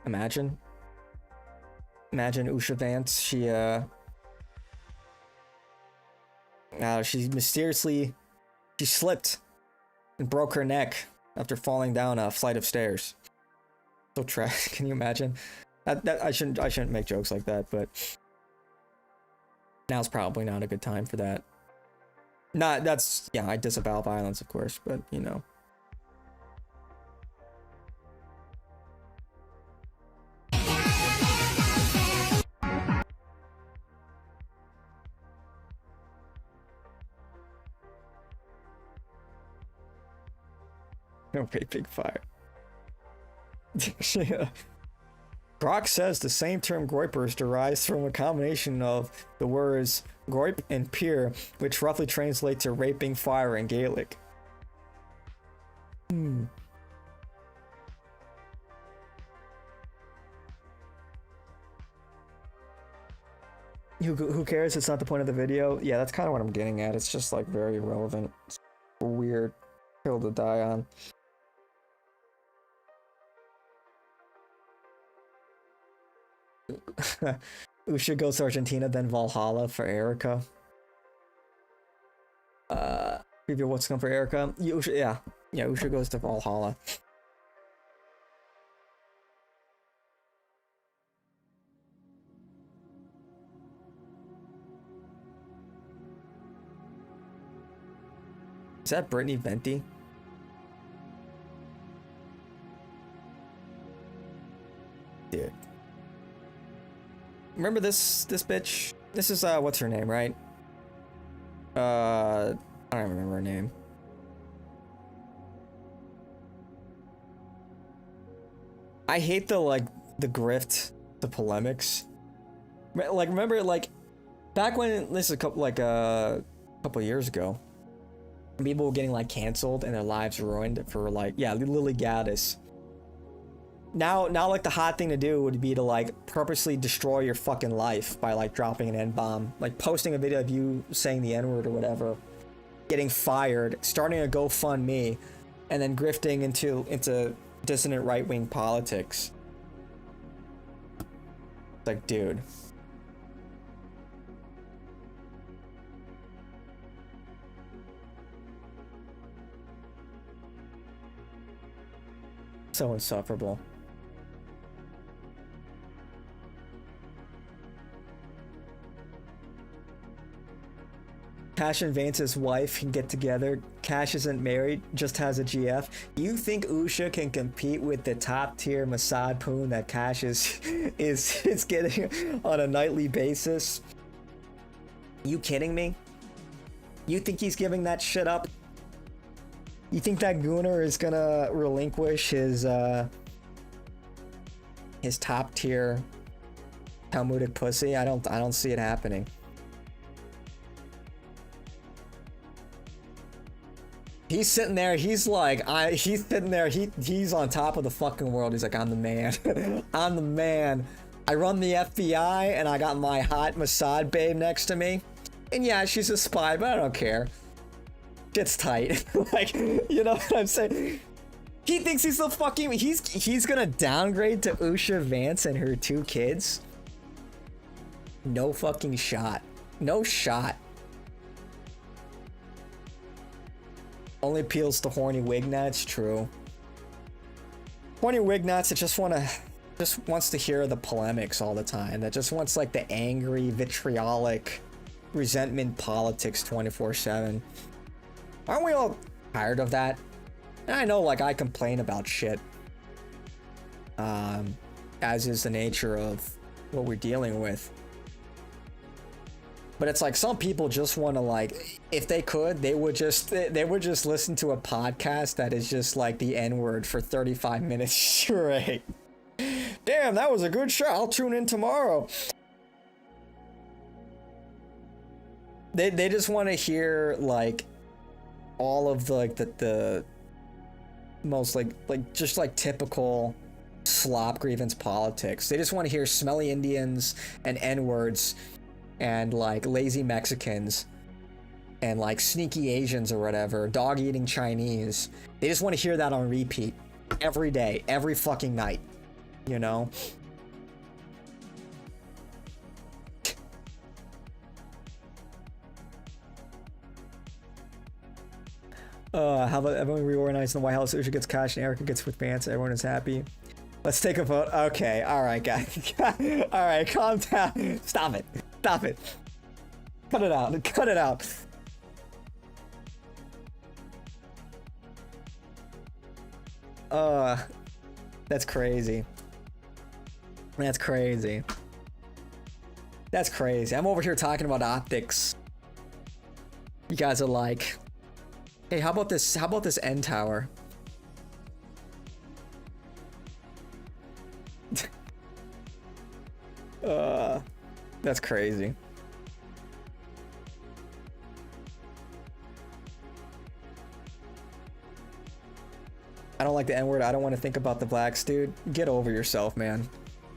Imagine Usha Vance. She mysteriously slipped and broke her neck after falling down a flight of stairs. So trash. Can you imagine? That I shouldn't make jokes like that, but now's probably not a good time for that. I disavow violence, of course, but you know. No big fire. Yeah. Grok says the same term groypers derives from a combination of the words groip and peer, which roughly translate to raping fire in Gaelic. Who cares? It's not the point of the video. Yeah, that's kind of what I'm getting at. It's just like very irrelevant. It's a weird hill to die on. Usha goes to Argentina, then Valhalla for Erica. Preview what's coming for Erica. Yeah, Usha goes to Valhalla. Is that Brittany Venti? Dude. Remember this bitch? This is what's her name, right? I don't remember her name. I hate the grift, the polemics. Like, remember, like, back when this is a couple years ago, people were getting like canceled and their lives ruined for Lily Gaddis. Now like the hot thing to do would be to like purposely destroy your fucking life by like dropping an N-bomb, like posting a video of you saying the N-word or whatever, getting fired, starting a GoFundMe, and then grifting into dissonant right-wing politics. Like, dude. So insufferable. Cash and Vance's wife can get together. Cash isn't married, just has a GF. You think Usha can compete with the top tier Mossad poon that Cash is getting on a nightly basis? You kidding me? You think he's giving that shit up? You think that Gunnar is gonna relinquish his top tier Talmudic pussy? I don't see it happening. He's sitting there, he's like, he's sitting there, he's on top of the fucking world. He's like, I'm the man. I'm the man. I run the FBI and I got my hot Mossad babe next to me. And yeah, she's a spy, but I don't care. It's tight. Like, you know what I'm saying? He thinks he's the fucking, he's gonna downgrade to Usha Vance and her 2 kids? No fucking shot. No shot. Only appeals to horny wignuts, true. Horny wignuts that just wants to hear the polemics all the time. That just wants like the angry, vitriolic, resentment politics 24/7. Aren't we all tired of that? And I know, like, I complain about shit. As is the nature of what we're dealing with. But it's like some people just want to, like, if they could, they would just listen to a podcast that is just like the N-word for 35 minutes straight. Damn, that was a good show. I'll tune in tomorrow. They just want to hear like all of the like the most like just like typical slop grievance politics. They just want to hear smelly Indians and N-words and like lazy Mexicans and like sneaky Asians or whatever, dog-eating Chinese. They just want to hear that on repeat every day, every fucking night, you know? How about everyone reorganized in the White House? Usha gets cash and Erica gets with Vance. Everyone is happy. Let's take a vote. Okay, all right, guys. All right, calm down. Stop it. Stop it. Cut it out. Cut it out. That's crazy. That's crazy. That's crazy. I'm over here talking about optics. You guys are like, hey, how about this? How about this end tower? That's crazy. I don't like the N-word. I don't want to think about the blacks, dude. Get over yourself, man.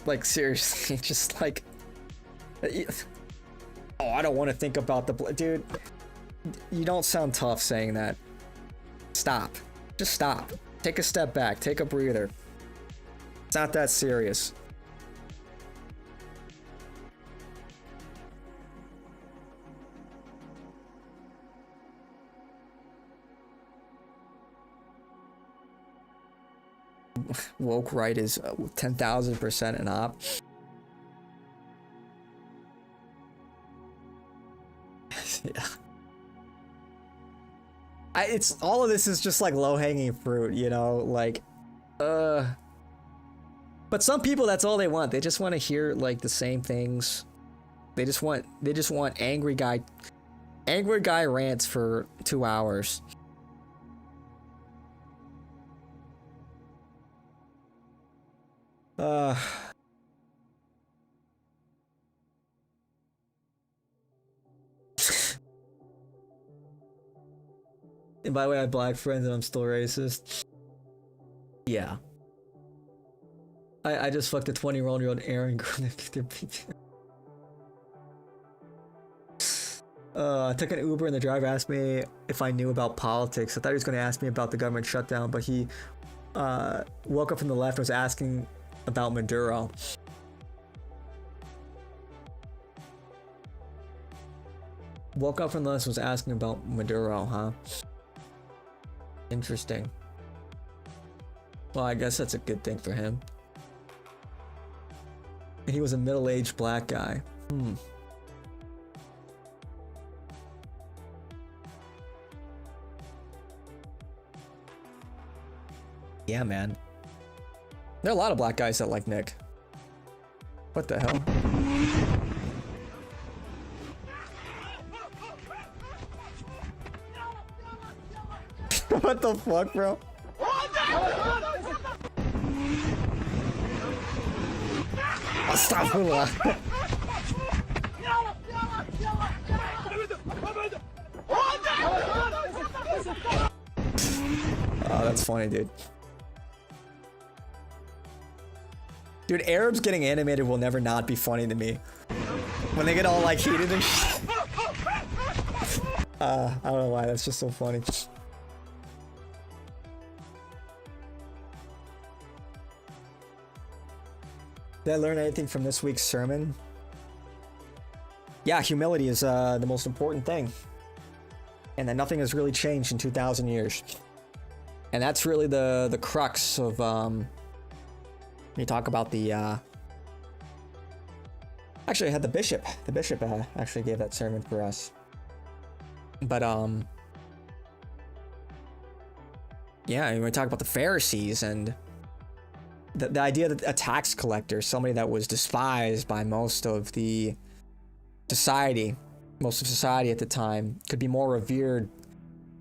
Like, seriously, just like... Oh, I don't want to think about the... Dude, you don't sound tough saying that. Stop. Just stop. Take a step back. Take a breather. It's not that serious. Woke right is 10,000% an op. Yeah. It's all of this is just like low-hanging fruit, you know, like, but some people, that's all they want. They just want to hear like the same things. They just want angry guy rants for 2 hours. And by the way, I have black friends and I'm still racist. Yeah. I just fucked a 20-year-old Aaron. I took an Uber and the driver asked me if I knew about politics. I thought he was going to ask me about the government shutdown, but he woke up from the left and was asking about Maduro. Woke up from the left and was asking about Maduro, huh? Interesting. Well, I guess that's a good thing for him. And he was a middle-aged black guy. Yeah, man. There are a lot of black guys that like Nick. What the hell? What the fuck, bro? Astaghfirullah. Oh, that's funny, dude. Dude, Arabs getting animated will never not be funny to me. When they get all like heated and shit. I don't know why, that's just so funny. Did I learn anything from this week's sermon? Yeah, humility is the most important thing. And that nothing has really changed in 2,000 years. And that's really the crux of, you talk about the, actually I had the bishop actually gave that sermon for us. But, yeah, when we talk about the Pharisees and the idea that a tax collector, somebody that was despised by most of society at the time, could be more revered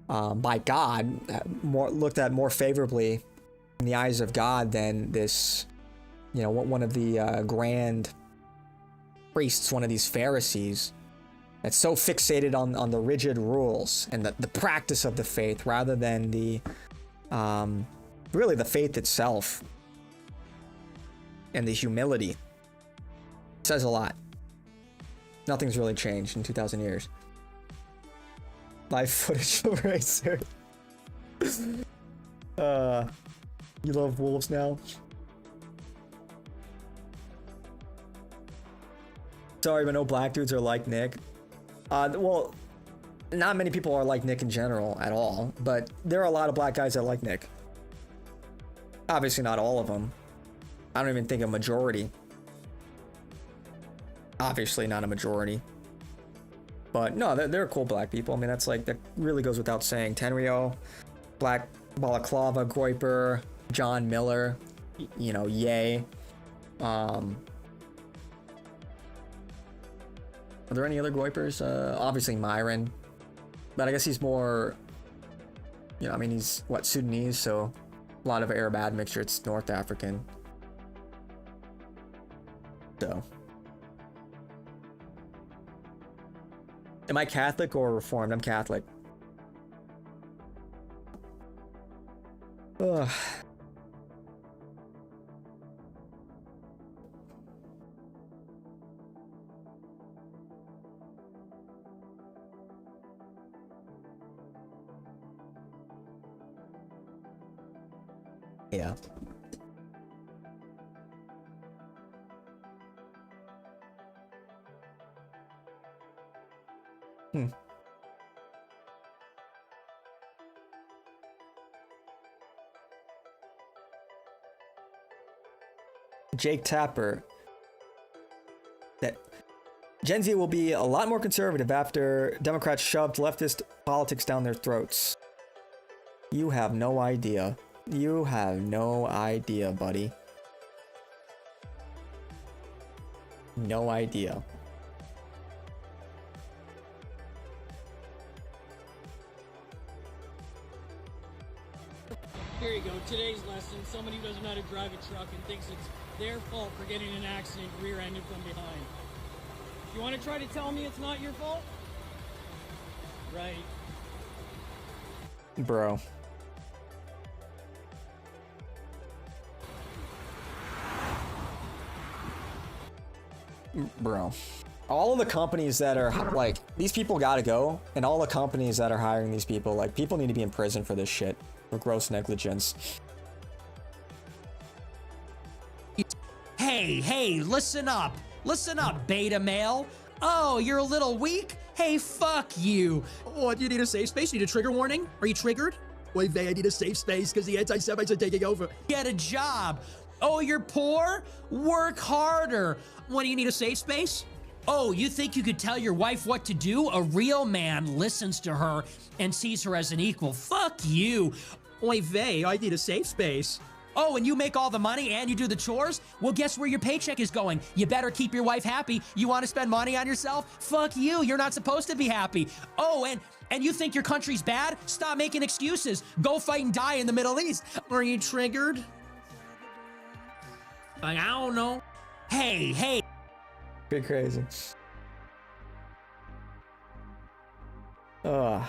by God, looked at more favorably in the eyes of God than this, you know, one of the grand priests, one of these Pharisees, that's so fixated on the rigid rules and the practice of the faith rather than the really the faith itself and the humility. It says a lot. Nothing's really changed in 2,000 years. Live footage of Racer. You love wolves now? Sorry, but no black dudes are like Nick. Well, not many people are like Nick in general at all, but there are a lot of black guys that like Nick. Obviously not all of them. I don't even think a majority. Obviously not a majority. But no, they're cool black people. I mean, that really goes without saying. Tenryo, Black Balaclava, Groiper, John Miller, you know, Ye. Are there any other Groipers? Obviously Myron. But I guess he's more, you know, I mean, he's, Sudanese, so a lot of Arab admixture. It's North African. So. Am I Catholic or Reformed? I'm Catholic. Ugh. Yeah. Jake Tapper. That Gen Z will be a lot more conservative after Democrats shoved leftist politics down their throats. You have no idea. You have no idea, buddy. No idea. Here you go, today's lesson. Somebody who doesn't know how to drive a truck and thinks it's their fault for getting in an accident rear-ended from behind. You want to try to tell me it's not your fault? Right. Bro. Bro. All of the companies that are, like, these people gotta go, and all the companies that are hiring these people, like, people need to be in prison for this shit. For gross negligence. Hey, listen up, beta male. Oh, you're a little weak? Hey, fuck you. Oh, do you need a safe space? You need a trigger warning? Are you triggered? Wait, I need a safe space because the anti-Semites are taking over. Get a job. Oh, you're poor? Work harder. What, do you need a safe space? Oh, you think you could tell your wife what to do? A real man listens to her and sees her as an equal. Fuck you. Oy vey, I need a safe space. Oh, and you make all the money and you do the chores? Well, guess where your paycheck is going? You better keep your wife happy. You want to spend money on yourself? Fuck you. You're not supposed to be happy. Oh, and you think your country's bad? Stop making excuses. Go fight and die in the Middle East. Are you triggered? Like, I don't know. Hey. Pretty crazy. Ugh.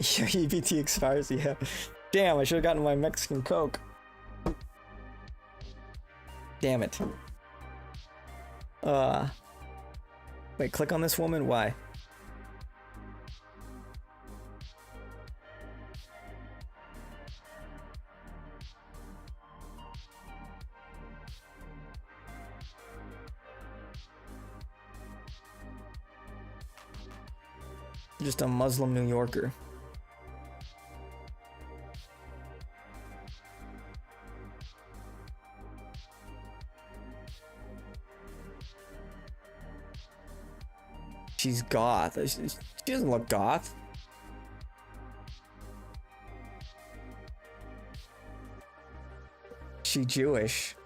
Yeah, EBT expires, yeah. Damn, I should have gotten my Mexican Coke. Damn it. Wait, click on this woman? Why? Just a Muslim New Yorker. She's goth. She doesn't look goth. She Jewish.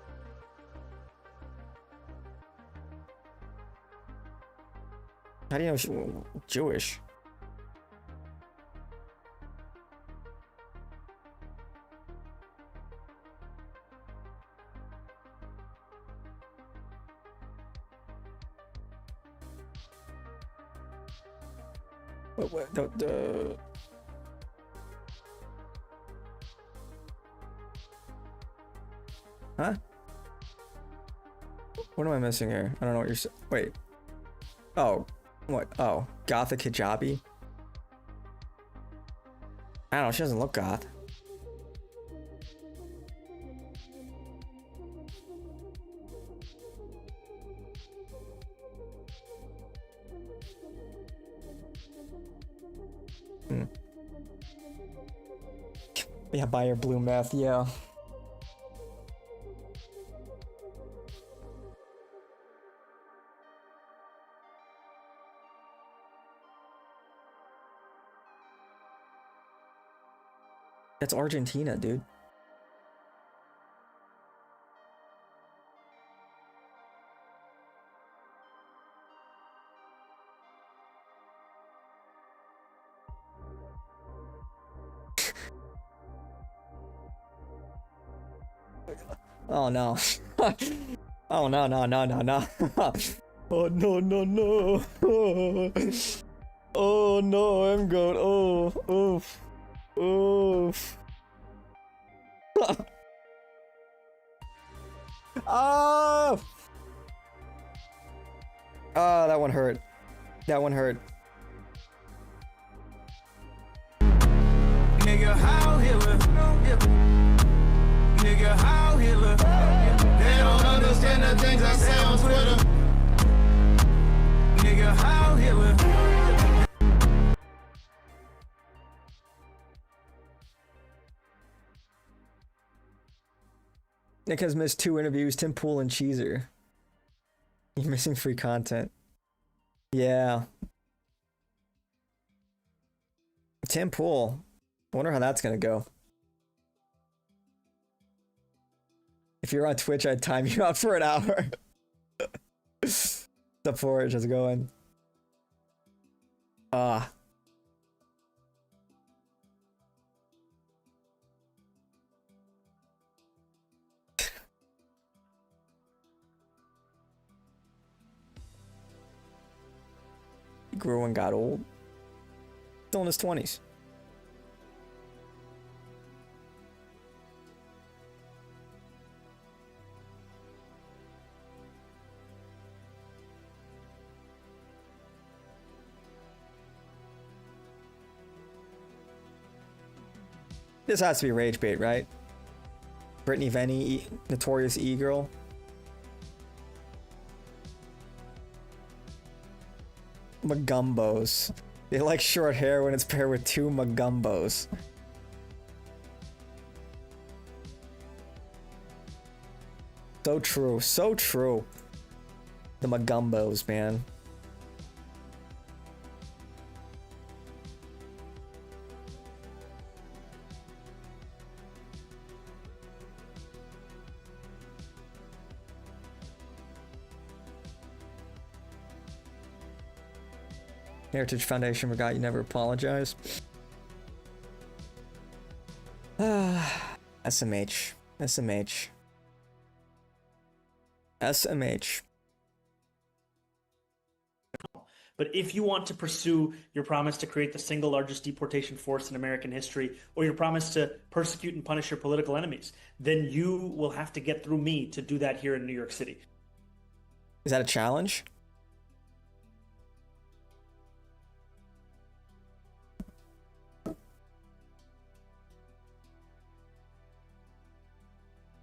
How do you know she's Jewish? What, Huh? What am I missing here? I don't know what you're wait. Oh, what? Oh, gothic hijabi? I don't know, she doesn't look goth. Yeah, buy your blue meth, yeah. That's Argentina, dude. Oh no. Oh no. Oh no, no. Oh no, I'm going. Oh, oof. Oof. Oh! Oh, that one hurt. That one hurt. Nigga, how Hitler? Nigga, how Hitler? They don't understand the things I say on Twitter. Nigga, how Hitler? Nick has missed 2 interviews, Tim Pool and Cheezer. You're missing free content. Yeah. Tim Pool. I wonder how that's gonna go. If you're on Twitch, I'd time you out for an hour. The forage is going. He grew and got old. Still in his 20s. This has to be rage bait, right? Brittany Venny, Notorious E-Girl. Magumbos. They like short hair when it's paired with 2 Magumbos. So true, so true. The Magumbos, man. Heritage Foundation forgot you never apologize. SMH. SMH. SMH. But if you want to pursue your promise to create the single largest deportation force in American history, or your promise to persecute and punish your political enemies, then you will have to get through me to do that here in New York City. Is that a challenge?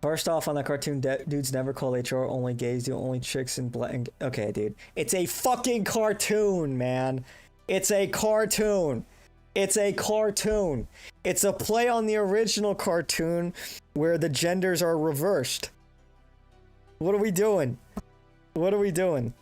First off, on that cartoon, dudes never call HR, only gays do, only chicks in black. Okay, dude. It's a fucking cartoon, man. It's a cartoon. It's a cartoon. It's a play on the original cartoon where the genders are reversed. What are we doing? What are we doing?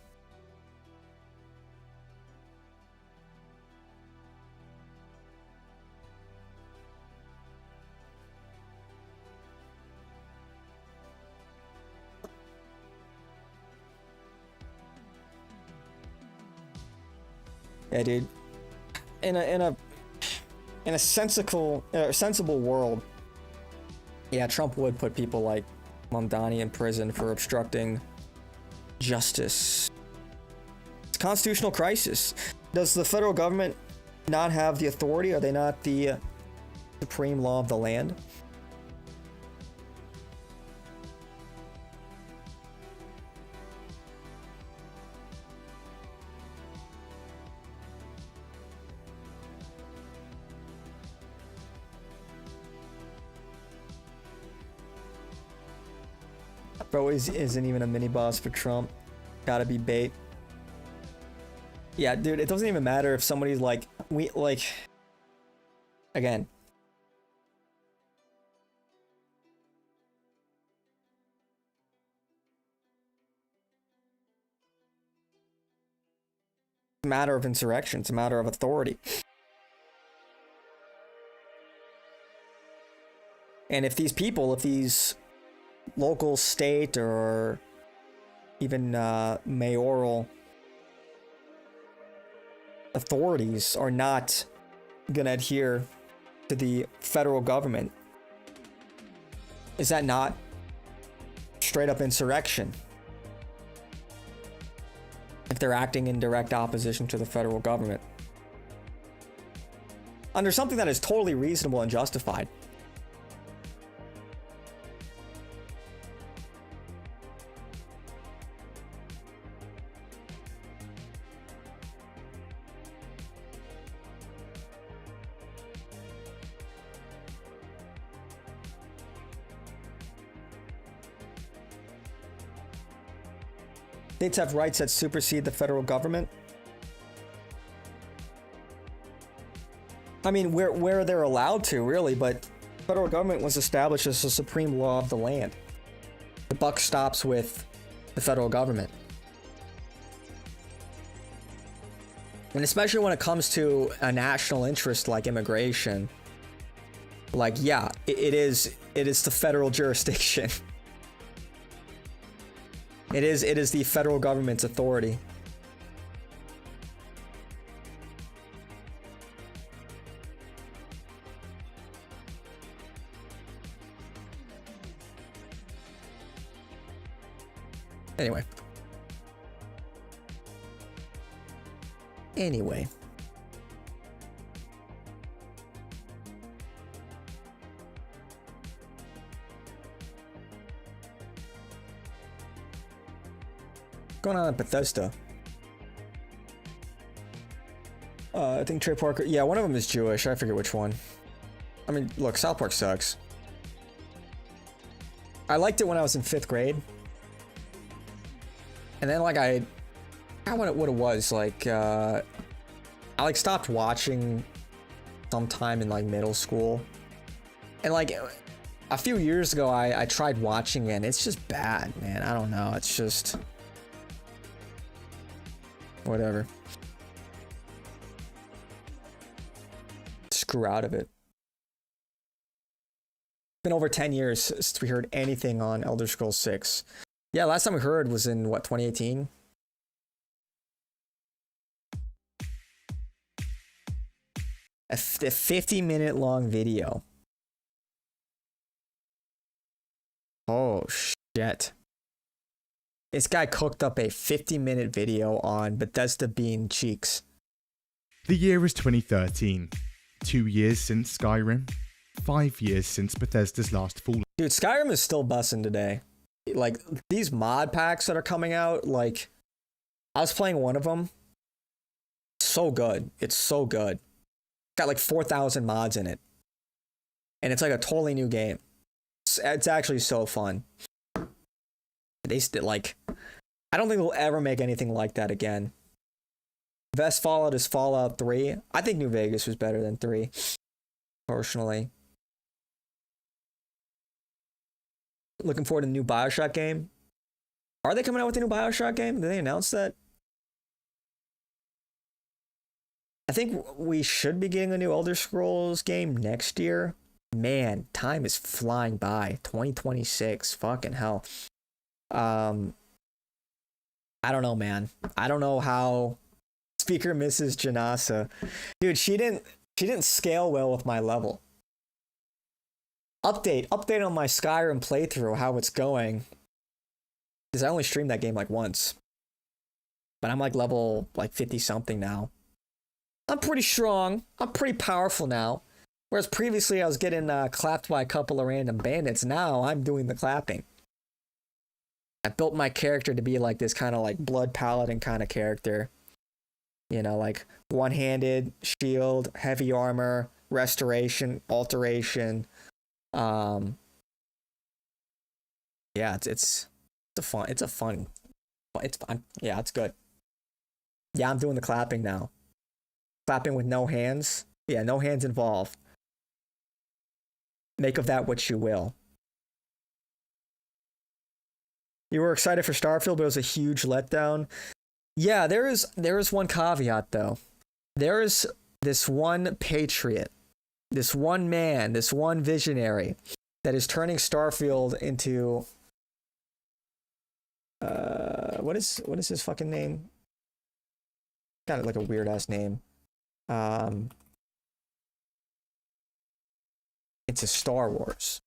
Yeah, dude. In a sensible world, yeah, Trump would put people like Mamdani in prison for obstructing justice. It's a constitutional crisis. Does the federal government not have the authority? Are they not the supreme law of the land? Bro isn't even a mini boss for Trump. Gotta be bait. Yeah, dude, it doesn't even matter if somebody's like, again. It's a matter of insurrection. It's a matter of authority. And if these people, if these local, state, or even mayoral authorities are not gonna adhere to the federal government, is that not straight up insurrection? If they're acting in direct opposition to the federal government under something that is totally reasonable and justified. States have rights that supersede the federal government. I mean, where they're allowed to, really, but federal government was established as the supreme law of the land. The buck stops with the federal government. And especially when it comes to a national interest like immigration, like, yeah, it is the federal jurisdiction. It is the federal government's authority. Anyway. What's going on in Bethesda? I think Trey Parker. Yeah, one of them is Jewish. I forget which one. I mean, look, South Park sucks. I liked it when I was in 5th grade. And then, like, I don't know what it was. Like, I, like, stopped watching sometime in, like, middle school. And, like, a few years ago, I tried watching it, and it's just bad, man. I don't know. It's just... whatever. Screw out of it. It's been over 10 years since we heard anything on Elder Scrolls 6. Yeah, last time we heard was in, what, 2018? A 50-minute long video. Oh, shit. This guy cooked up a 50-minute video on Bethesda being cheeks. The year is 2013. 2 years since Skyrim. 5 years since Bethesda's last Fallout. Dude, Skyrim is still busting today. Like, these mod packs that are coming out, like, I was playing one of them. So good. It's so good. Got like 4,000 mods in it. And it's like a totally new game. It's actually so fun. They still, like, I don't think they'll ever make anything like that again. Best Fallout is Fallout 3. I think New Vegas was better than 3. Personally. Looking forward to the new Bioshock game. Are they coming out with a new Bioshock game? Did they announce that? I think we should be getting a new Elder Scrolls game next year. Man, time is flying by. 2026. Fucking hell. I don't know, man. I don't know how Speaker Mrs. Janasa. Dude, she didn't scale well with my level. Update on my Skyrim playthrough, how it's going. Because I only streamed that game like once. But I'm like level like 50 something now. I'm pretty strong. I'm pretty powerful now. Whereas previously I was getting clapped by a couple of random bandits. Now I'm doing the clapping. I built my character to be like this kind of like blood paladin kind of character. You know, like one-handed, shield, heavy armor, restoration, alteration. Yeah, it's fun. Yeah, it's good. Yeah, I'm doing the clapping now. Clapping with no hands. Yeah, no hands involved. Make of that what you will. You were excited for Starfield, but it was a huge letdown. Yeah, there is one caveat though. There is this one patriot, this one man, this one visionary that is turning Starfield into what is his fucking name? Got like a weird ass name. Into Star Wars.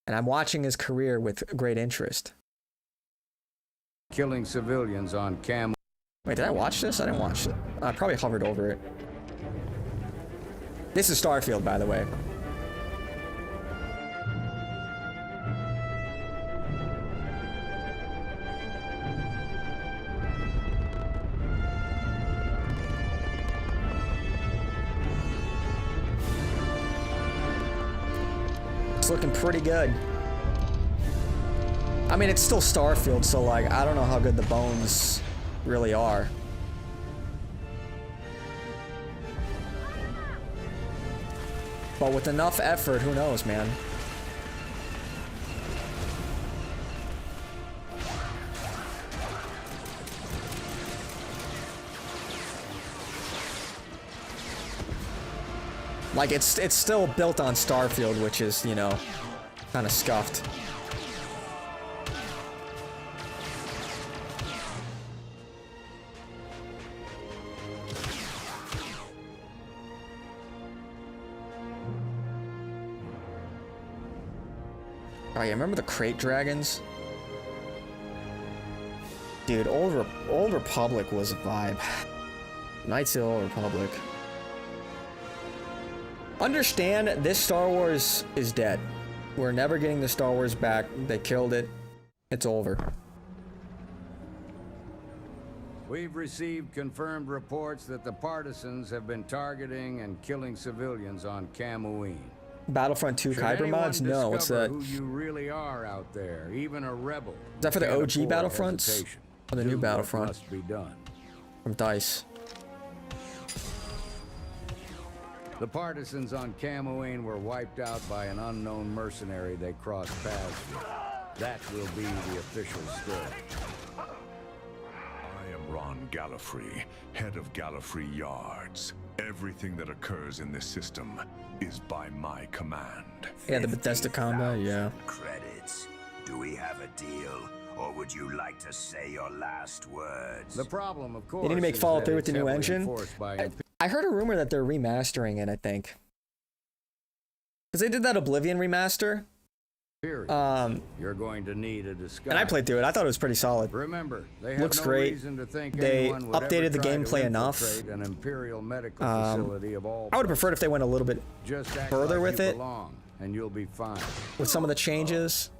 And I'm watching his career with great interest. Killing civilians on cam. Wait, did I watch this? I didn't watch it. I probably hovered over it. This is Starfield, by the way. It's looking pretty good. I mean, it's still Starfield, so like, I don't know how good the bones really are. But with enough effort, who knows, man? Like, it's still built on Starfield, which is, you know, kind of scuffed. Oh yeah, remember the crate dragons? Dude, Old Republic was a vibe. Knights of the Old Republic. Understand, this Star Wars is dead. We're never getting the Star Wars back. They killed it. It's over. We've received confirmed reports that the partisans have been targeting and killing civilians on Kamooine. Battlefront 2 Kyber mods? No, what's that? Who you really are out there, even a rebel. Is that for the OG Battlefronts? Or the new Battlefront? Must be done. From DICE. The partisans on Kamooine were wiped out by an unknown mercenary they crossed paths with. That will be the official story. I am Ron Gallifrey, head of Gallifrey Yards. Everything that occurs in this system is by my command. Yeah, the Bethesda combat, yeah. Credits. Do we have a deal? Or would you like to say your last words? The problem, of course, they need to make Fallout 3 with the new engine. I heard a rumor that they're remastering it, I think. Because they did that Oblivion remaster. You're going to need a disguise. And I played through it. I thought it was pretty solid. Remember, they have looks no great. reason to think They anyone would updated ever the try to gameplay enough. infiltrate an imperial medical facility of all I would have preferred if they went a little bit Just act further like with you it. belong, and you'll be fine. With some of the changes.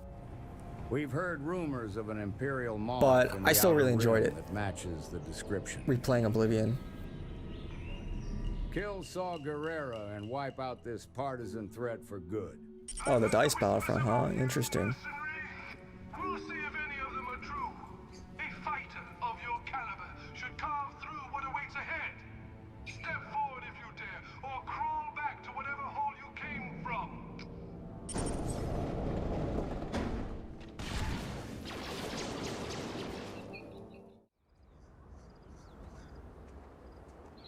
We've heard rumors of an imperial moth, But in I the still really outer enjoyed rim it. That matches the description. Replaying Oblivion. Kill Saw Gerrera and wipe out this partisan threat for good. Oh, the dice battlefront, huh? Interesting. We'll see if any of them are true. A fighter of your caliber should carve through what awaits ahead. Step forward if you dare, or crawl back to whatever hole you came from.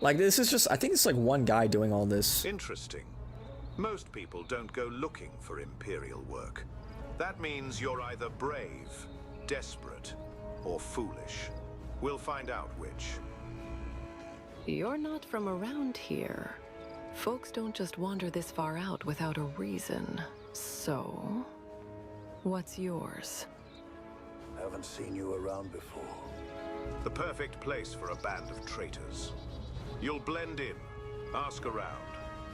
Like, this is just, I think it's like one guy doing all this. Interesting. Most people don't go looking for Imperial work. That means you're either brave, desperate, or foolish. We'll find out which. You're not from around here. Folks don't just wander this far out without a reason. So, what's yours? Haven't seen you around before. The perfect place for a band of traitors. You'll blend in, ask around,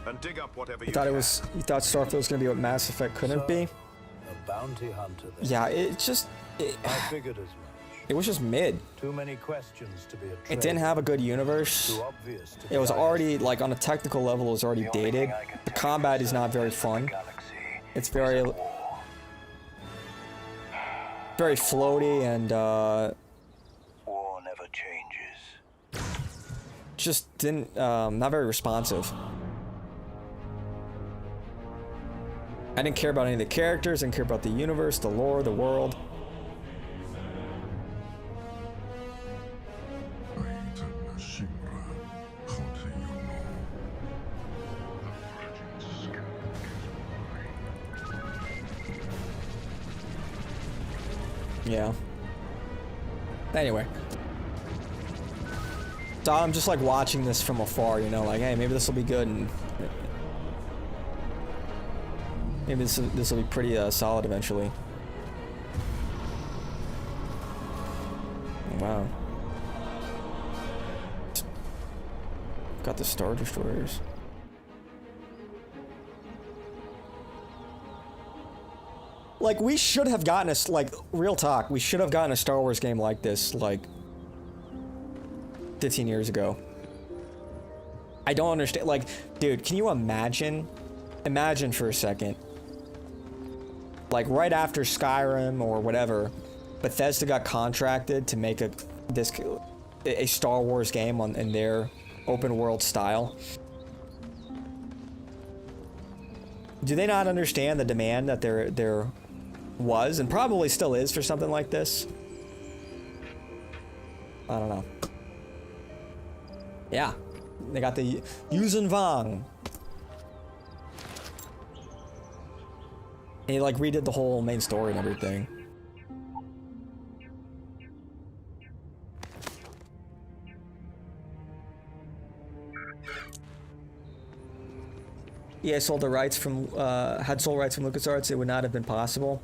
and dig up whatever you thought can. you thought Starfield was gonna be what Mass Effect couldn't be. A bounty hunter. Then. Yeah, it just I figured as much. it was just mid. Too many questions to be a It didn't have a good universe. Too obvious to It was be already, like, on a technical level, it was already dated. The combat is not very fun. It's very floaty and War never changes. just didn't not very responsive. I didn't care about any of the characters, didn't care about the universe, the lore, the world. Yeah. Anyway. So I'm just like watching this from afar, you know, like, hey, maybe this will be good, and maybe this will be pretty solid eventually. Wow. Got the Star Destroyers. Like, we should have gotten a, like, real talk, we should have gotten a Star Wars game like this, like, 15 years ago. I don't understand, like, dude, can you imagine for a second, like, right after Skyrim or whatever, Bethesda got contracted to make a Star Wars game in their open world style. Do they not understand the demand that there was and probably still is for something like this? I don't know. Yeah, they got the Yuuzhan Vong. And he like redid the whole main story and everything. EA sold the rights from had sold rights from LucasArts. It would not have been possible.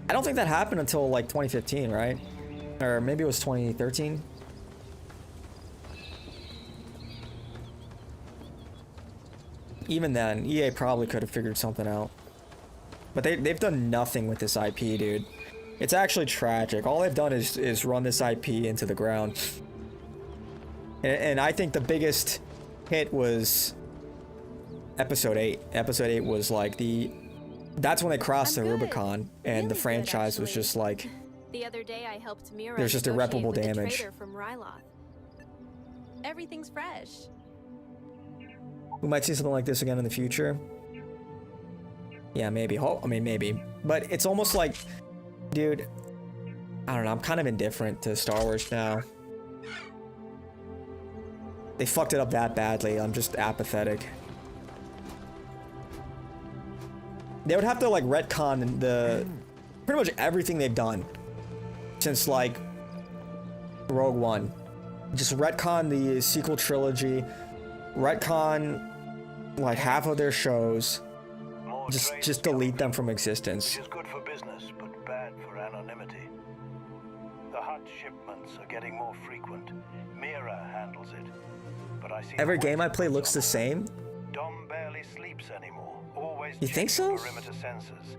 I don't think that happened until like 2015, right? Or maybe it was 2013. Even then, EA probably could have figured something out. But they've done nothing with this IP, dude. It's actually tragic. All they've done is run this IP into the ground. And I think the biggest hit was Episode 8. Episode 8 was like that's when they crossed the Rubicon, and the franchise was just like, the other day I helped Mira there's just negotiate irreparable with the damage. trader from Ryloth. Everything's fresh. We might see something like this again in the future. Yeah, maybe. I mean, maybe. But it's almost like, dude, I don't know. I'm kind of indifferent to Star Wars now. They fucked it up that badly. I'm just apathetic. They would have to like retcon pretty much everything they've done since like Rogue One. Just retcon the sequel trilogy, retcon like half of their shows, just delete them from existence. Which is good for business, but bad for anonymity. The hot shipments are getting more frequent. Mira handles it. But I see Every game I play looks the same. Dom barely sleeps anymore. Always You think so? perimeter sensors.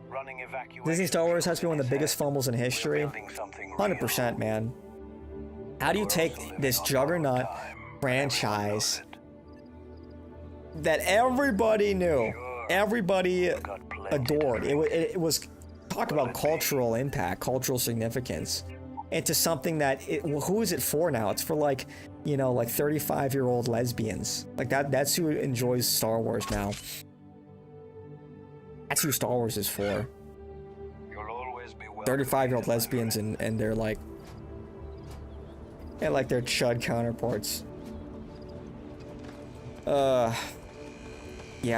Running evacuation. Disney Star Wars has to be one of the biggest fumbles in history. 100%, man. How do you take this juggernaut franchise that everybody knew, everybody adored, it was talk about cultural impact, cultural significance, into something that who is it for now? It's for like, you know, like 35-year-old lesbians. Like that's who enjoys Star Wars now. That's who Star Wars is for. 35-year-old lesbians and they're like, and like their chud counterparts. Yeah,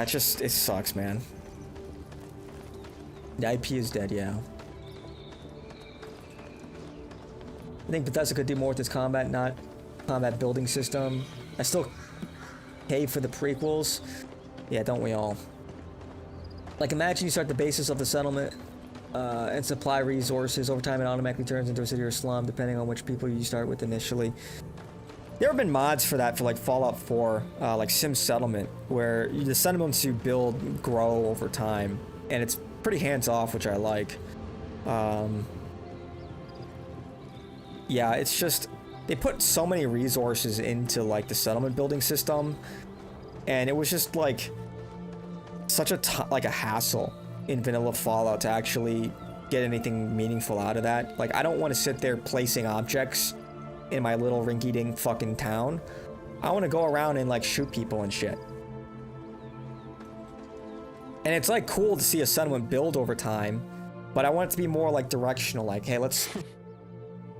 it sucks, man. The IP is dead, yeah. I think Bethesda could do more with its combat building system. I still cave for the prequels. Yeah, don't we all? Like, imagine you start the basis of the settlement and supply resources. Over time, it automatically turns into a city or slum, depending on which people you start with initially. There have been mods for that for like Fallout 4, like Sim Settlement, where the settlements you build grow over time, and it's pretty hands-off, which I like. Yeah, it's just they put so many resources into like the settlement building system, and it was just like such a hassle in vanilla Fallout to actually get anything meaningful out of that. Like, I don't want to sit there placing objects in my little rinky-dink fucking town. I want to go around and like shoot people and shit. And it's like cool to see a settlement build over time, but I want it to be more like directional, like, hey, let's,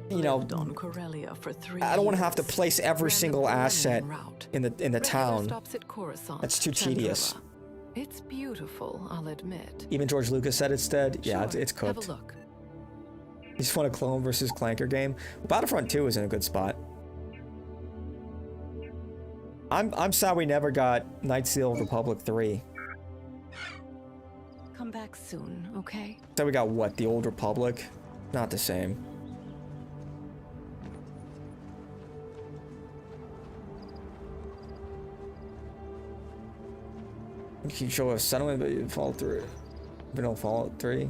you know, I don't want to have to place every single asset in the town. That's too tedious. It's beautiful, I'll admit. Even George Lucas said it's dead. Yeah, Sure, it's cooked. Have a look. You just want a clone versus Clanker game. Battlefront 2 is in a good spot. I'm sad we never got Knights of the Old Republic 3. Come back soon, okay? So we got what? The Old Republic? Not the same. Can you show a settlement, but you fall through? Vanilla Fallout 3.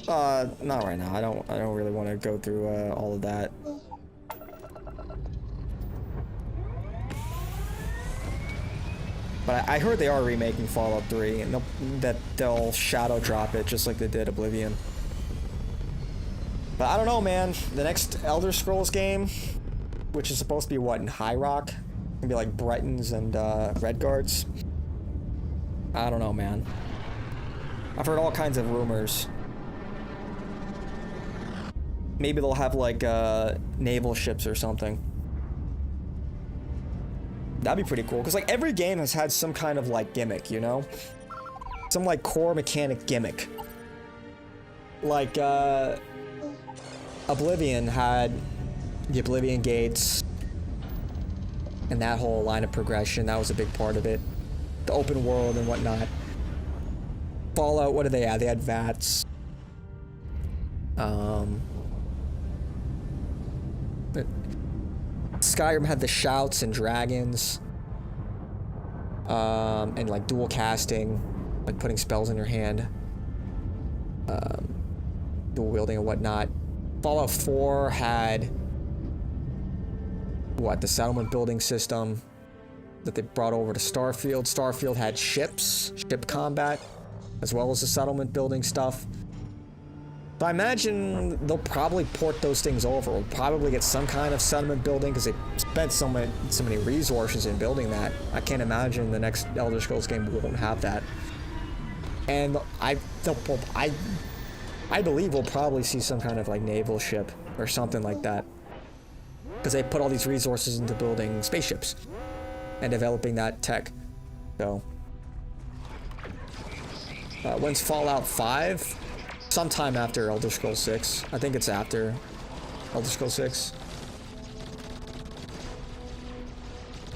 Not right now. I don't really want to go through all of that. But I heard they are remaking Fallout 3, and they'll shadow drop it just like they did Oblivion. But I don't know, man. The next Elder Scrolls game, which is supposed to be what, in High Rock? Gonna be like Bretons and Redguards. I don't know, man. I've heard all kinds of rumors. Maybe they'll have like naval ships or something. That'd be pretty cool, because like every game has had some kind of like gimmick, you know? Some like core mechanic gimmick. Like Oblivion had the Oblivion Gates and that whole line of progression. That was a big part of it. The open world and whatnot. Fallout, what did they add? They had VATS. Skyrim had the shouts and dragons. And like dual casting, like putting spells in your hand. Dual wielding and whatnot. Fallout 4 had what, the settlement building system that they brought over to Starfield. Starfield had ships, ship combat, as well as the settlement building stuff. So I imagine they'll probably port those things over. We'll probably get some kind of settlement building because they spent so many resources in building that. I can't imagine the next Elder Scrolls game won't have that. And I believe we'll probably see some kind of like naval ship or something like that. Because they put all these resources into building spaceships and developing that tech. So, when's Fallout 5? Sometime after Elder Scrolls 6. I think it's after Elder Scrolls 6.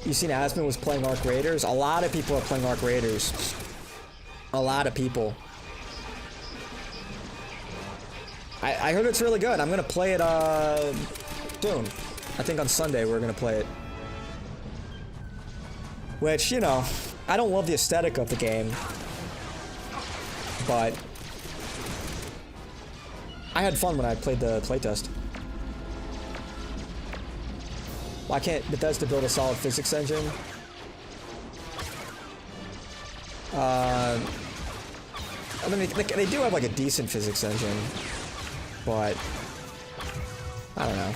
You seen Aspen was playing Arc Raiders? A lot of people are playing Arc Raiders. A lot of people. I heard it's really good. I'm gonna play it soon. I think on Sunday we're gonna play it. Which, you know, I don't love the aesthetic of the game, but I had fun when I played the playtest. Why can't Bethesda build a solid physics engine? I mean, they do have like a decent physics engine, but I don't know.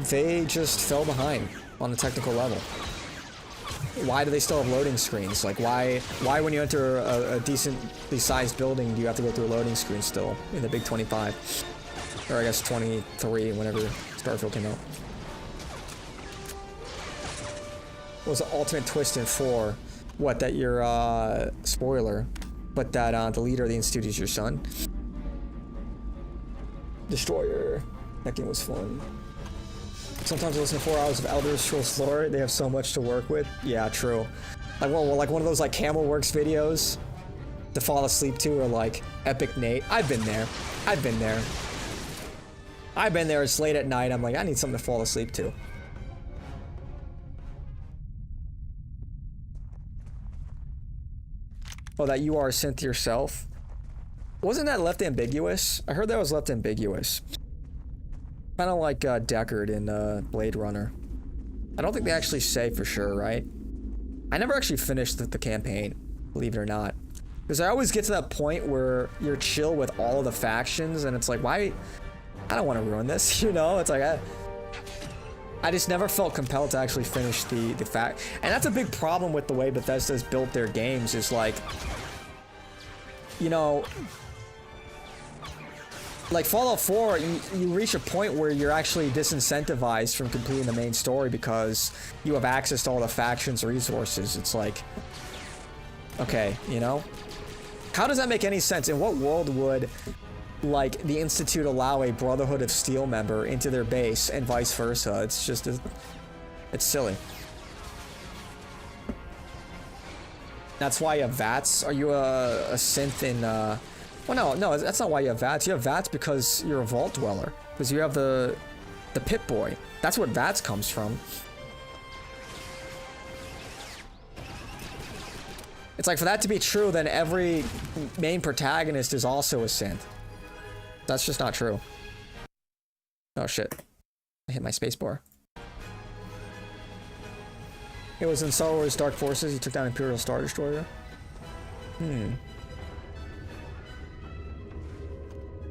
They just fell behind on the technical level. Why do they still have loading screens? Like, why when you enter a decently sized building do you have to go through a loading screen still in the big 25? Or I guess 23, whenever Starfield came out. What was the ultimate twist in 4? What, that you're, spoiler, but that, the leader of the Institute is your son? Destroyer. That game was fun. Sometimes I listen to 4 hours of Elder Scrolls lore. They have so much to work with. Yeah, true. Like, well, like one of those like Camelworks videos to fall asleep to, or like Epic Nate. I've been there. I've been there. I've been there. It's late at night. I'm like, I need something to fall asleep to. Oh, that you are a synth yourself. Wasn't that left ambiguous? I heard that was left ambiguous. Kind of like Deckard in Blade Runner. I don't think they actually say for sure, right? I never actually finished the campaign, believe it or not. Because I always get to that point where you're chill with all of the factions, and it's like, why? I don't want to ruin this, you know? It's like, I just never felt compelled to actually finish the fact. And that's a big problem with the way Bethesda's built their games, is like, you know, like Fallout 4, you reach a point where you're actually disincentivized from completing the main story because you have access to all the factions' resources. It's like, okay, you know? How does that make any sense? In what world would, like, the Institute allow a Brotherhood of Steel member into their base and vice versa? It's just, it's silly. That's why you have VATS. Are you a synth in, well, no, that's not why you have VATS. You have VATS because you're a Vault Dweller. Because you have the Pip-Boy. That's what VATS comes from. It's like, for that to be true, then every main protagonist is also a synth. That's just not true. Oh shit. I hit my spacebar. It was in Star Wars Dark Forces, he took down Imperial Star Destroyer.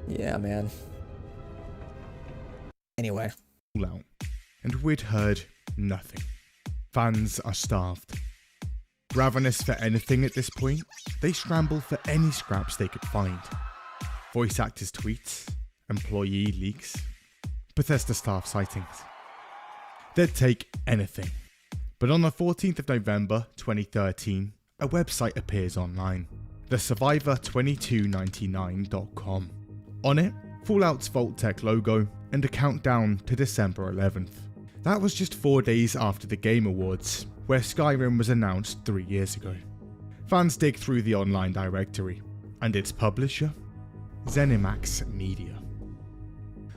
Yeah, man. Anyway. Out. And we'd heard nothing. Fans are starved. Ravenous for anything at this point, they scramble for any scraps they could find. Voice actors' tweets, employee leaks, Bethesda staff sightings. They'd take anything. But on the 14th of November 2013, a website appears online, thesurvivor2299.com. On it, Fallout's Vault-Tec logo and a countdown to December 11th. That was just 4 days after the Game Awards, where Skyrim was announced 3 years ago. Fans dig through the online directory, and its publisher? ZeniMax Media.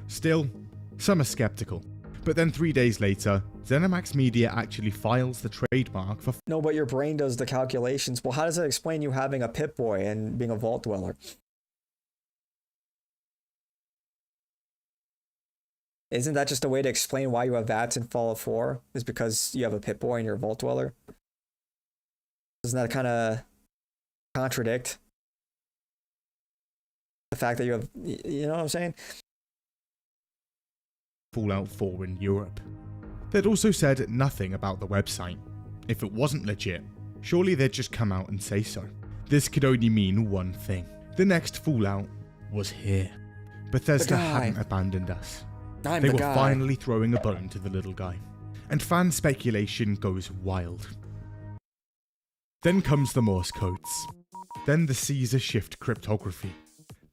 Still, some are skeptical, but then 3 days later, ZeniMax Media actually files the trademark for... No, but your brain does the calculations. Well, how does that explain you having a Pip-Boy and being a Vault Dweller? Isn't that just a way to explain why you have VATS in Fallout 4? Is because you have a Pip-Boy and you're a Vault Dweller? Doesn't that kind of contradict the fact that you have... You know what I'm saying? Fallout 4 in Europe. They'd also said nothing about the website. If it wasn't legit, surely they'd just come out and say so. This could only mean one thing. The next Fallout was here. Bethesda hadn't abandoned us. They were finally throwing a bone to the little guy. And fan speculation goes wild. Then comes the Morse codes. Then the Caesar shift cryptography.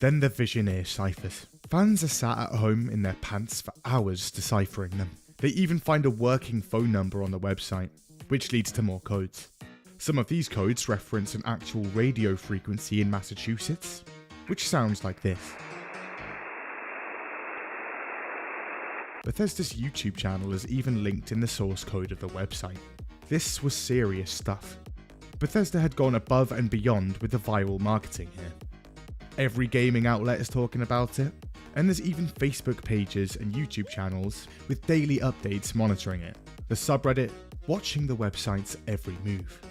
Then the Visioneer ciphers. Fans are sat at home in their pants for hours deciphering them. They even find a working phone number on the website, which leads to more codes. Some of these codes reference an actual radio frequency in Massachusetts, which sounds like this. Bethesda's YouTube channel is even linked in the source code of the website. This was serious stuff. Bethesda had gone above and beyond with the viral marketing here. Every gaming outlet is talking about it, and there's even Facebook pages and YouTube channels with daily updates monitoring it. The subreddit watching the website's every move.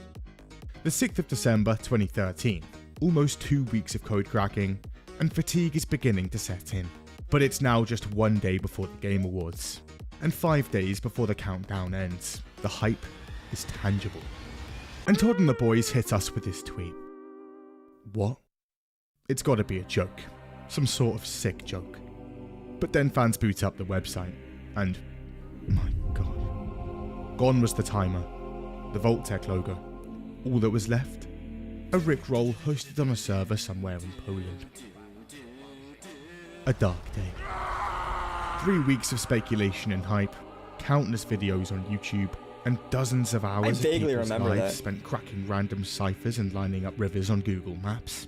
The 6th of December 2013, almost 2 weeks of code cracking, and fatigue is beginning to set in. But it's now just 1 day before the Game Awards, and 5 days before the countdown ends. The hype is tangible. And Todd and the boys hit us with this tweet. What? It's gotta be a joke. Some sort of sick joke. But then fans boot up the website, and my god. Gone was the timer, the Vault-Tec logo. All that was left? A Rickroll hosted on a server somewhere in Poland. A dark day. 3 weeks of speculation and hype, countless videos on YouTube, and dozens of hours of people's lives spent cracking random ciphers and lining up rivers on Google Maps.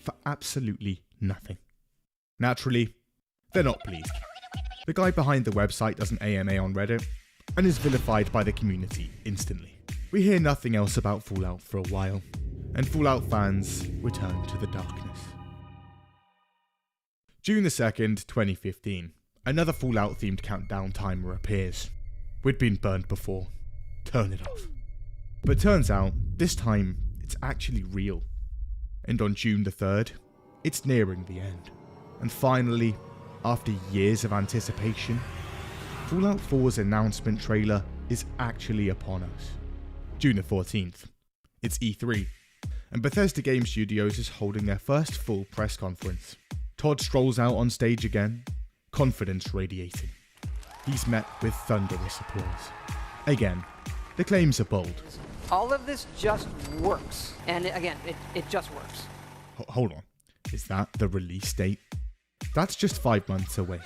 For absolutely nothing. Naturally, they're not pleased. The guy behind the website does an AMA on Reddit, and is vilified by the community instantly. We hear nothing else about Fallout for a while, and Fallout fans return to the darkness. June the 2nd, 2015, another Fallout-themed countdown timer appears. We'd been burned before. Turn it off. But turns out, this time, it's actually real. And on June the 3rd, it's nearing the end. And finally, after years of anticipation, Fallout 4's announcement trailer is actually upon us. June the 14th, it's E3, and Bethesda Game Studios is holding their first full press conference. Todd strolls out on stage again, confidence radiating. He's met with thunderous applause. Again, the claims are bold. All of this just works. And again, it just works. Hold on. Is that the release date? That's just 5 months away.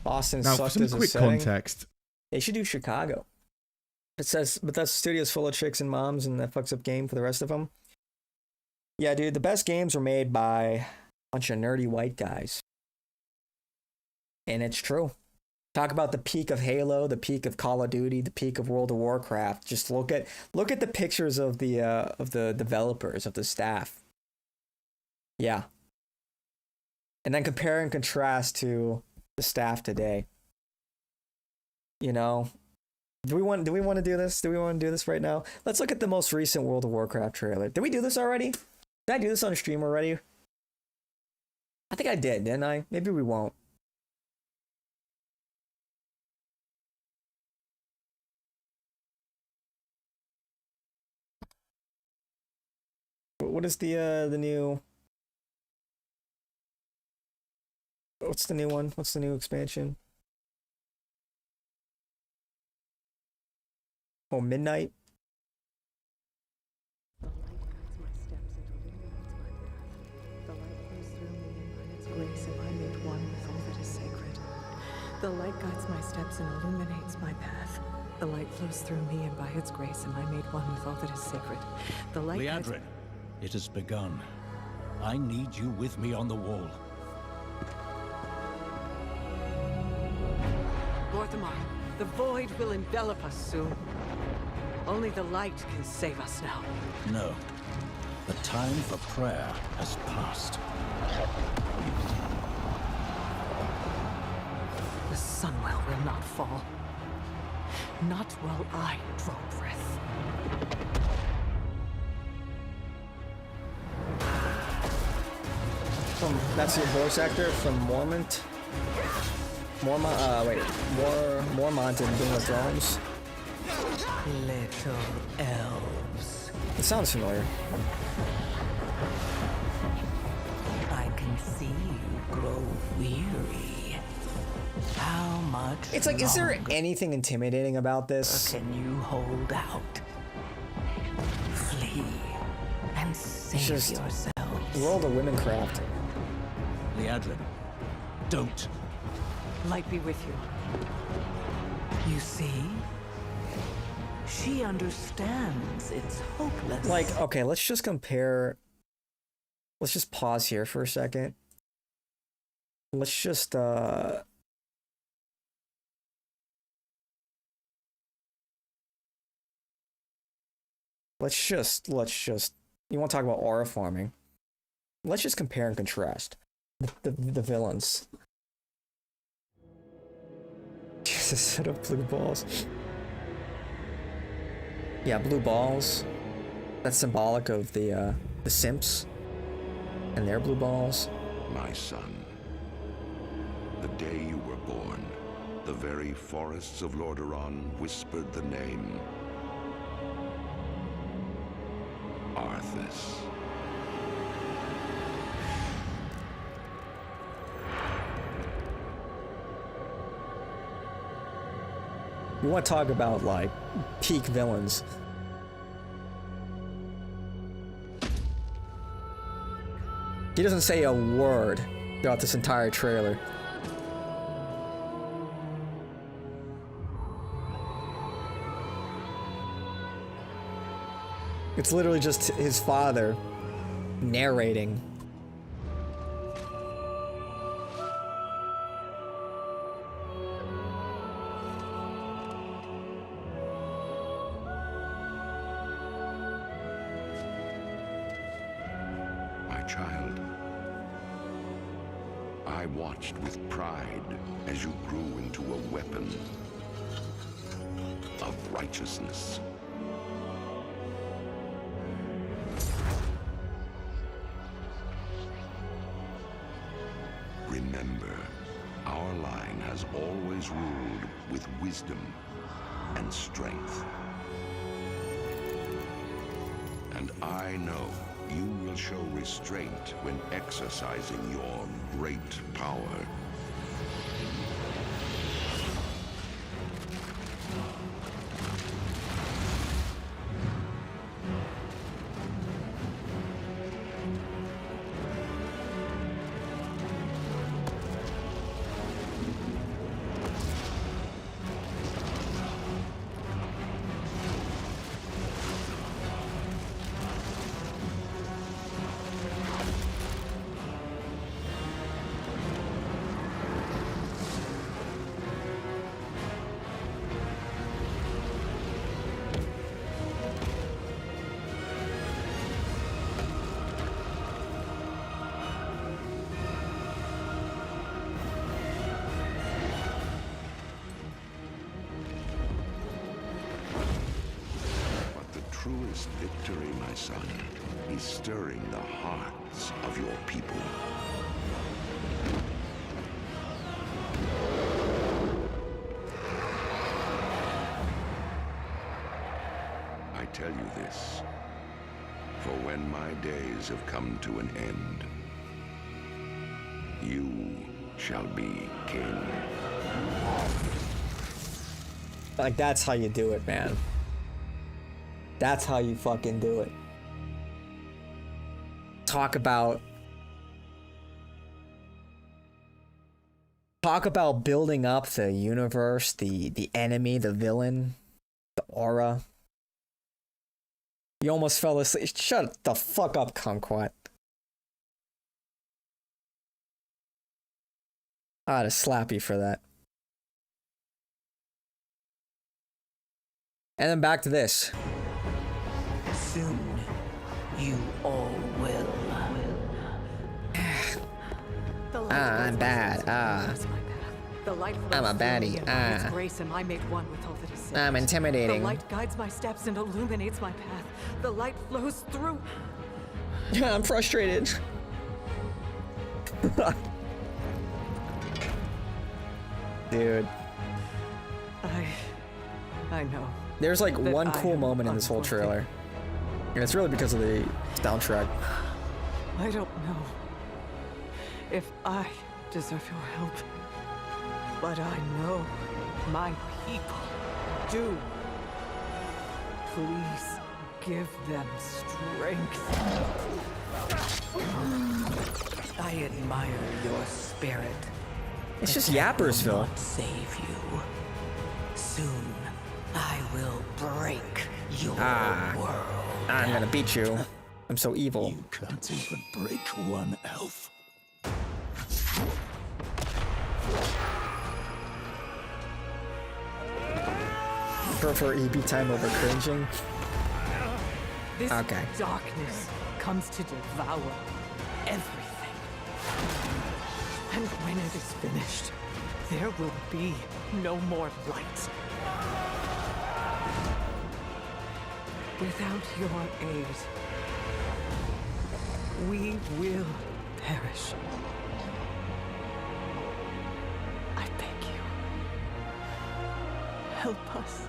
Boston now, sucked for some as a quick setting. context, They should do Chicago. It says, but that's studios full of chicks and moms, and that fucks up game for the rest of them. Yeah, dude, the best games were made by a bunch of nerdy white guys. And it's true. Talk about the peak of Halo, the peak of Call of Duty, the peak of World of Warcraft. Just look at the pictures of the developers, of the staff. Yeah. And then compare and contrast to the staff today. You know, do we want to do this? Do we want to do this right now? Let's look at the most recent World of Warcraft trailer. Did we do this already? Did I do this on stream already? I think I did, didn't I? Maybe we won't. What is the new? What's the new one? What's the new expansion? Oh, Midnight. The light guides my steps and illuminates my path. The light flows through me, and by its grace am I made one with all that is sacred. The light guides... Leandrin, it has begun. I need you with me on the wall. Orthamar, the void will envelop us soon. Only the light can save us now. No. The time for prayer has passed. The sunwell will not fall. Not while I draw breath. That's your voice actor from Mormont in Game of Thrones. Little elves. It sounds familiar. I can see you grow weary. How much It's like, is there anything intimidating about this? can you hold out? Flee and save yourselves. World of Womencraft. the adlib. Don't. Light be with you. You see? She understands it's hopeless. Like, okay, let's just compare. Let's just pause here for a second. Let's just you want to talk about aura farming? Let's just compare and contrast the villains. Jesus, set up blue balls. Yeah, blue balls. That's symbolic of the simps and their blue balls. My son, the day you were born, the very forests of Lordaeron whispered the name Arthas. You want to talk about, like, peak villains. He doesn't say a word throughout this entire trailer. It's literally just his father narrating. My child, I watched with pride as you grew into a weapon of righteousness. Remember, our line has always ruled with wisdom and strength. And I know you will show restraint when exercising your great power. Truest victory, my son, is stirring the hearts of your people. I tell you this, for when my days have come to an end, you shall be king. Like, that's how you do it, man. That's how you fucking do it. Talk about building up the universe, the enemy, the villain, the aura. You almost fell asleep. Shut the fuck up, kumquat. I ought to slap you for that. And then back to this. Soon, you all will. I'm bad. I'm a baddie. Grace am I made one with all that is I'm intimidating. The light guides my steps and illuminates my path. The light flows through. I'm frustrated. Dude. I know. There's like one cool moment in this whole trailer. And it's really because of the soundtrack. I don't know if I deserve your help, but I know my people do. Please give them strength. I admire your spirit. It's but just that will Yappersville. not save you. Soon, I will break your world. I'm gonna beat you. I'm so evil. You can't even break one elf. Prefer EB time over cringing. This Okay. darkness comes to devour everything. And when it is finished, there will be no more light. Without your aid, we will perish. I beg you, help us.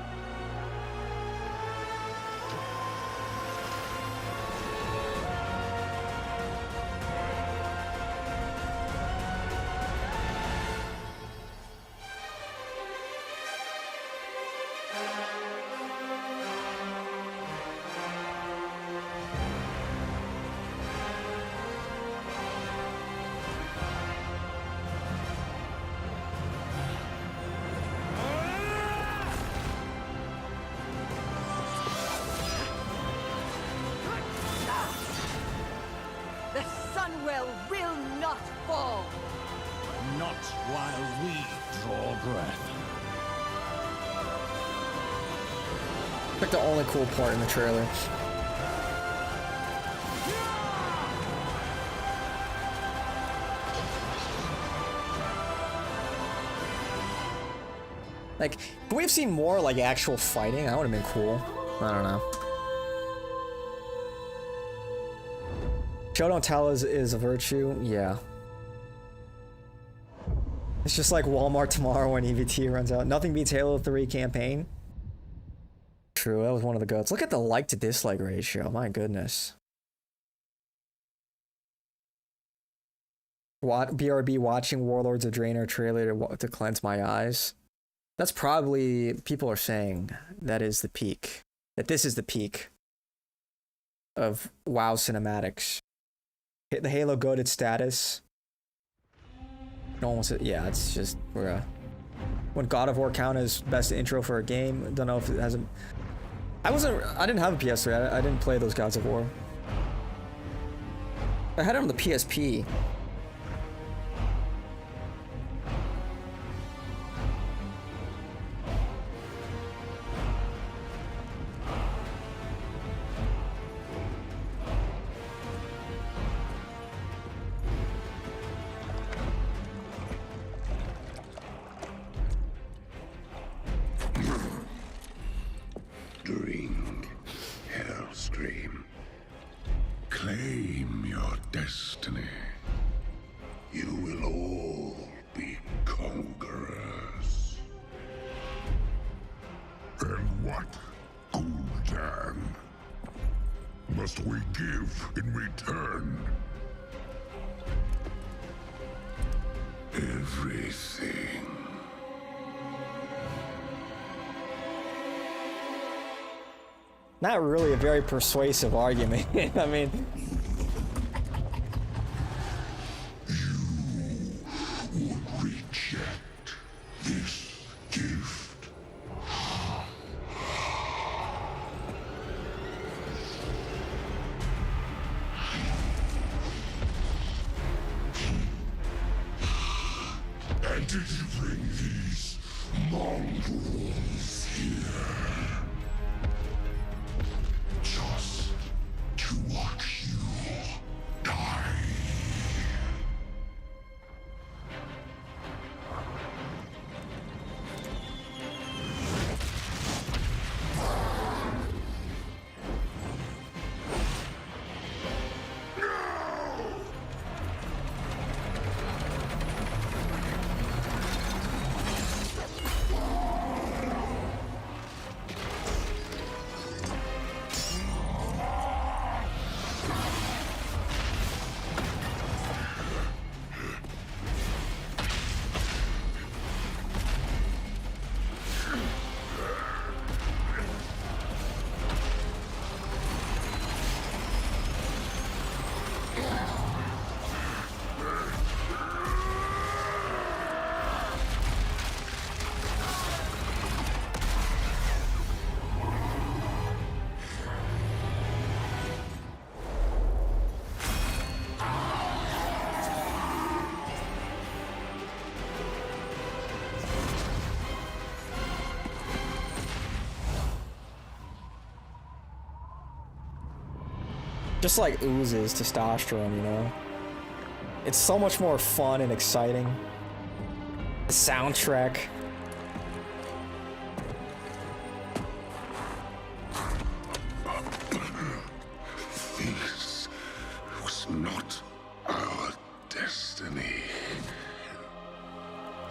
The Sunwell will not fall. Not while we draw breath. Like the only cool part in the trailer. Like, could we have seen more like actual fighting? That would have been cool. I don't know. Show don't tell is a virtue. Yeah. It's just like Walmart tomorrow when EVT runs out. Nothing beats Halo 3 campaign. True, that was one of the goats. Look at the like to dislike ratio. My goodness. BRB watching Warlords of Draenor trailer to cleanse my eyes. That's probably, people are saying that is the peak. That this is the peak of WoW cinematics. Hit the Halo goated status. No one wants it. Yeah, it's just, we're when God of War count as best intro for a game. Don't know if it hasn't. I didn't have a PS3. I didn't play those Gods of War. I had it on the PSP. Drink, Hellscream. Claim your destiny. You will all be conquerors. And what, Gul'dan, must we give in return? Everything. Not really a very persuasive argument. I mean, You would reject this gift. And did you bring these mongrels here? Just to watch you die. just like oozes testosterone, you know? It's so much more fun and exciting. The soundtrack. This was not our destiny.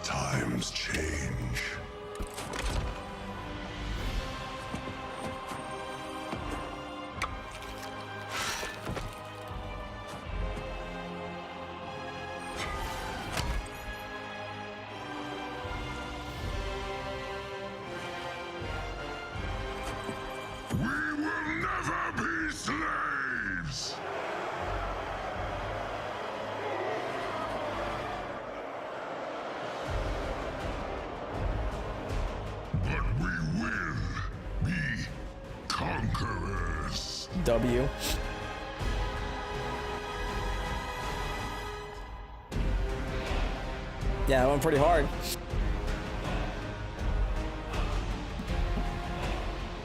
Times change. We will never be slaves! But we will be conquerors. W. Yeah, that went pretty hard.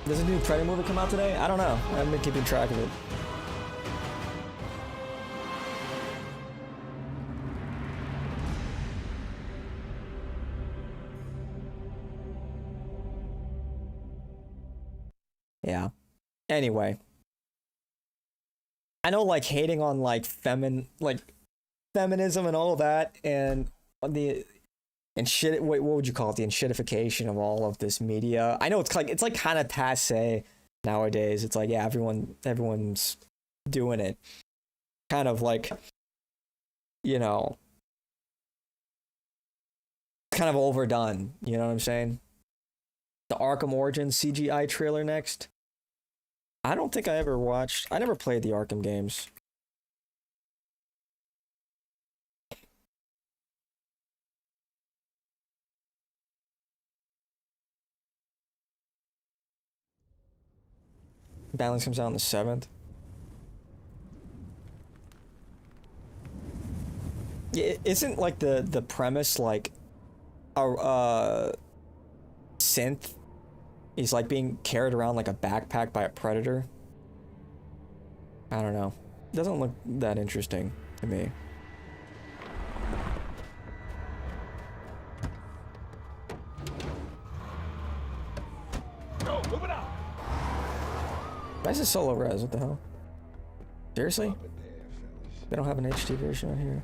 Does a new Predator movie come out today? I don't know. I haven't been keeping track of it. Yeah. Anyway. I know, like, hating on, like, feminism and all that, and shit. Wait, what would you call it? The enshittification of all of this media. I know it's like kind of passe nowadays. It's like, yeah, everyone's doing it. Kind of like, you know, kind of overdone. You know what I'm saying? The Arkham Origins CGI trailer next. I don't think I never played the Arkham games. Balance comes out on the 7th. Yeah, isn't like the premise like a synth is like being carried around like a backpack by a predator? I don't know. It doesn't look that interesting to me. Go, move it out. Why is it solo res? What the hell? Seriously? They don't have an HD version on here.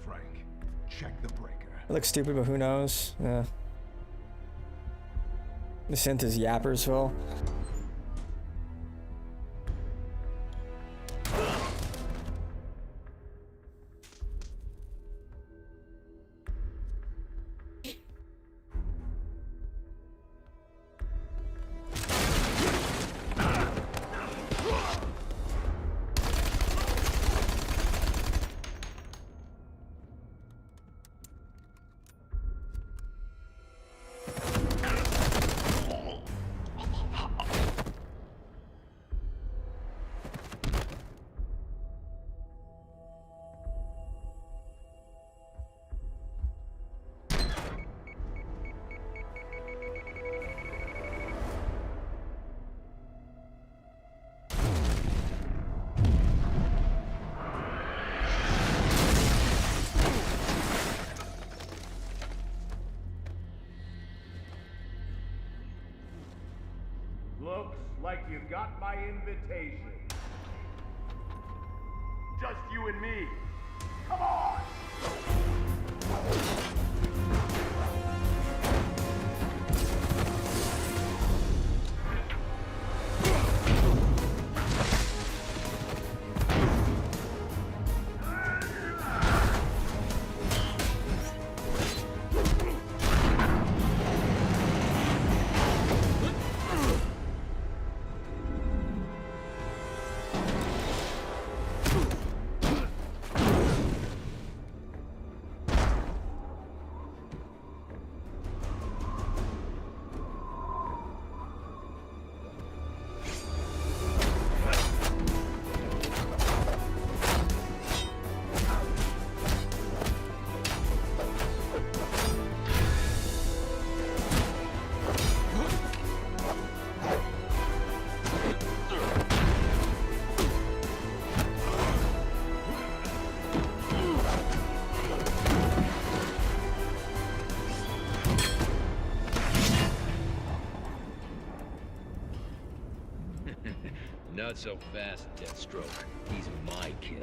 Frank, check the breaker. It looks stupid, but who knows? Yeah. The synth is Yappersville. Looks like you got my invitation. Just you and me. Come on! Not so fast, Deathstroke. He's my kill.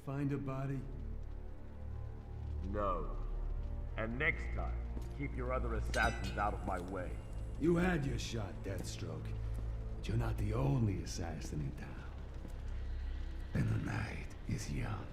Find a body? No. And next time, keep your other assassins out of my way. You had your shot, Deathstroke. But you're not the only assassin in town. And the night is young.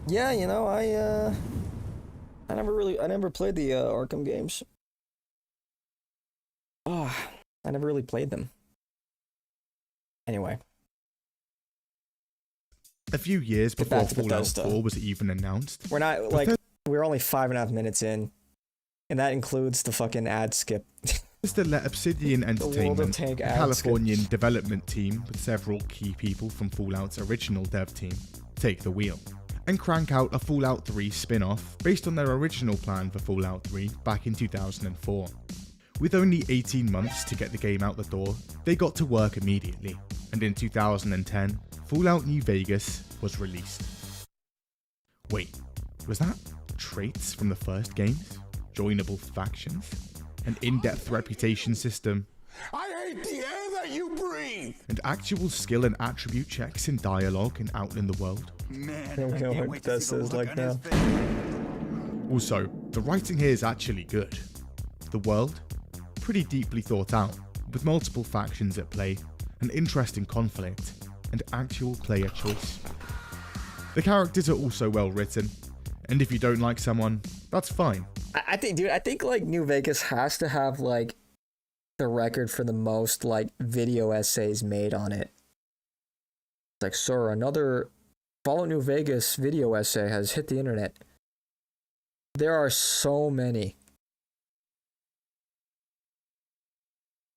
Yeah, you know, I never played the Arkham games. I never really played them. Anyway. A few years before Fallout 4 was even announced. We're not, we're only 5.5 minutes in, and that includes the fucking ad skip. To let Obsidian Entertainment, a Californian development team with several key people from Fallout's original dev team, take the wheel and crank out a Fallout 3 spin-off based on their original plan for Fallout 3 back in 2004. With only 18 months to get the game out the door, they got to work immediately, and in 2010, Fallout New Vegas was released. Wait, was that traits from the first games? Joinable factions? An in-depth reputation system? I hate the air that you breathe! And actual skill and attribute checks in dialogue and out in the world? Man, I don't what this is like now. Also, the writing here is actually good. The world? Pretty deeply thought out, with multiple factions at play, an interesting conflict, and actual player choice. The characters are also well written, and if you don't like someone, that's fine. I think like New Vegas has to have like the record for the most like video essays made on it. It's like, sir, another Fallout New Vegas video essay has hit the internet. There are so many.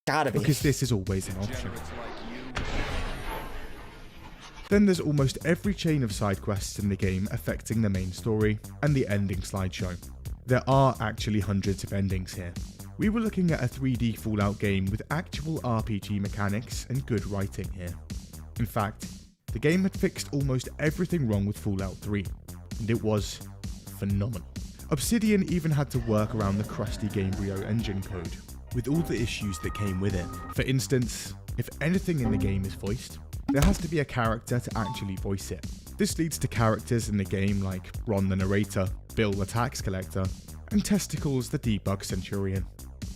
Gotta be. Because this is always an option. Then there's almost every chain of side quests in the game affecting the main story and the ending slideshow. There are actually hundreds of endings here. We were looking at a 3D Fallout game with actual RPG mechanics and good writing here. In fact, the game had fixed almost everything wrong with Fallout 3, and it was phenomenal. Obsidian even had to work around the crusty Gamebryo engine code, with all the issues that came with it. For instance, if anything in the game is voiced, there has to be a character to actually voice it. This leads to characters in the game like Ron the narrator, Bill the tax collector, and Testicles the debug centurion.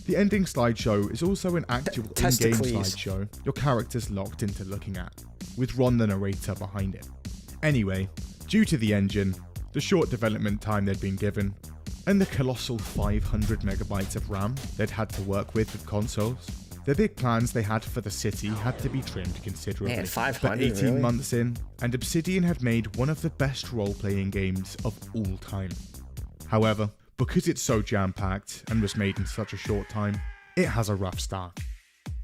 The ending slideshow is also an actual in-game slideshow your character's locked into looking at, with Ron the narrator behind it. Anyway, due to the engine, the short development time they'd been given, and the colossal 500 megabytes of RAM they'd had to work with consoles, the big plans they had for the city had to be trimmed considerably. Man, 500, but 18 really? months in, and Obsidian had made one of the best role-playing games of all time. However, because it's so jam-packed and was made in such a short time, it has a rough start.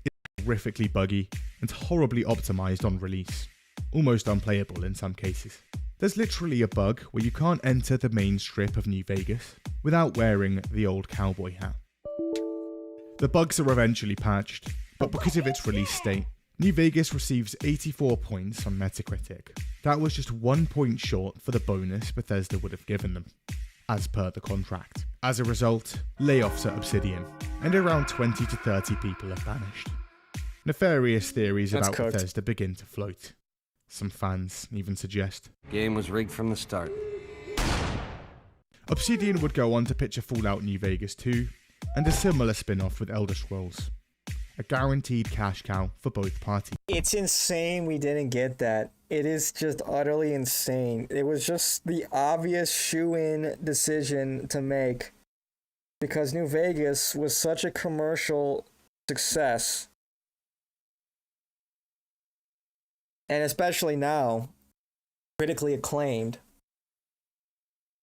It's horrifically buggy and horribly optimized on release, almost unplayable in some cases. There's literally a bug where you can't enter the main strip of New Vegas without wearing the old cowboy hat. The bugs are eventually patched, but because of its release date, New Vegas receives 84 points on Metacritic. That was just 1 point short for the bonus Bethesda would have given them, as per the contract. As a result, layoffs at Obsidian, and around 20 to 30 people have vanished. Nefarious theories about Bethesda begin to float. some fans even suggest. Game was rigged from the start. Obsidian would go on to pitch a Fallout New Vegas 2, and a similar spin-off with Elder Scrolls. A guaranteed cash cow for both parties. It's insane we didn't get that. It is just utterly insane. It was just the obvious shoe-in decision to make because New Vegas was such a commercial success. And especially now, critically acclaimed.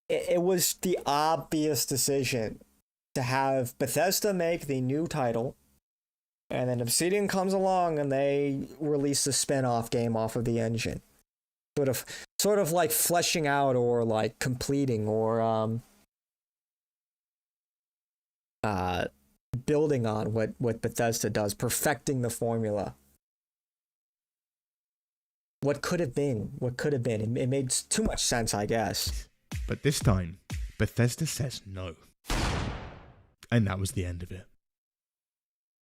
It was the obvious decision to have Bethesda make the new title, and then Obsidian comes along and they release a spin-off game off of the engine. Sort of like fleshing out or like completing or building on what Bethesda does, perfecting the formula. What could have been. It made too much sense, I guess. But this time, Bethesda says no. And that was the end of it.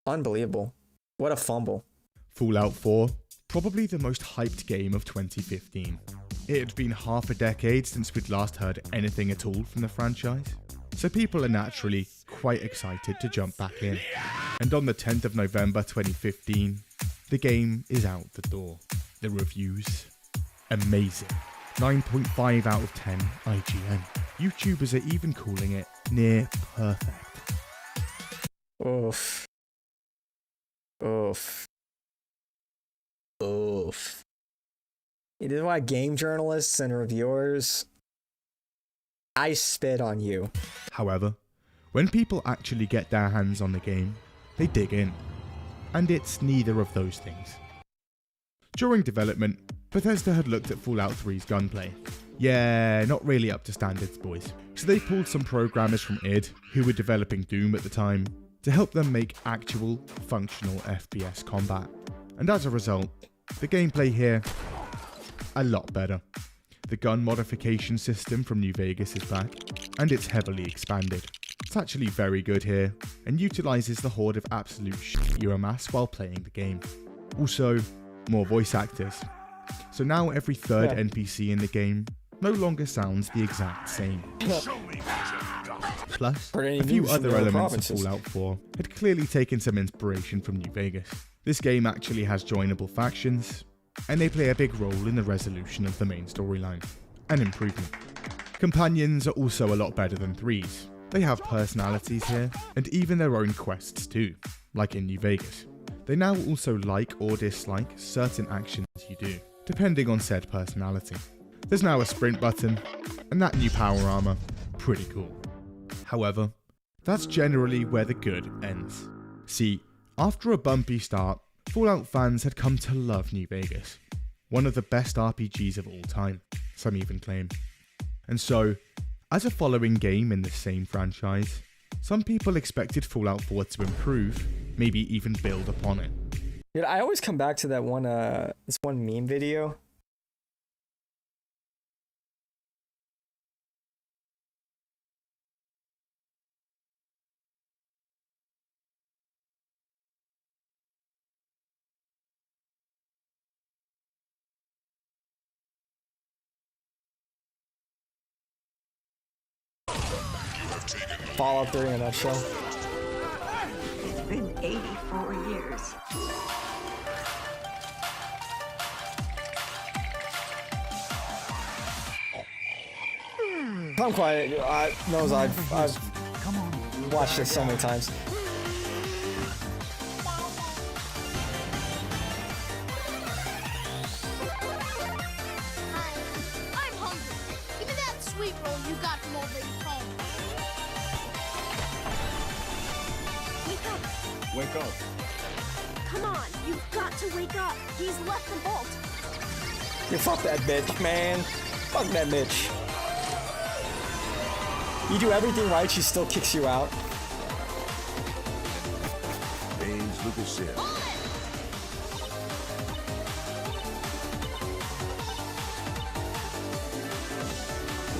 Unbelievable. What a fumble. Fallout 4, probably the most hyped game of 2015. It had been half a decade since we'd last heard anything at all from the franchise, so people are naturally quite excited to jump back in. And on the 10th of November 2015, the game is out the door. The reviews, amazing. 9.5 out of 10 IGN. YouTubers are even calling it near perfect. Oof. It is why game journalists and reviewers, I spit on you. However, when people actually get their hands on the game, they dig in. And it's neither of those things. During development, Bethesda had looked at Fallout 3's gunplay. Yeah, not really up to standards, boys. So they pulled some programmers from id, who were developing Doom at the time, to help them make actual, functional FPS combat. And as a result, the gameplay here, a lot better. The gun modification system from New Vegas is back, and it's heavily expanded. It's actually very good here, and utilises the horde of absolute shit you amass while playing the game. Also, more voice actors. So now every third NPC in the game no longer sounds the exact same. Plus, a few other elements of Fallout 4 had clearly taken some inspiration from New Vegas. This game actually has joinable factions, and they play a big role in the resolution of the main storyline. An improvement. Companions are also a lot better than 3's. They have personalities here, and even their own quests too, like in New Vegas. They now also like or dislike certain actions you do, depending on said personality. There's now a sprint button, and that new power armor, pretty cool. However, that's generally where the good ends. See, after a bumpy start, Fallout fans had come to love New Vegas, one of the best RPGs of all time, some even claim. And so, as a following game in the same franchise, some people expected Fallout 4 to improve, maybe even build upon it. Dude, I always come back to that one, this one meme video. Fallout 3 in a nutshell. It's been 84 years. I'm quiet. I've watched this so many times. I'm hungry. Give me that sweet roll you got from old lady home. Wake up. Come on, you've got to wake up. He's left the vault. Yeah, fuck that bitch, man. Fuck that bitch. You do everything right, she still kicks you out. James Lucas here.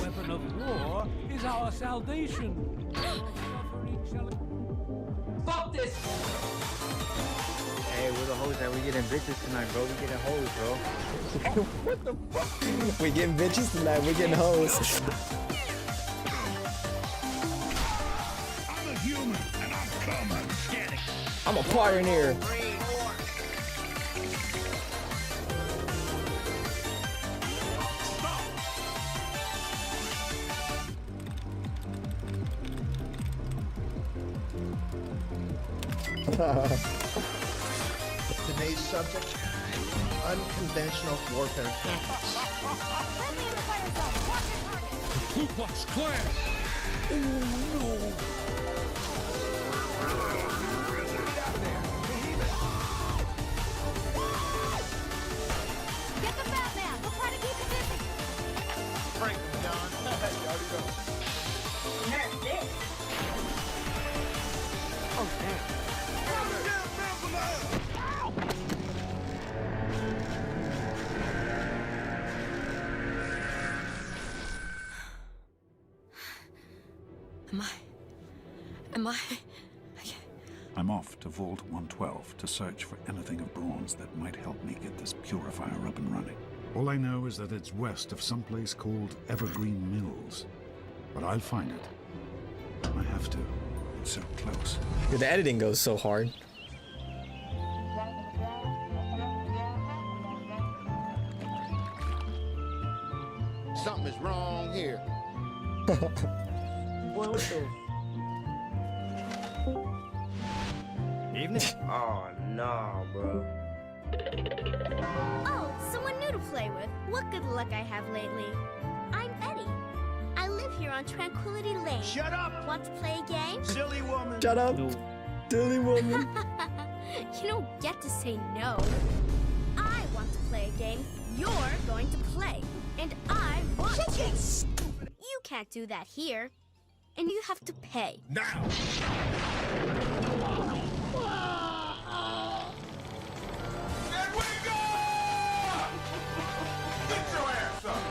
Weapon of war is our salvation. Fuck this! Hey, we're the hoes that we getting bitches tonight, bro. We getting hoes, bro. What the fuck? We getting bitches tonight. We getting hoes. I'm a human, and I'm coming. Get it. I'm a pioneer. Today's subject, unconventional warfare tactics. Ku Klux Klan! Oh no! Get the fat man. We'll try to keep it busy. Frank, John. You already know. That's it. Oh, damn. Am I? I'm off to Vault 112 to search for anything of bronze that might help me get this purifier up and running. All I know is that it's west of some place called Evergreen Mills. But I'll find it. I have to. It's so close. Dude, the editing goes so hard. Something is wrong here. Evening? Oh, no, bro. Oh, someone new to play with. What good luck I have lately. I'm Eddie. I live here on Tranquility Lane. Shut up! Want to play a game? Silly woman! Shut up! No. Silly woman! You don't get to say no. I want to play a game you're going to play. And I want to. You can't do that here. And you have to pay. Now! Get your ass up!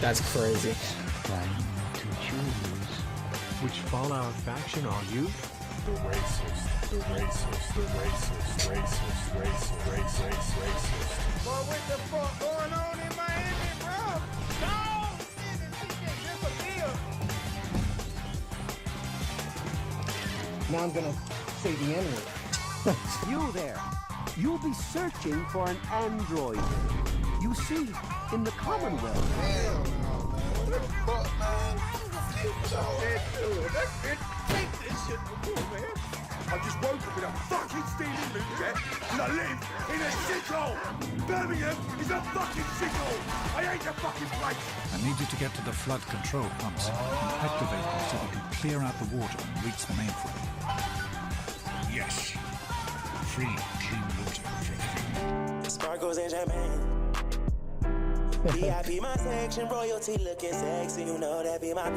That's crazy. Trying to choose. Which Fallout faction are you? The racist, the racist, the racist, racist, racist, racist, racist. Boy, what the fuck going on in Miami, bro? No! Now I'm gonna say the N-word. You there. You'll be searching for an android. You see, in the Commonwealth. Hell no, man. What the fuck, man? Take this shit before, man. I just woke up in a fucking steaming mood, yeah? And I live in a shithole! Birmingham is a fucking shithole! I hate the fucking place! I need you to get to the flood control pumps and activate them so we can clear out the water and reach the mainframe. Yes. Free, clean water for everyone. Sparkles and champagne. VIP my section, royalty looking sexy. You know that be my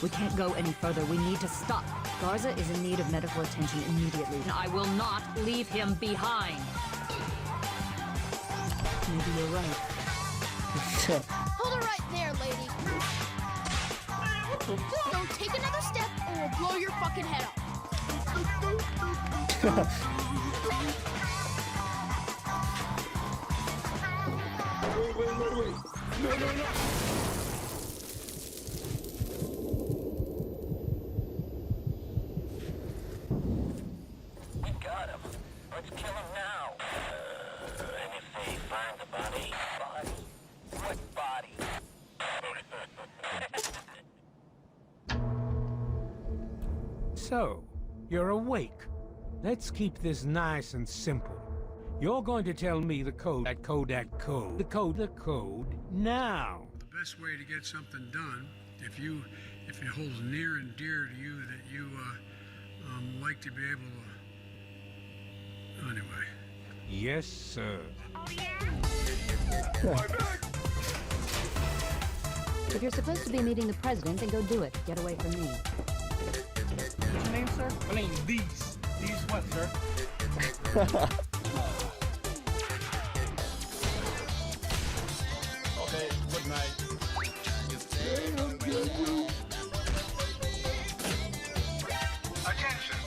We can't go any further. We need to stop. Garza is in need of medical attention immediately. And I will not leave him behind. Maybe you're right. Hold her right there, lady. Don't take another step or we'll blow your fucking head off. Wait. No. We got him. Let's kill him now. And if they find the body. What body? So, you're awake. Let's keep this nice and simple. You're going to tell me the code, the code, now. The best way to get something done, if it holds near and dear to you that you like to be able to, anyway. Yes, sir. If you're supposed to be meeting the president, then go do it. Get away from me. What's your name, sir? My name is These. These what, sir? Attention.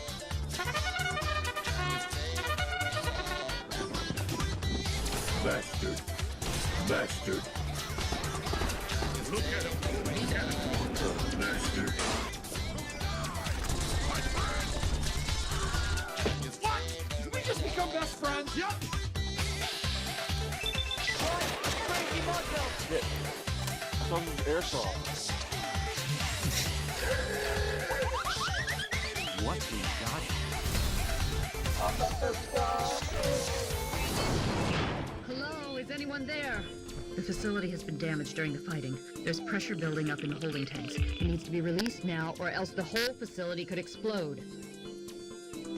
Bastard. Bastard. Look at him. Look at him. Bastard. What? Did we just become best friends? Yep. Shit. Some airsoft. What we got? Hello, is anyone there? The facility has been damaged during the fighting. There's pressure building up in the holding tanks. It needs to be released now, or else the whole facility could explode.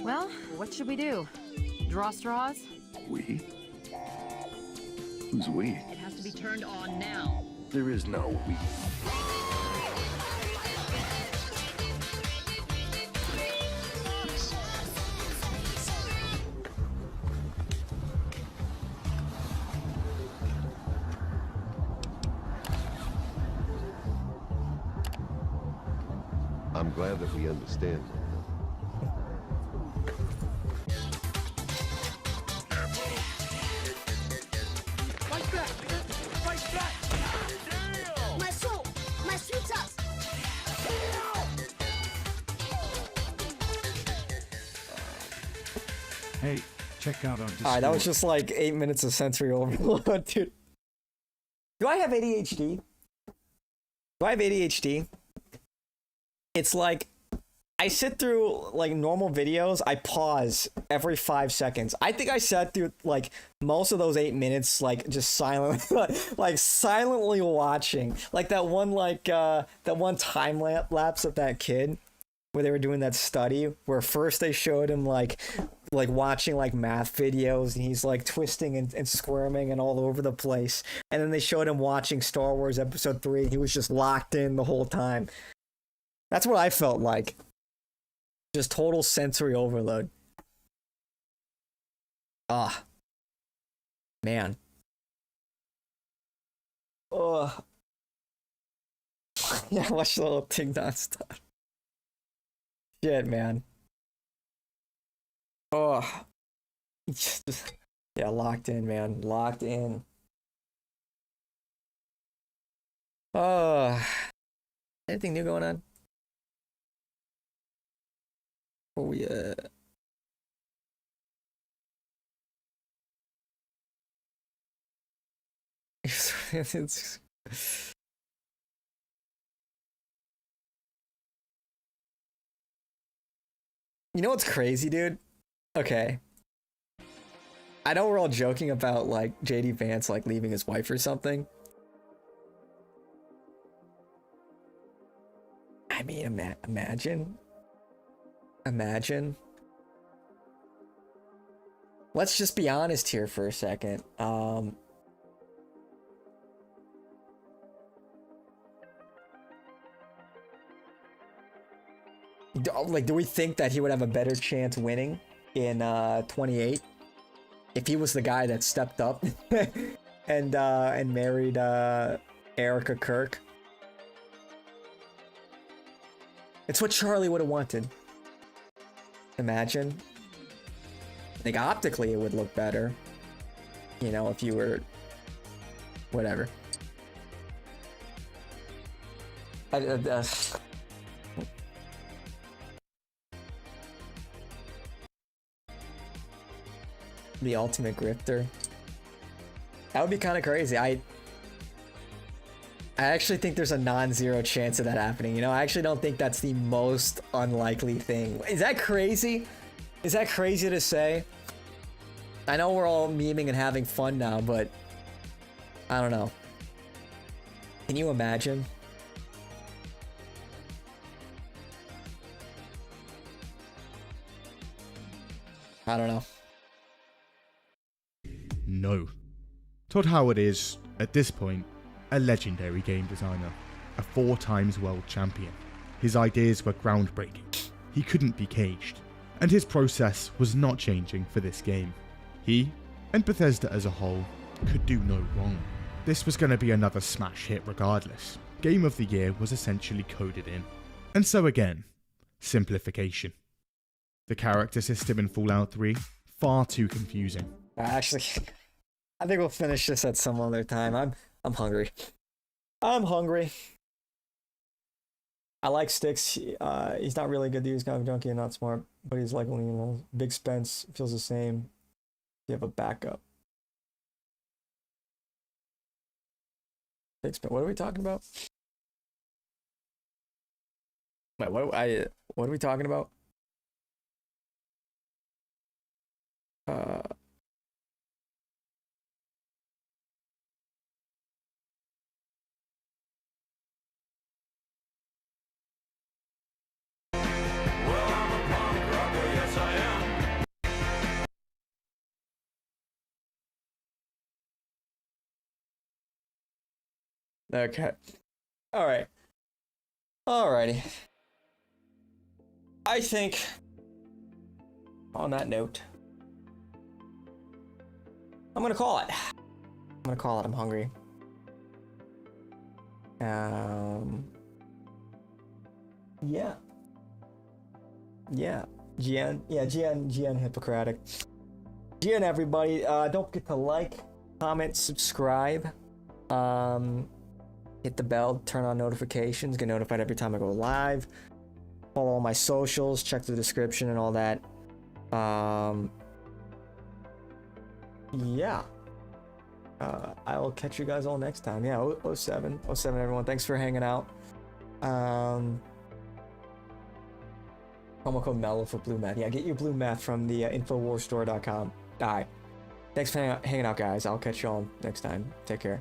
Well, what should we do? Draw straws? We? Who's we? It has to be turned on now. There is no we. I'm glad that we understand. Fight back! Fight back! My soul! My sweet sauce! Hey, check out our Discord. Alright, that was just like 8 minutes of sensory overload, dude. Do I have ADHD? Do I have ADHD? It's like, I sit through like normal videos, I pause every 5 seconds. I think I sat through like most of those 8 minutes, like just silent, like silently watching. Like that one time lapse of that kid where they were doing that study where first they showed him like watching like math videos and he's like twisting and squirming and all over the place. And then they showed him watching Star Wars Episode 3 and he was just locked in the whole time. That's what I felt like. Just total sensory overload. Ah. Man. Ugh. Yeah, watch the whole thing nonstop. Shit, man. Oh. Yeah, locked in, man. Locked in. Oh. Anything new going on? Oh, yeah. It's... You know what's crazy, dude? Okay. I know we're all joking about, like, JD Vance, like, leaving his wife or something. I mean, imagine. Imagine. Let's just be honest here for a second. Do we think that he would have a better chance winning in 28 if he was the guy that stepped up and married Erica Kirk? It's what Charlie would have wanted. Imagine. I think optically it would look better. You know, if you were... Whatever. The ultimate grifter. That would be kind of crazy. I actually think there's a non-zero chance of that happening. You know, I actually don't think that's the most unlikely thing. Is that crazy? Is that crazy to say? I know we're all memeing and having fun now, but I don't know. Can you imagine? I don't know. No. Todd Howard is, at this point, a legendary game designer, a 4 times world champion. His ideas were groundbreaking. He couldn't be caged, and his process was not changing for this game. He, and Bethesda as a whole, could do no wrong. This was going to be another smash hit regardless. Game of the Year was essentially coded in. And so again, simplification. The character system in Fallout 3, far too confusing. Actually, I think we'll finish this at some other time. I'm hungry. I'm hungry. I like Styx. He's not really good to use, kind of junky and not smart, but he's like one of you. Big Spence feels the same. You have a backup. Big Spence. What are we talking about? Wait, what are we talking about? Okay. All right. Alrighty. I think on that note, I'm gonna call it. I'm hungry. Yeah. GN Hippocratic. GN everybody. Don't forget to like, comment, subscribe. Hit the bell, turn on notifications, get notified every time I go live. Follow all my socials, check the description and all that. Yeah. I will catch you guys all next time. Yeah, 07 everyone. Thanks for hanging out. Promo code MELLOW for Blue Math. Yeah, get your Blue Math from the InfoWarsStore.com. Alright. Thanks for hanging out, guys. I'll catch you all next time. Take care.